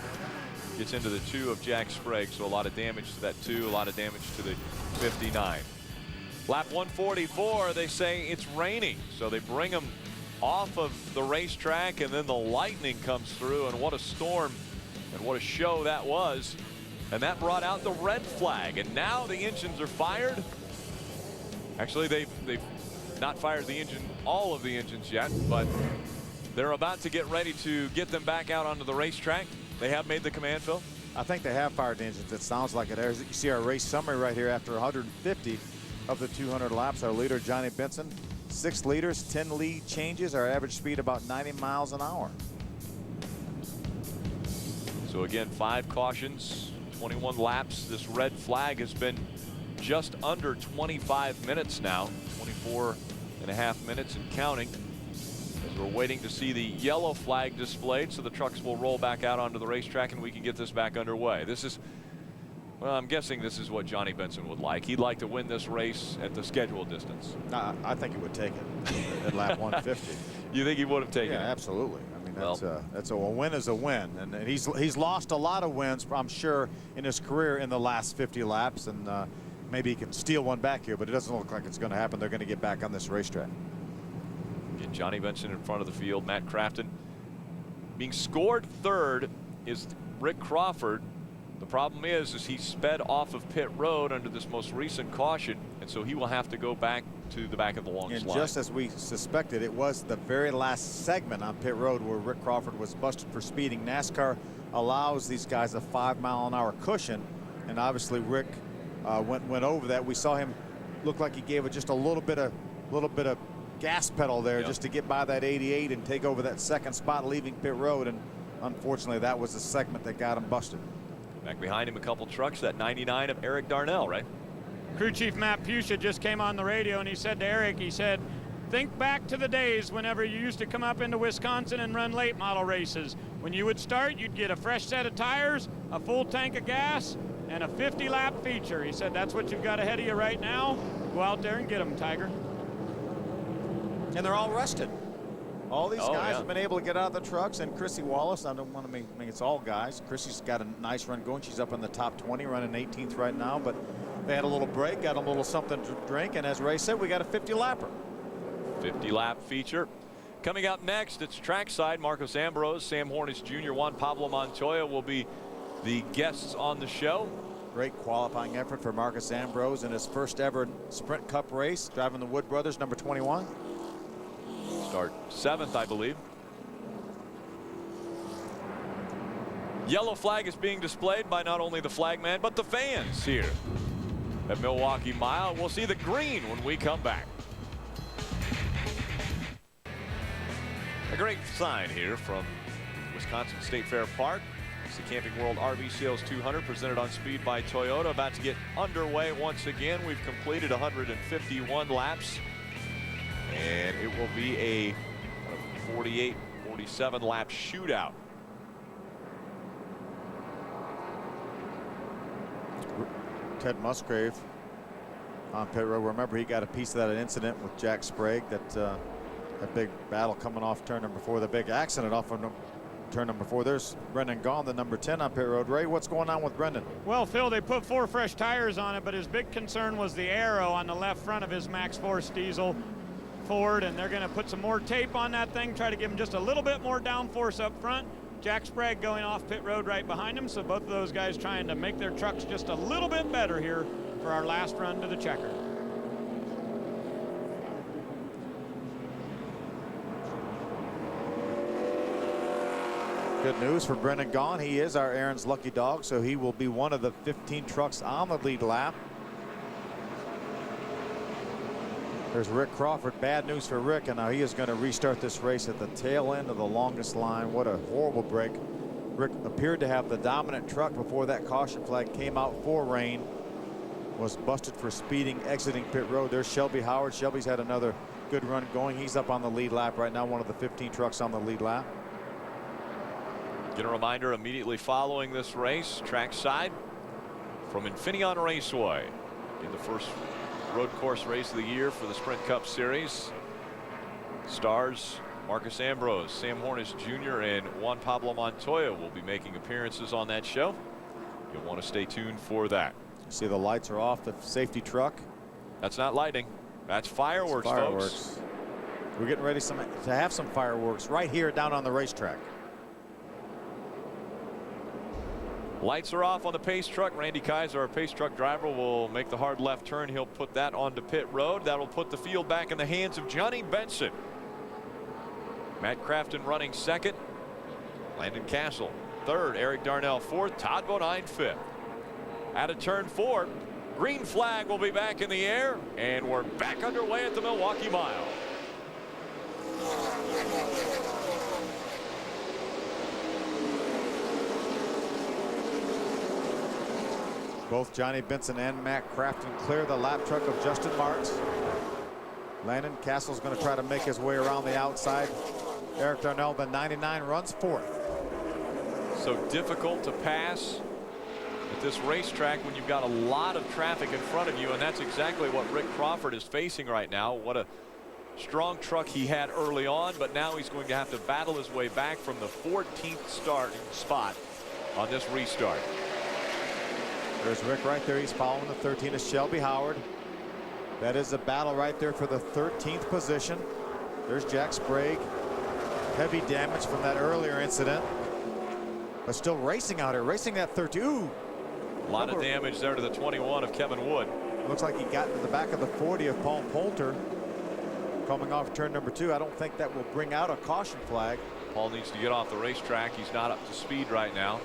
gets into the 2 of Jack Sprague, so a lot of damage to that 2, a lot of damage to the 59. Lap 144, they say it's raining, so they bring him off of the racetrack, and then the lightning comes through, and what a storm and what a show that was. And that brought out the red flag, and now the engines are fired. Actually, they've not fired the engine, all of the engines yet, but they're about to get ready to get them back out onto the racetrack. They have made the command, Phil? I think they have fired the engines. It sounds like it. As you see our race summary right here after 150 of the 200 laps. Our leader, Johnny Benson, 6 leaders, 10 lead changes. Our average speed about 90 miles an hour. So again, 5 cautions, 21 laps. This red flag has been just under 25 minutes now, 24.5 minutes and counting. As we're waiting to see the yellow flag displayed, so the trucks will roll back out onto the racetrack and we can get this back underway. This is, well, I'm guessing this is what Johnny Benson would like. He'd like to win this race at the scheduled distance. I think he would take it at lap 150. You think he would have taken it? Yeah, absolutely. I mean, that's a win is a win, and he's lost a lot of wins, I'm sure, in his career in the last 50 laps, and maybe he can steal one back here, but it doesn't look like it's going to happen. They're going to get back on this racetrack. Again, Johnny Benson in front of the field. Matt Crafton being scored third is Rick Crawford. The problem is he sped off of pit road under this most recent caution, and so he will have to go back to the back of the long slide. And just as we suspected, it was the very last segment on pit road where Rick Crawford was busted for speeding. NASCAR allows these guys a 5-mile-an-hour cushion, and obviously Rick went over that. We saw him look like he gave it just a little bit of gas pedal there, just to get by that 88 and take over that second spot leaving pit road, and unfortunately that was the segment that got him busted. Back behind him a couple trucks, that 99 of Eric Darnell, right? Crew Chief Matt Pusha just came on the radio and he said to Eric, he said, think back to the days whenever you used to come up into Wisconsin and run late model races. When you would start, you'd get a fresh set of tires, a full tank of gas, and a 50-lap feature. He said that's what you've got ahead of you right now. Go out there and get them, Tiger. And they're all rested. All these guys have been able to get out of the trucks, and Chrissy Wallace, I don't want to make it's all guys. Chrissy's got a nice run going. She's up in the top 20, running 18th right now, but they had a little break, got a little something to drink, and as Ray said, we got a 50-lapper. 50-lap feature. Coming up next, it's trackside. Marcos Ambrose, Sam Hornish Jr., Juan Pablo Montoya will be the guests on the show. Great qualifying effort for Marcos Ambrose in his first ever Sprint Cup race, driving the Wood Brothers, number 21. Start 7th, I believe. Yellow flag is being displayed by not only the flagman, but the fans here at Milwaukee Mile. We'll see the green when we come back. A great sign here from Wisconsin State Fair Park. It's the Camping World RV Sales 200 presented on Speed by Toyota. About to get underway once again. We've completed 151 laps. And it will be a 48-47 lap shootout. Ted Musgrave on pit road. Remember, he got a piece of that incident with Jack Sprague, that big battle coming off turn number 4, the big accident off of turn number 4. There's Brendan Gaughan, the number 10 on pit road. Ray, what's going on with Brendan? Well, Phil, they put 4 fresh tires on it, but his big concern was the aero on the left front of his Max Force diesel Ford, and they're going to put some more tape on that thing, try to give him just a little bit more downforce up front. Jack Sprague going off pit road right behind him, so both of those guys trying to make their trucks just a little bit better here for our last run to the checker. Good news for Brendan Gaughan. He is our Aaron's lucky dog, so he will be one of the 15 trucks on the lead lap. There's Rick Crawford. Bad news for Rick, and now he is going to restart this race at the tail end of the longest line. What a horrible break. Rick appeared to have the dominant truck before that caution flag came out for rain. Was busted for speeding, exiting pit road. There's Shelby Howard. Shelby's had another good run going. He's up on the lead lap right now, one of the 15 trucks on the lead lap. Get a reminder immediately following this race, trackside from Infineon Raceway in the first road course race of the year for the Sprint Cup Series. Stars Marcos Ambrose, Sam Hornish Jr. and Juan Pablo Montoya will be making appearances on that show. You'll want to stay tuned for that. See, the lights are off the safety truck. That's not lightning. That's fireworks, folks. We're getting ready to have some fireworks right here down on the racetrack. Lights are off on the pace truck. Randy Kaiser, our pace truck driver, will make the hard left turn. He'll put that onto pit road. That'll put the field back in the hands of Johnny Benson. Matt Crafton running second. Landon Castle third. Eric Darnell fourth. Todd Bodine fifth. Out of turn 4, green flag will be back in the air, and we're back underway at the Milwaukee Mile. Both Johnny Benson and Matt Crafton clear the lap truck of Justin Marks. Landon Castle's going to try to make his way around the outside. Eric Darnell, the 99, runs fourth. So difficult to pass at this racetrack when you've got a lot of traffic in front of you, and that's exactly what Rick Crawford is facing right now. What a strong truck he had early on, but now he's going to have to battle his way back from the 14th starting spot on this restart. There's Rick right there. He's following the 13 is Shelby Howard. That is a battle right there for the 13th position. There's Jack Sprague. Heavy damage from that earlier incident, but still racing out here, racing that 13. Ooh. A lot of damage there to the 21 of Kevin Wood. Looks like he got into the back of the 40 of Paul Poulter coming off turn number 2. I don't think that will bring out a caution flag. Paul needs to get off the racetrack. He's not up to speed right now.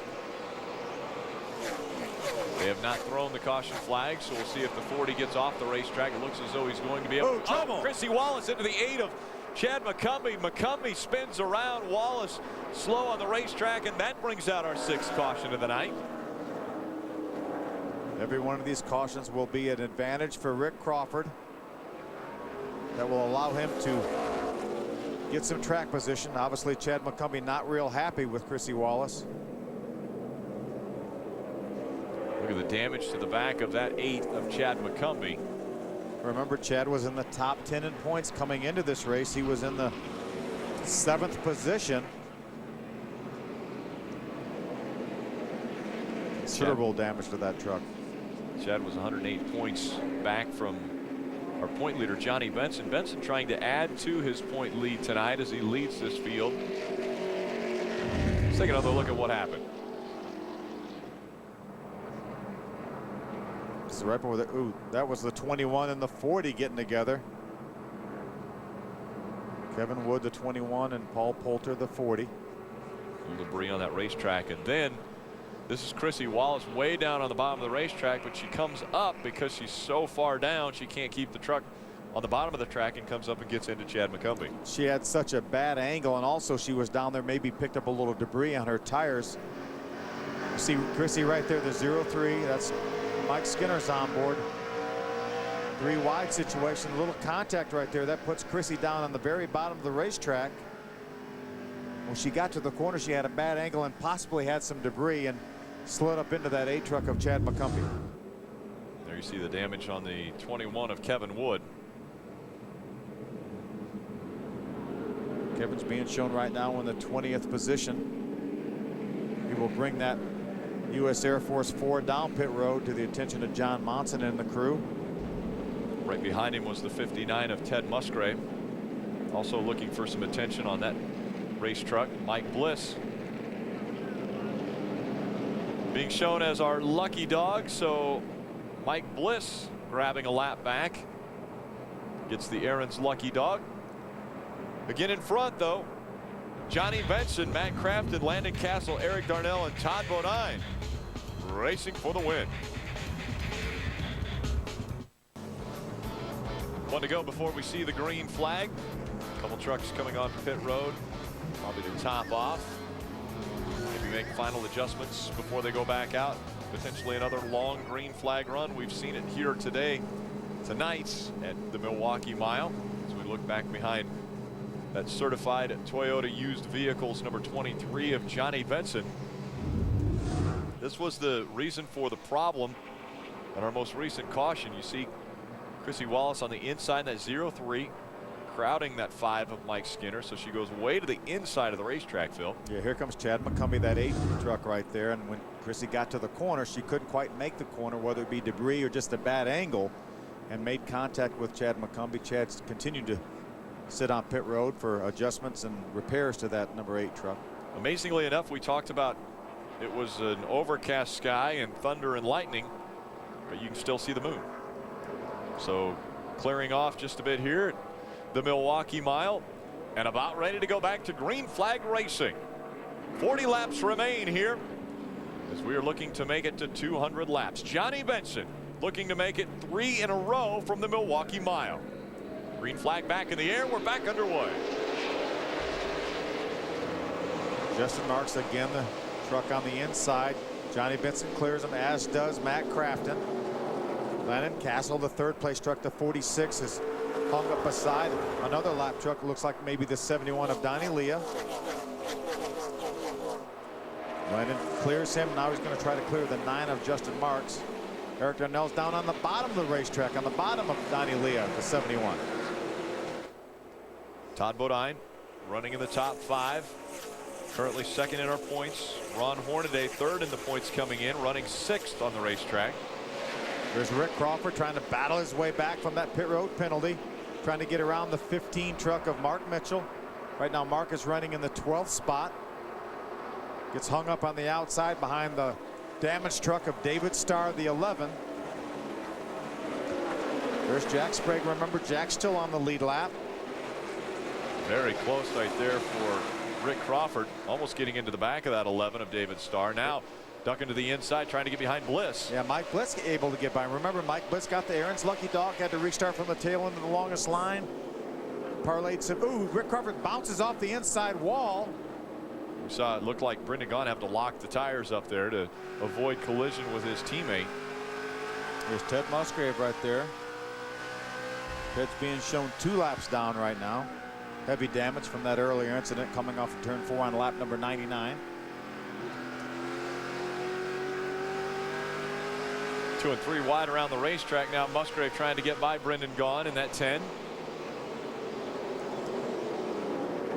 They have not thrown the caution flag, so we'll see if the 40 gets off the racetrack. It looks as though he's going to be able to. Oh, Chrissy Wallace into the 8 of Chad McCumbee. McCumbee spins around. Wallace slow on the racetrack, and that brings out our 6th caution of the night. Every one of these cautions will be an advantage for Rick Crawford. That will allow him to get some track position. Obviously, Chad McCumbee not real happy with Chrissy Wallace. Look at the damage to the back of that 8 of Chad McCumbee. Remember, Chad was in the top 10 in points coming into this race. He was in the 7th position. Considerable damage to that truck. Chad was 108 points back from our point leader, Johnny Benson. Benson trying to add to his point lead tonight as he leads this field. Let's take another look at what happened. This is right before the, ooh, that was the 21 and the 40 getting together. Kevin Wood, the 21, and Paul Poulter, the 40. Debris on that racetrack, and then this is Chrissy Wallace way down on the bottom of the racetrack, but she comes up because she's so far down she can't keep the truck on the bottom of the track and comes up and gets into Chad McCumbee. She had such a bad angle, and also she was down there, maybe picked up a little debris on her tires. You see Chrissy right there, the 03. That's Mike Skinner's on board. 3 wide situation, a little contact right there. That puts Chrissy down on the very bottom of the racetrack. When she got to the corner, she had a bad angle and possibly had some debris and slid up into that 8 truck of Chad McCumbee. There you see the damage on the 21 of Kevin Wood. Kevin's being shown right now in the 20th position. He will bring that U.S. Air Force 4 down pit road to the attention of John Monson and the crew. Right behind him was the 59 of Ted Musgrave. Also looking for some attention on that race truck, Mike Bliss. Being shown as our lucky dog, so Mike Bliss grabbing a lap back. Gets the Aaron's lucky dog. Again in front, though, Johnny Benson, Matt Crafton, Landon Castle, Eric Darnell, and Todd Bodine racing for the win. One to go before we see the green flag. A couple trucks coming on pit road. Probably to top off. Maybe make final adjustments before they go back out. Potentially another long green flag run. We've seen it here tonight at the Milwaukee Mile. As we look back behind that certified Toyota used vehicles number 23 of Johnny Benson. This was the reason for the problem on our most recent caution. You see Chrissy Wallace on the inside, that 03, crowding that 5 of Mike Skinner, so she goes way to the inside of the racetrack, Phil. Yeah, here comes Chad McCumbee, that 8 truck right there, and when Chrissy got to the corner, she couldn't quite make the corner, whether it be debris or just a bad angle. and made contact with Chad McCumbee. Chad's continued to sit on pit road for adjustments and repairs to that number 8 truck. Amazingly enough, we talked about it was an overcast sky and thunder and lightning, but you can still see the moon. So clearing off just a bit here at the Milwaukee Mile, and about ready to go back to green flag racing. 40 laps remain here as we are looking to make it to 200 laps. Johnny Benson looking to make it 3 in a row from the Milwaukee Mile. Green flag back in the air. We're back underway. Justin Marks again, the truck on the inside. Johnny Benson clears him, as does Matt Crafton. Landon Castle, the 3rd place truck, the 46, is hung up beside another lap truck. Looks like maybe the 71 of Donnie Leah. Landon clears him. Now he's going to try to clear the 9 of Justin Marks. Eric Darnell's down on the bottom of the racetrack, on the bottom of Donnie Leah, the 71. Todd Bodine running in the top 5. Currently 2nd in our points. Ron Hornaday 3rd in the points coming in, running 6th on the racetrack. There's Rick Crawford trying to battle his way back from that pit road penalty, trying to get around the 15 truck of Mark Mitchell. Right now Mark is running in the 12th spot. Gets hung up on the outside behind the damaged truck of David Starr, the 11. There's Jack Sprague. Remember, Jack's still on the lead lap. Very close right there for Rick Crawford, almost getting into the back of that 11 of David Starr. Now ducking to the inside, trying to get behind Bliss. Yeah, Mike Bliss able to get by. Remember, Mike Bliss got the Aaron's lucky dog, had to restart from the tail end of the longest line. Parlayed some. Ooh, Rick Crawford bounces off the inside wall. We saw it looked like Brendan Gaughan have to lock the tires up there to avoid collision with his teammate. There's Ted Musgrave right there. Ted's being shown 2 laps down right now. Heavy damage from that earlier incident coming off of turn 4 on lap number 99. 2 and 3 wide around the racetrack now. Musgrave trying to get by Brendan Gaughan in that 10.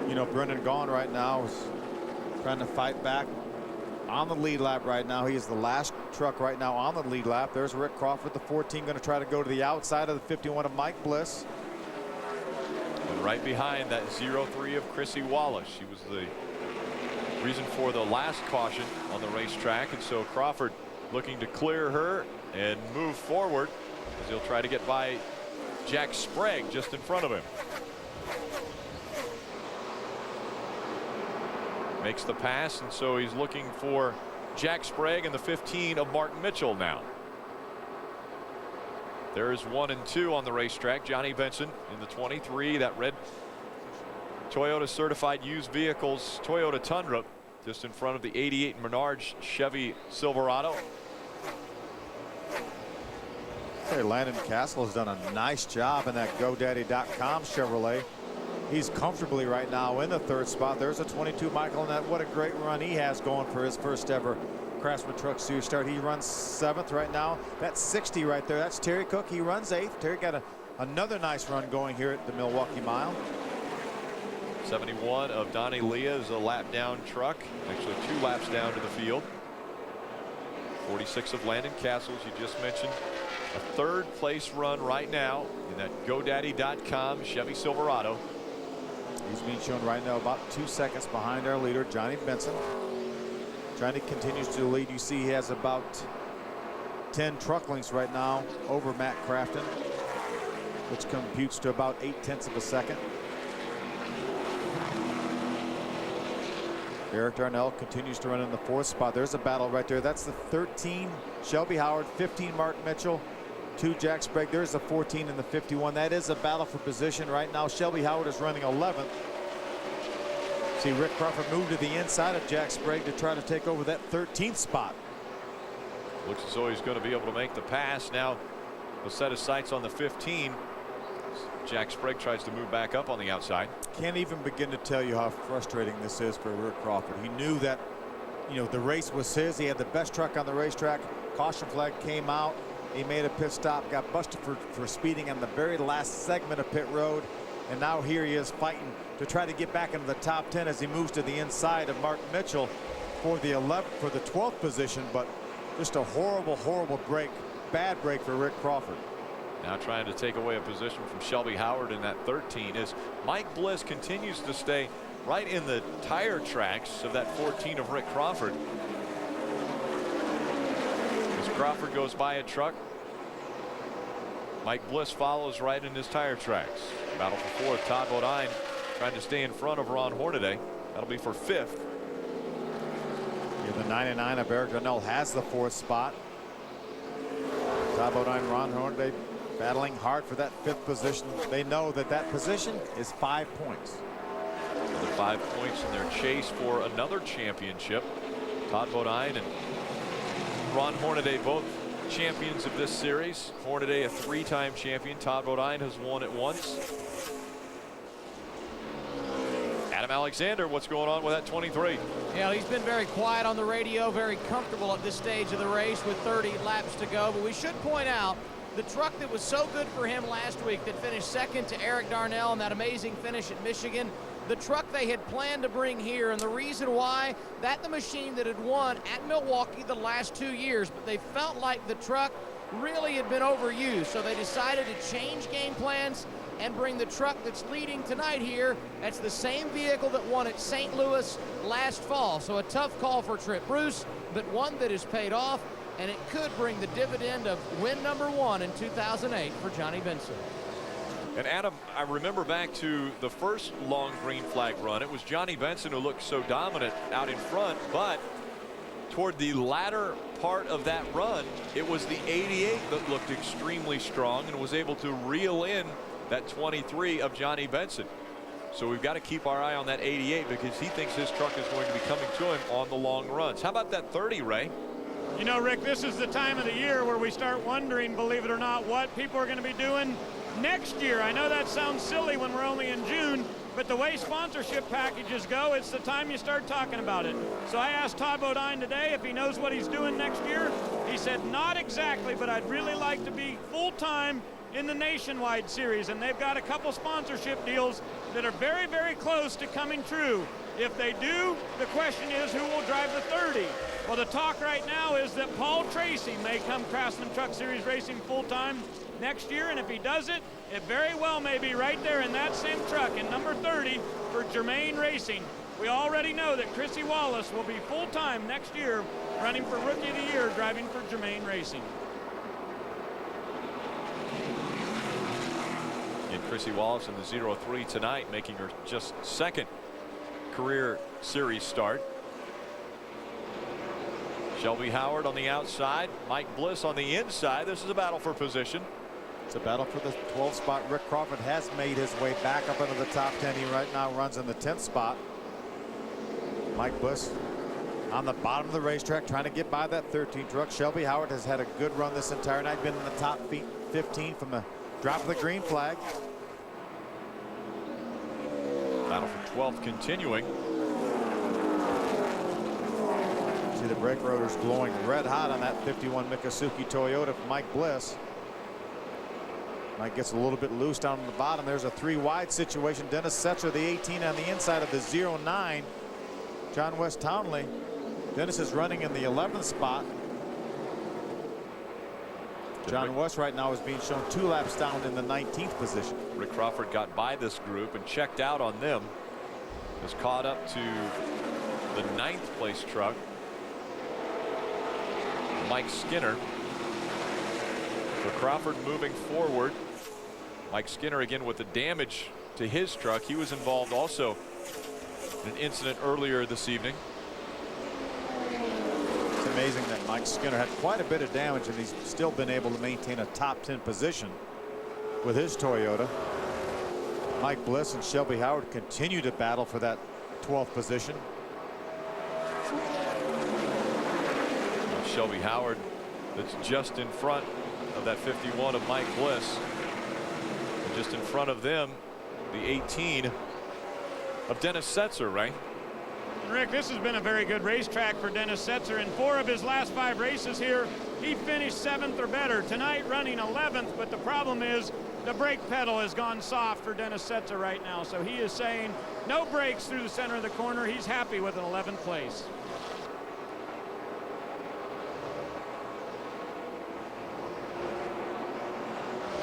You know, Brendan Gaughan right now is trying to fight back on the lead lap right now. He is the last truck right now on the lead lap. There's Rick Crawford, the 14, going to try to go to the outside of the 51 of Mike Bliss. And right behind that 0-3 of Chrissy Wallace. She was the reason for the last caution on the racetrack, and so Crawford looking to clear her and move forward as he'll try to get by Jack Sprague just in front of him. Makes the pass, and so he's looking for Jack Sprague and the 15 of Mark Mitchell now. There's 1 and 2 on the racetrack. Johnny Benson in the 23, that red Toyota certified used vehicles Toyota Tundra, just in front of the 88 Menards Chevy Silverado. Hey, Landon Castle has done a nice job in that GoDaddy.com Chevrolet. He's comfortably right now in the 3rd spot. There's a 22 Michael, and that what a great run he has going for his first ever Craftsman Truck Series start. He runs 7th right now. That's 60 right there. That's Terry Cook. He runs 8th. Terry got another nice run going here at the Milwaukee Mile. 71 of Donnie Leah is a lap down truck, actually 2 laps down to the field. 46 of Landon Castle, as you just mentioned, a 3rd place run right now in that GoDaddy.com Chevy Silverado. He's being shown right now about 2 seconds behind our leader, Johnny Benson. Johnny continues to lead. You see he has about 10 truck lengths right now over Matt Crafton, which computes to about 0.8 of a second. Eric Darnell continues to run in the 4th spot. There's a battle right there. That's the 13 Shelby Howard, 15 Mark Mitchell, 2 Jack Sprague. There's the 14 and the 51. That is a battle for position right now. Shelby Howard is running 11th. See Rick Crawford move to the inside of Jack Sprague to try to take over that 13th spot. Looks as though he's going to be able to make the pass. Now a set of sights on the 15. Jack Sprague tries to move back up on the outside. Can't even begin to tell you how frustrating this is for Rick Crawford. He knew that, you know, the race was his. He had the best truck on the racetrack. Caution flag came out. He made a pit stop, got busted for speeding on the very last segment of pit road. And now here he is fighting to try to get back into the top 10 as he moves to the inside of Mark Mitchell for the 12th position. But just a horrible break, bad break for Rick Crawford. Now trying to take away a position from Shelby Howard in that 13 as Mike Bliss continues to stay right in the tire tracks of that 14 of Rick Crawford. As Crawford goes by a truck, Mike Bliss follows right in his tire tracks. Battle for fourth. Todd Bodine trying to stay in front of Ron Hornaday. That'll be for fifth. Yeah, the 99 of Eric Darnell has the fourth spot. Todd Bodine, Ron Hornaday battling hard for that fifth position. They know that that position is 5 points. Another 5 points in their chase for another championship. Todd Bodine and Ron Hornaday both champions of this series. Hornaday a 3-time champion. Todd Bodine has won it once. Adam Alexander, what's going on with that 23? Yeah, he's been very quiet on the radio, very comfortable at this stage of the race with 30 laps to go. But we should point out the truck that was so good for him last week that finished second to Eric Darnell in that amazing finish at Michigan, the truck they had planned to bring here, and the reason why, that the machine that had won at Milwaukee the last 2 years, but they felt like the truck really had been overused, so they decided to change game plans and bring the truck that's leading tonight here. That's the same vehicle that won at St. Louis last fall. So a tough call for Trip Bruce, but one that has paid off, and it could bring the dividend of win number 1 in 2008 for Johnny Benson. And Adam, I remember back to the first long green flag run. It was Johnny Benson who looked so dominant out in front, but toward the latter part of that run, it was the 88 that looked extremely strong and was able to reel in that 23 of Johnny Benson. So we've got to keep our eye on that 88 because he thinks his truck is going to be coming to him on the long runs. How about that 30, Ray? You know, Rick, this is the time of the year where we start wondering, believe it or not, what people are going to be doing next year. I know that sounds silly when we're only in June, but the way sponsorship packages go, it's the time you start talking about it. So I asked Todd Bodine today if he knows what he's doing next year. He said, not exactly, but I'd really like to be full-time in the Nationwide Series, and they've got a couple sponsorship deals that are very, very close to coming true. If they do, the question is who will drive the 30? Well, the talk right now is that Paul Tracy may come Craftsman Truck Series racing full-time next year, and if he does it, it very well may be right there in that same truck in number 30 for Germain Racing. We already know that Chrissy Wallace will be full-time next year running for Rookie of the Year driving for Germain Racing. And Chrissy Wallace in the 0-3 tonight, making her just second career series start. Shelby Howard on the outside, Mike Bliss on the inside. This is a battle for position. It's a battle for the 12th spot. Rick Crawford has made his way back up into the top 10. He right now runs in the 10th spot. Mike Bliss on the bottom of the racetrack trying to get by that 13 truck. Shelby Howard has had a good run this entire night, been in the top 15 from the drop of the green flag. Battle for 12th continuing. See the brake rotors glowing red hot on that 51 Mikosuki Toyota for Mike Bliss. Mike gets a little bit loose down on the bottom. There's a 3 wide situation. Dennis Setzer, the 18 on the inside of the 09. John West Townley. Dennis is running in the 11th spot. John West right now is being shown 2 laps down in the 19th position. Rick Crawford got by this group and checked out on them. Has caught up to the 9th place truck, Mike Skinner. For Crawford moving forward. Mike Skinner again with the damage to his truck. He was involved also in an incident earlier this evening. It's amazing that Mike Skinner had quite a bit of damage and he's still been able to maintain a top 10 position with his Toyota. Mike Bliss and Shelby Howard continue to battle for that 12th position. Shelby Howard that's just in front of that 51 of Mike Bliss. And just in front of them, the 18 of Dennis Setzer, right? Rick, this has been a very good racetrack for Dennis Setzer. In 4 of his last 5 races here, he finished 7th or better. Tonight running 11th, but the problem is the brake pedal has gone soft for Dennis Setzer right now. So he is saying no brakes through the center of the corner. He's happy with an 11th place.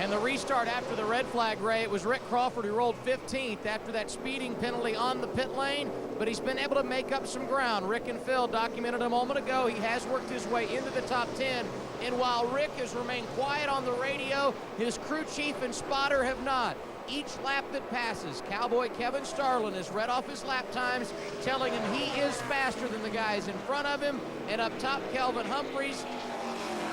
And the restart after the red flag, Ray, it was Rick Crawford who rolled 15th after that speeding penalty on the pit lane, but he's been able to make up some ground. Rick and Phil documented a moment ago. He has worked his way into the top 10, and while Rick has remained quiet on the radio, his crew chief and spotter have not. Each lap that passes, Cowboy Kevin Starlin has read off his lap times, telling him he is faster than the guys in front of him, and up top, Kelvin Humphreys,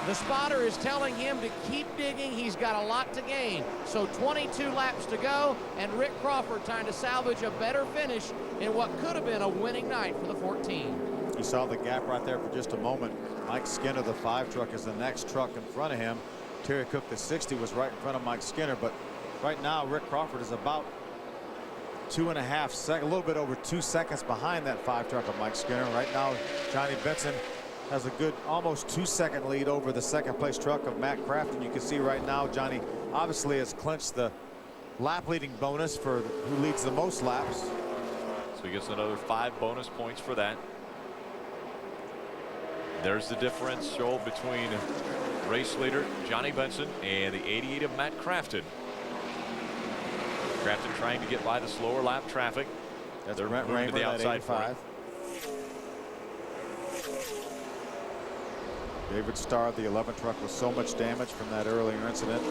the spotter is telling him to keep digging. He's got a lot to gain. So 22 laps to go, and Rick Crawford trying to salvage a better finish in what could have been a winning night for the 14. You saw the gap right there for just a moment. Mike Skinner, the 5 truck, is the next truck in front of him. Terry Cook, the 60, was right in front of Mike Skinner, but right now Rick Crawford is about 2.5 seconds, a little bit over 2 seconds behind that 5 truck of Mike Skinner. Right now, Johnny Benson has a good almost 2-second lead over the second place truck of Matt Crafton. You can see right now Johnny obviously has clinched the lap leading bonus for who leads the most laps. So he gets another 5 bonus points for that. There's the differential between race leader Johnny Benson and the 88 of Matt Crafton. Crafton trying to get by the slower lap traffic. That's They're Brent moving Raymer, to the outside for him. David Starr, the 11 truck, with so much damage from that earlier incident.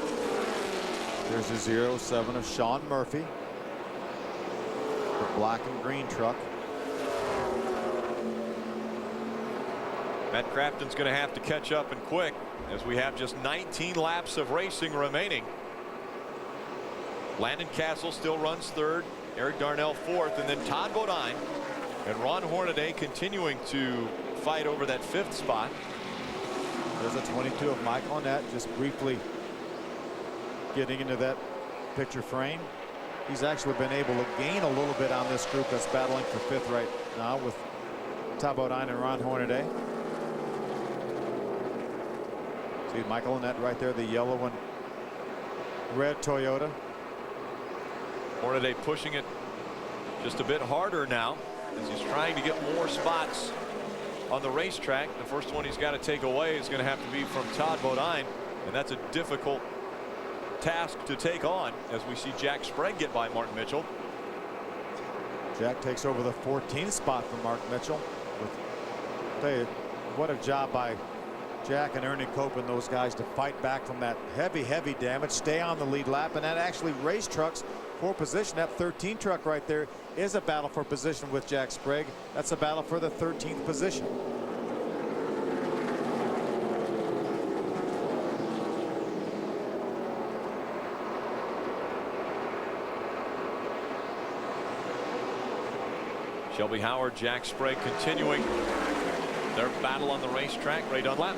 There's the 07 of Sean Murphy, the black and green truck. Matt Crafton's going to have to catch up and quick, as we have just 19 laps of racing remaining. Landon Castle still runs 3rd, Eric Darnell 4th, and then Todd Bodine and Ron Hornaday continuing to fight over that 5th spot. There's a 22 of Michael Annett, just briefly getting into that picture frame. He's actually been able to gain a little bit on this group that's battling for 5th right now with Todd Bodine and Ron Hornaday. See Michael Annett right there, the yellow and red Toyota. Hornaday pushing it just a bit harder now as he's trying to get more spots on the racetrack. The first one he's got to take away is going to have to be from Todd Bodine, and that's a difficult task to take on as we see Jack Sprague get by Martin Mitchell. Jack takes over the 14th spot from Mark Mitchell. I'll tell you, what a job by Jack and Ernie Cope and those guys to fight back from that heavy damage, stay on the lead lap, and that actually race trucks for position. That 13 truck right there is a battle for position with Jack Sprague. That's a battle for the 13th position. Shelby Howard, Jack Sprague continuing their battle on the racetrack. Ray Dunlap.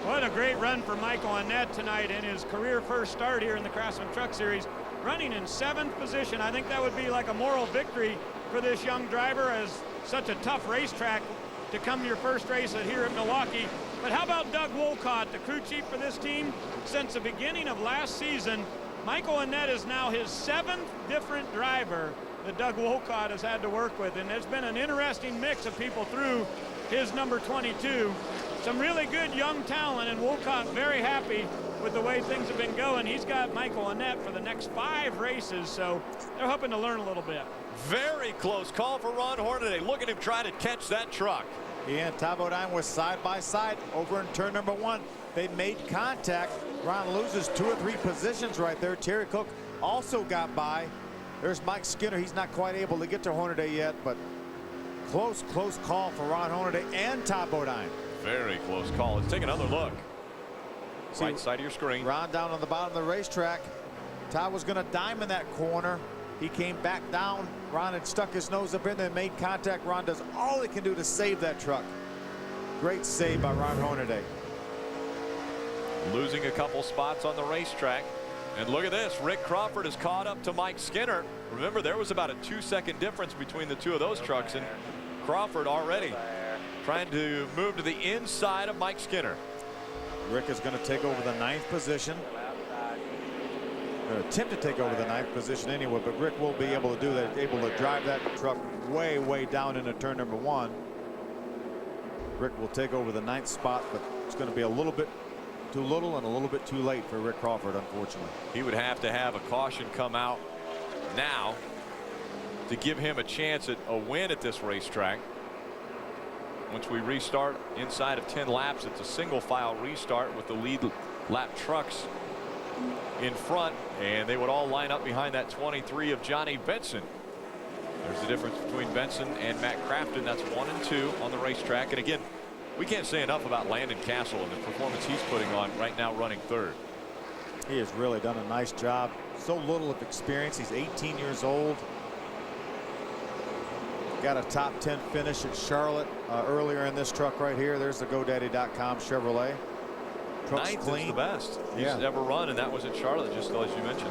What a great run for Michael Annett tonight in his career first start here in the Craftsman Truck Series, running in 7th position. I think that would be like a moral victory for this young driver, as such a tough racetrack to come your first race here at Milwaukee. But how about Doug Wolcott, the crew chief for this team? Since the beginning of last season, Michael Annett is now his 7th different driver that Doug Wolcott has had to work with, and there's been an interesting mix of people through his number 22. Some really good young talent, and Wolcott very happy with the way things have been going. He's got Michael Annett for the next 5 races, so they're hoping to learn a little bit. Very close call for Ron Hornaday. Look at him try to catch that truck. He and Todd Bodine were side by side over in turn number 1. They made contact. Ron loses 2 or 3 positions right there. Terry Cook also got by. There's Mike Skinner. He's not quite able to get to Hornaday yet, but close call for Ron Hornaday and Todd Bodine. Very close call. Let's take another look. Right side of your screen. Ron down on the bottom of the racetrack. Todd was going to diamond that corner. He came back down. Ron had stuck his nose up in there and made contact. Ron does all he can do to save that truck. Great save by Ron Hornaday. Losing a couple spots on the racetrack. And look at this. Rick Crawford is caught up to Mike Skinner. Remember, there was about a 2-second difference between the 2 of those trucks, and Crawford already trying to move to the inside of Mike Skinner. Rick is going to take over the 9th position. Going to attempt to take over the 9th position anyway, but Rick will be able to do that, able to drive that truck way down into turn number 1. Rick will take over the 9th spot, but it's going to be a little bit bit too little and a little bit too late for Rick Crawford, unfortunately. He would have to have a caution come out now to give him a chance at a win at this racetrack. Once we restart inside of 10 laps, it's a single file restart with the lead lap trucks in front, and they would all line up behind that 23 of Johnny Benson. There's the difference between Benson and Matt Crafton. That's 1 and 2 on the racetrack. And again, we can't say enough about Landon Castle and the performance he's putting on right now, running third. He has really done a nice job. So little of experience. He's 18 years old. Got a top 10 finish at Charlotte earlier in this truck right here. There's the GoDaddy.com Chevrolet. Truck's Ninth clean. is the best he's ever run, and that was at Charlotte, just as you mentioned.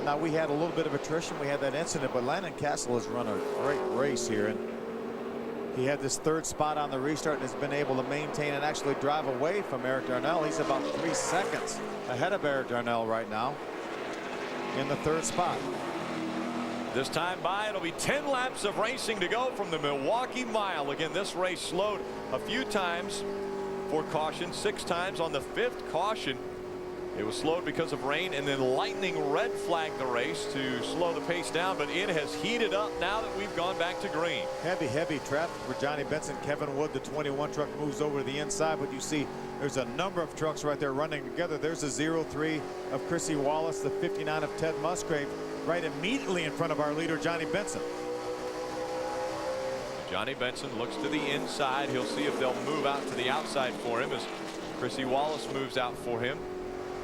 Now, we had a little bit of attrition. We had that incident, but Landon Castle has run a great race here, and he had this third spot on the restart and has been able to maintain and actually drive away from Eric Darnell. He's about 3 seconds ahead of Eric Darnell right now in the third spot. This time by, it'll be 10 laps of racing to go from the Milwaukee Mile. Again, this race slowed a few times for caution, 6 times on the 5th caution. It was slowed because of rain, and then lightning red flagged the race to slow the pace down, but it has heated up now that we've gone back to green. Heavy traffic for Johnny Benson. Kevin Wood, the 21 truck, moves over to the inside, but you see there's a number of trucks right there running together. There's the 03 of Chrissy Wallace, the 59 of Ted Musgrave, right immediately in front of our leader, Johnny Benson. Johnny Benson looks to the inside. He'll see if they'll move out to the outside for him as Chrissy Wallace moves out for him.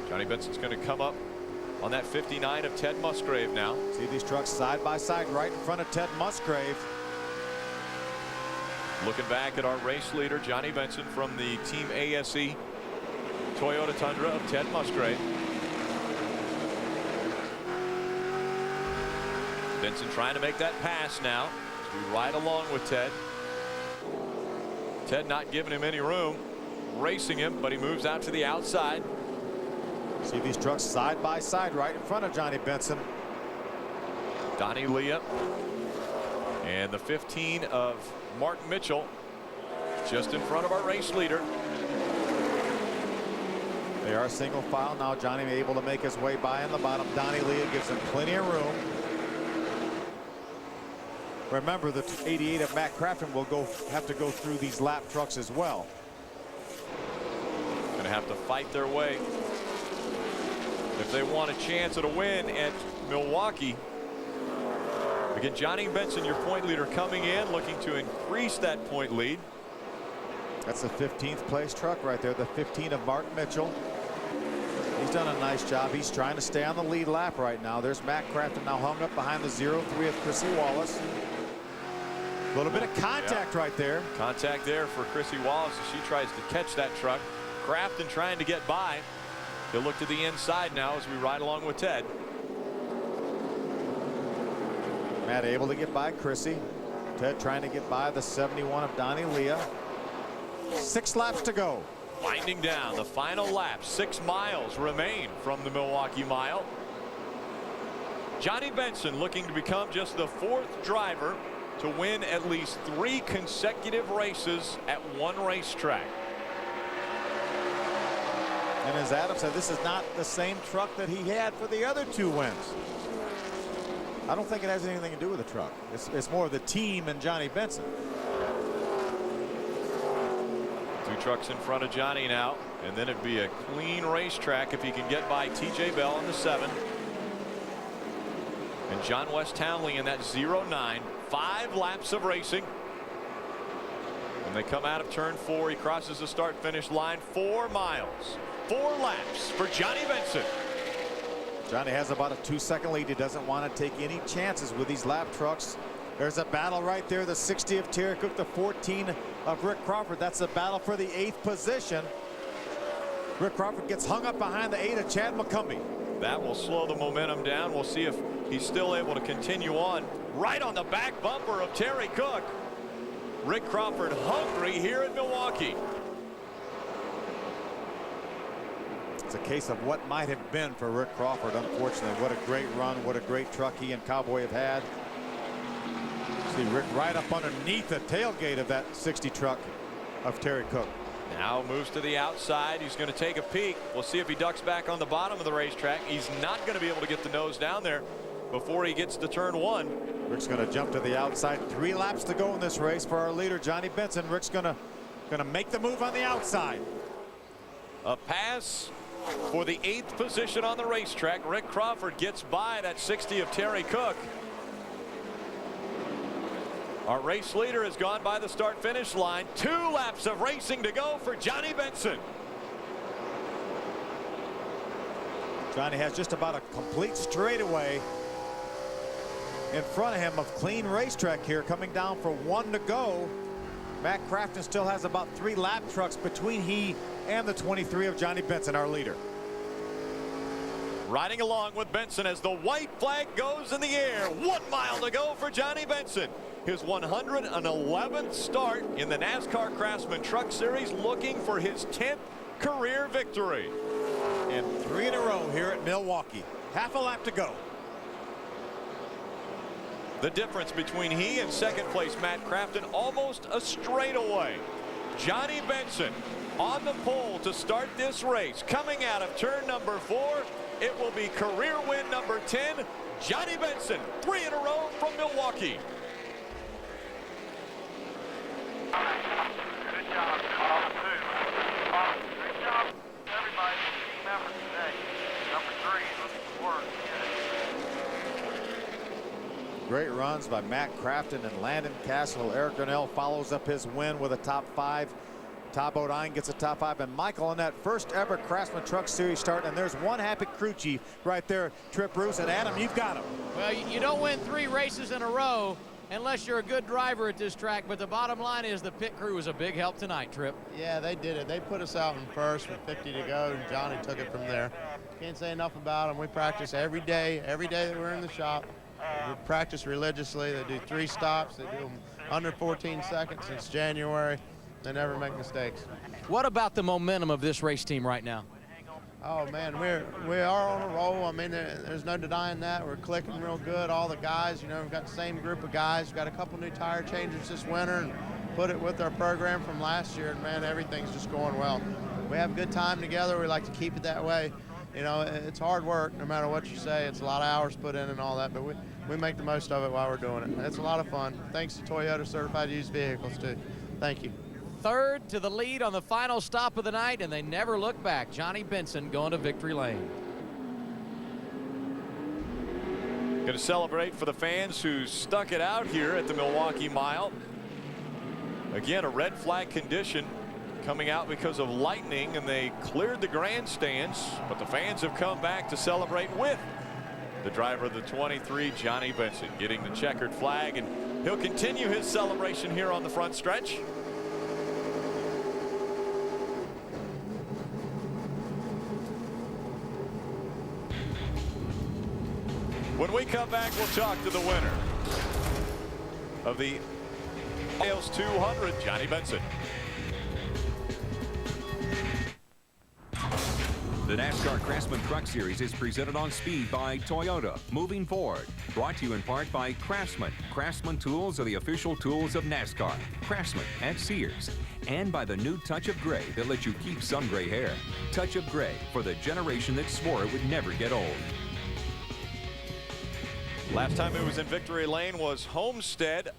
Johnny Benson's going to come up on that 59 of Ted Musgrave now. See these trucks side by side right in front of Ted Musgrave. Looking back at our race leader, Johnny Benson, from the Team ASE Toyota Tundra of Ted Musgrave. Benson trying to make that pass now as we ride along with Ted. Ted not giving him any room, racing him, but he moves out to the outside. See these trucks side by side right in front of Johnny Benson. Donnie Leah and the 15 of Mark Mitchell just in front of our race leader. They are single file now. Johnny able to make his way by in the bottom. Donnie Leah gives him plenty of room. Remember, the 88 of Matt Crafton will have to go through these lap trucks as well. Going to have to fight their way if they want a chance at a win at Milwaukee. Again, Johnny Benson, your point leader, coming in, looking to increase that point lead. That's the 15th place truck right there, the 15 of Mark Mitchell. He's done a nice job. He's trying to stay on the lead lap right now. There's Matt Crafton now hung up behind the 03 of Chrissy Wallace. A little bit of contact right there. Contact there for Chrissy Wallace as she tries to catch that truck. Crafton trying to get by. He'll look to the inside now as we ride along with Ted. Matt able to get by Chrissy. Ted trying to get by the 71 of Donnie Leah. 6 laps to go. Winding down the final lap. 6 miles remain from the Milwaukee Mile. Johnny Benson looking to become just the 4th driver to win at least 3 consecutive races at one racetrack. And as Adam said, this is not the same truck that he had for the other 2 wins. I don't think it has anything to do with the truck. It's more of the team and Johnny Benson. 2 trucks in front of Johnny now, and then it'd be a clean racetrack if he can get by TJ Bell in the 7 and John West Townley in that 09. 5 laps of racing. When they come out of turn 4, he crosses the start finish line. 4 miles, 4 laps for Johnny Benson. Johnny has about a 2-second lead. He doesn't want to take any chances with these lap trucks. There's a battle right there. The 60 of Terry Cook, the 14 of Rick Crawford. That's a battle for the 8th position. Rick Crawford gets hung up behind the 8 of Chad McCumbee. That will slow the momentum down. We'll see if he's still able to continue on. Right on the back bumper of Terry Cook. Rick Crawford hungry here in Milwaukee. It's a case of what might have been for Rick Crawford, unfortunately. What a great run. What a great truck he and Cowboy have had. See Rick right up underneath the tailgate of that 60 truck of Terry Cook. Now moves to the outside. He's going to take a peek. We'll see if he ducks back on the bottom of the racetrack. He's not going to be able to get the nose down there before he gets to turn 1. Rick's going to jump to the outside. 3 laps to go in this race for our leader, Johnny Benson. Rick's going to make the move on the outside. A pass for the 8th position on the racetrack. Rick Crawford gets by that 60 of Terry Cook. Our race leader has gone by the start-finish line. 2 laps of racing to go for Johnny Benson. Johnny has just about a complete straightaway in front of him of clean racetrack here, coming down for 1 to go. Matt Crafton still has about 3 lap trucks between he and the 23 of Johnny Benson, our leader. Riding along with Benson as the white flag goes in the air. 1 mile to go for Johnny Benson. His 111th start in the NASCAR Craftsman Truck Series, looking for his 10th career victory. And 3 in a row here at Milwaukee. Half a lap to go. The difference between he and second place Matt Crafton, almost a straightaway. Johnny Benson on the pole to start this race. Coming out of turn number 4, it will be career win number 10. Johnny Benson, 3 in a row from Milwaukee. Good job, Great job, everybody, team effort today. Number 3, looking forward to it. Great runs by Matt Crafton and Landon Castle. Eric Grinnell follows up his win with a top 5. Todd Bodine gets a top 5, and Michael Annett, first ever Craftsman Truck Series start, and there's one happy crew chief right there, Trip Bruce, and Adam, you've got him. Well, you don't win 3 races in a row unless you're a good driver at this track, but the bottom line is the pit crew was a big help tonight, Trip. Yeah, they did it. They put us out in first with 50 to go, and Johnny took it from there. Can't say enough about them. We practice every day that we're in the shop. We practice religiously. They do 3 stops. They do them under 14 seconds since January. They never make mistakes. What about the momentum of this race team right now? Oh man, we are on a roll. I mean, there's no denying that. We're clicking real good. All the guys, you know, we've got the same group of guys. We've got a couple new tire changes this winter and put it with our program from last year. And man, everything's just going well. We have a good time together. We like to keep it that way. You know, it's hard work, no matter what you say. It's a lot of hours put in and all that, but we make the most of it while we're doing it. It's a lot of fun. Thanks to Toyota Certified Used Vehicles too. Thank you. 3rd to the lead on the final stop of the night, and they never look back. Johnny Benson going to victory lane. Going to celebrate for the fans who stuck it out here at the Milwaukee Mile. Again, a red flag condition coming out because of lightning, and they cleared the grandstands, but the fans have come back to celebrate with the driver of the 23, Johnny Benson, getting the checkered flag, and he'll continue his celebration here on the front stretch. When we come back, we'll talk to the winner of the Wales 200, Johnny Benson. The NASCAR Craftsman Truck Series is presented on speed by Toyota. Moving forward, brought to you in part by Craftsman. Craftsman tools are the official tools of NASCAR. Craftsman at Sears. And by the new Touch of Gray that lets you keep some gray hair. Touch of Gray for the generation that swore it would never get old. Last time he was in victory lane was Homestead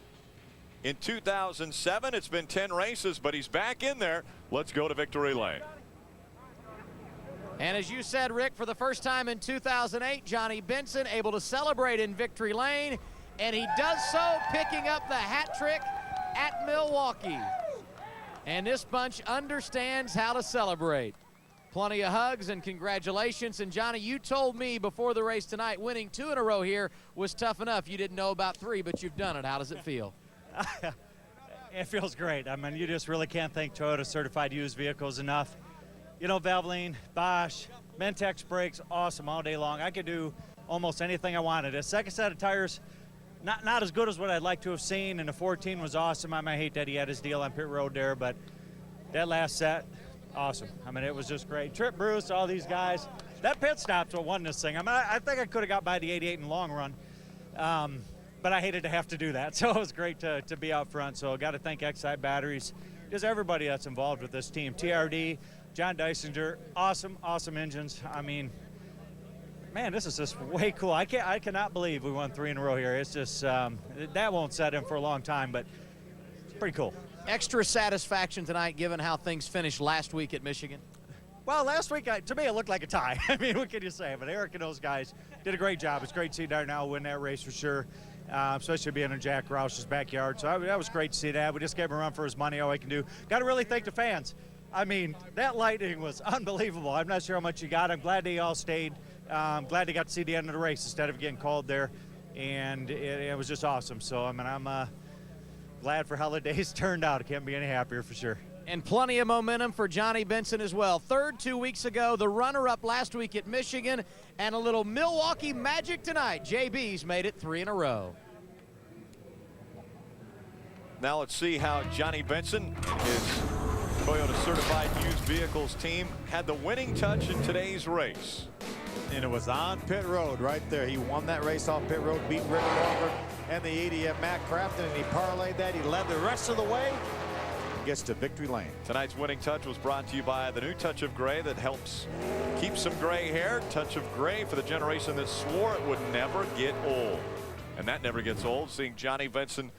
in 2007. It's been 10 races, but he's back in there. Let's go to victory lane. And as you said, Rick, for the first time in 2008, Johnny Benson able to celebrate in victory lane, and he does so picking up the hat trick at Milwaukee. And this bunch understands how to celebrate. Plenty of hugs and congratulations. And Johnny, you told me before the race tonight, winning 2 in a row here was tough enough. You didn't know about 3, but you've done it. How does it feel? It feels great. I mean, you just really can't thank Toyota Certified Used Vehicles enough. You know, Valvoline, Bosch, Mentex brakes, awesome all day long. I could do almost anything I wanted. A second set of tires, not as good as what I'd like to have seen, and the 14 was awesome. I might hate that he had his deal on pit road there, but that last set, awesome. I mean, it was just great. Trip Bruce, all these guys. That pit stop's what won this thing. I mean, I think I could have got by the 88 in the long run, but I hated to have to do that. So it was great to be out front. So I got to thank Excite Batteries, just everybody that's involved with this team. TRD, John Dysinger, awesome engines. I mean, man, this is just way cool. I cannot believe we won 3 in a row here. It's just, that won't set in for a long time, but it's pretty cool. Extra satisfaction tonight given how things finished last week at Michigan? Well, last week, to me, it looked like a tie. I mean, what can you say? But Eric and those guys did a great job. It's great to see Darnell win that race for sure, especially being in Jack Roush's backyard. So that was great to see that. We just gave him a run for his money, all I can do. Got to really thank the fans. I mean, that lighting was unbelievable. I'm not sure how much you got. I'm glad they all stayed. I'm glad they got to see the end of the race instead of getting called there. And it was just awesome. So, I mean, I'm glad for how the days turned out. I can't be any happier for sure. And plenty of momentum for Johnny Benson as well. Third 2 weeks ago, the runner-up last week at Michigan, and a little Milwaukee magic tonight. JB's made it 3 in a row. Now let's see how Johnny Benson and his Toyota Certified Used Vehicles team had the winning touch in today's race. And it was on pit road right there. He won that race off pit road, beat Rick Walker and the 80 at Matt Crafton, and he parlayed that. He led the rest of the way. Gets to victory lane. Tonight's winning touch was brought to you by the new Touch of Gray that helps keep some gray hair. Touch of Gray for the generation that swore it would never get old. And that never gets old, seeing Johnny Benson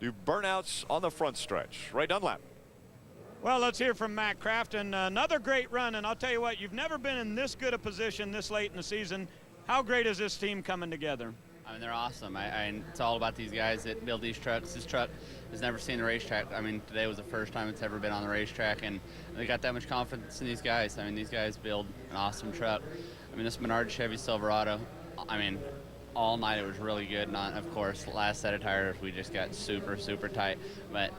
do burnouts on the front stretch. Ray Dunlap. Well, let's hear from Matt Crafton. Another great run, and I'll tell you what, you've never been in this good a position this late in the season. How great is this team coming together? I mean, they're awesome. It's all about these guys that build these trucks. This truck has never seen the racetrack. I mean, today was the first time it's ever been on the racetrack, and they got that much confidence in these guys. I mean, these guys build an awesome truck. I mean, this Menard Chevy Silverado, I mean, all night it was really good. And of course, last set of tires, we just got super, super tight. But,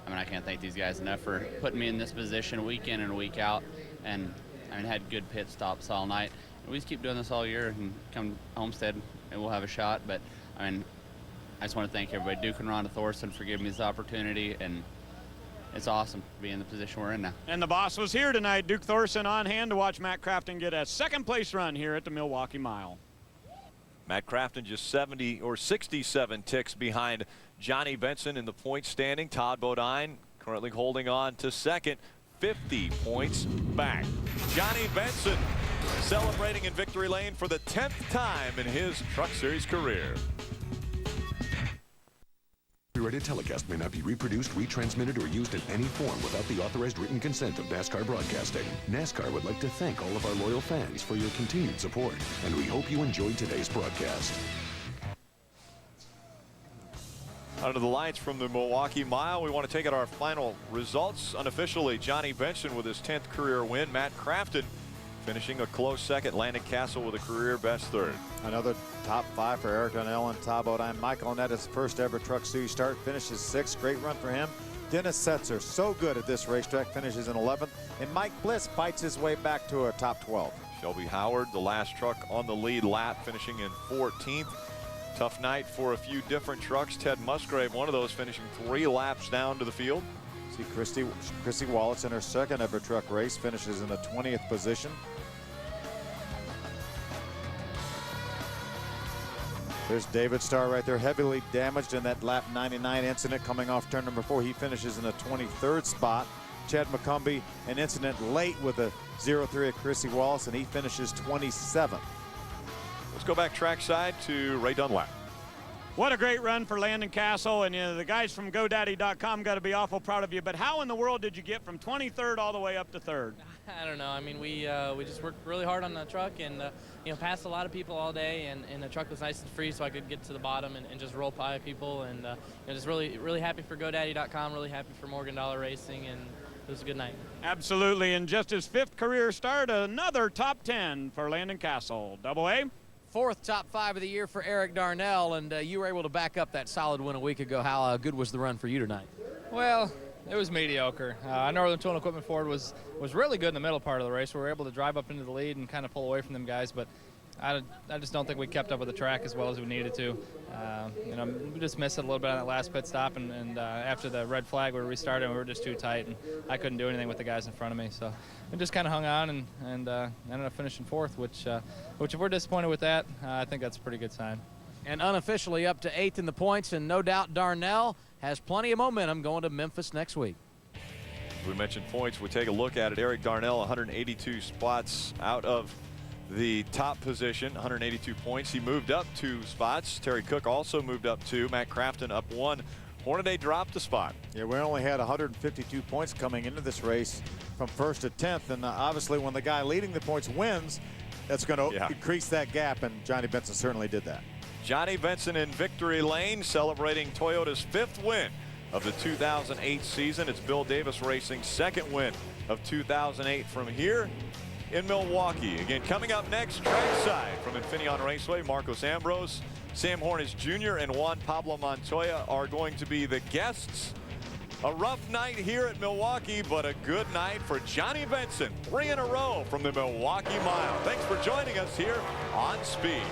I mean, I can't thank these guys enough for putting me in this position week in and week out. And, I mean, had good pit stops all night. And we just keep doing this all year and come Homestead and we'll have a shot. But, I mean, I just want to thank everybody, Duke and Rhonda Thorson, for giving me this opportunity, and it's awesome to be in the position we're in now. And the boss was here tonight, Duke Thorson, on hand to watch Matt Crafton get a second-place run here at the Milwaukee Mile. Matt Crafton just 67 ticks behind Johnny Benson in the point standing. Todd Bodine currently holding on to second, 50 points back. Johnny Benson celebrating in victory lane for the 10th time in his Truck Series career. Copyrighted telecast may not be reproduced, retransmitted, or used in any form without the authorized written consent of NASCAR Broadcasting. NASCAR would like to thank all of our loyal fans for your continued support, and we hope you enjoyed today's broadcast. Under the lights from the Milwaukee Mile, we want to take out our final results. Unofficially, Johnny Benson with his 10th career win. Matt Crafton finishing a close second. Landon Castle with a career best third. Another top 5 for Eric Darnell and Todd Bodine. Michael Annett, his first ever Truck Series start, finishes 6th. Great run for him. Dennis Setzer, so good at this racetrack, finishes in 11th. And Mike Bliss fights his way back to a top 12. Shelby Howard, the last truck on the lead lap, finishing in 14th. Tough night for a few different trucks. Ted Musgrave, one of those, finishing 3 laps down to the field. See Christy Wallace in her second ever truck race, finishes in the 20th position. There's David Starr right there, heavily damaged in that lap 99 incident coming off turn number 4. He finishes in the 23rd spot. Chad McCumbee, an incident late with a 0-3 at Chrissy Wallace, and he finishes 27th. Let's go back trackside to Ray Dunlap. What a great run for Landon Castle, and the guys from GoDaddy.com got to be awful proud of you. But how in the world did you get from 23rd all the way up to 3rd? I don't know. I mean, we just worked really hard on the truck and passed a lot of people all day, and the truck was nice and free, so I could get to the bottom and just roll by people. And just really happy for GoDaddy.com, really happy for Morgan Dollar Racing, and it was a good night. Absolutely, and just his 5th career start, another top 10 for Landon Castle. Double A. 4th top 5 of the year for Eric Darnell, and you were able to back up that solid win a week ago. How good was the run for you tonight? Well, it was mediocre. Northern Tool and Equipment Ford was really good in the middle part of the race. We were able to drive up into the lead and kind of pull away from them guys, but I just don't think we kept up with the track as well as we needed to. We just missed it a little bit on that last pit stop, and after the red flag, we were restarting, we were just too tight, and I couldn't do anything with the guys in front of me. So we just kind of hung on and ended up finishing 4th, which if we're disappointed with that, I think that's a pretty good sign. And unofficially up to 8th in the points, and no doubt Darnell has plenty of momentum going to Memphis next week. We mentioned points. We take a look at it. Eric Darnell, 182 spots out of the top position, 182 points. He moved up 2 spots. Terry Cook also moved up 2. Matt Crafton up 1. Hornaday dropped a spot. Yeah, we only had 152 points coming into this race from 1st to 10th, and obviously when the guy leading the points wins, that's going to increase that gap, and Johnny Benson certainly did that. Johnny Benson in victory lane, celebrating Toyota's 5th win of the 2008 season. It's Bill Davis Racing's 2nd win of 2008 from here in Milwaukee. Again, coming up next, trackside from Infineon Raceway, Marcos Ambrose, Sam Hornish Jr. and Juan Pablo Montoya are going to be the guests. A rough night here at Milwaukee, but a good night for Johnny Benson. 3 in a row from the Milwaukee Mile. Thanks for joining us here on Speed.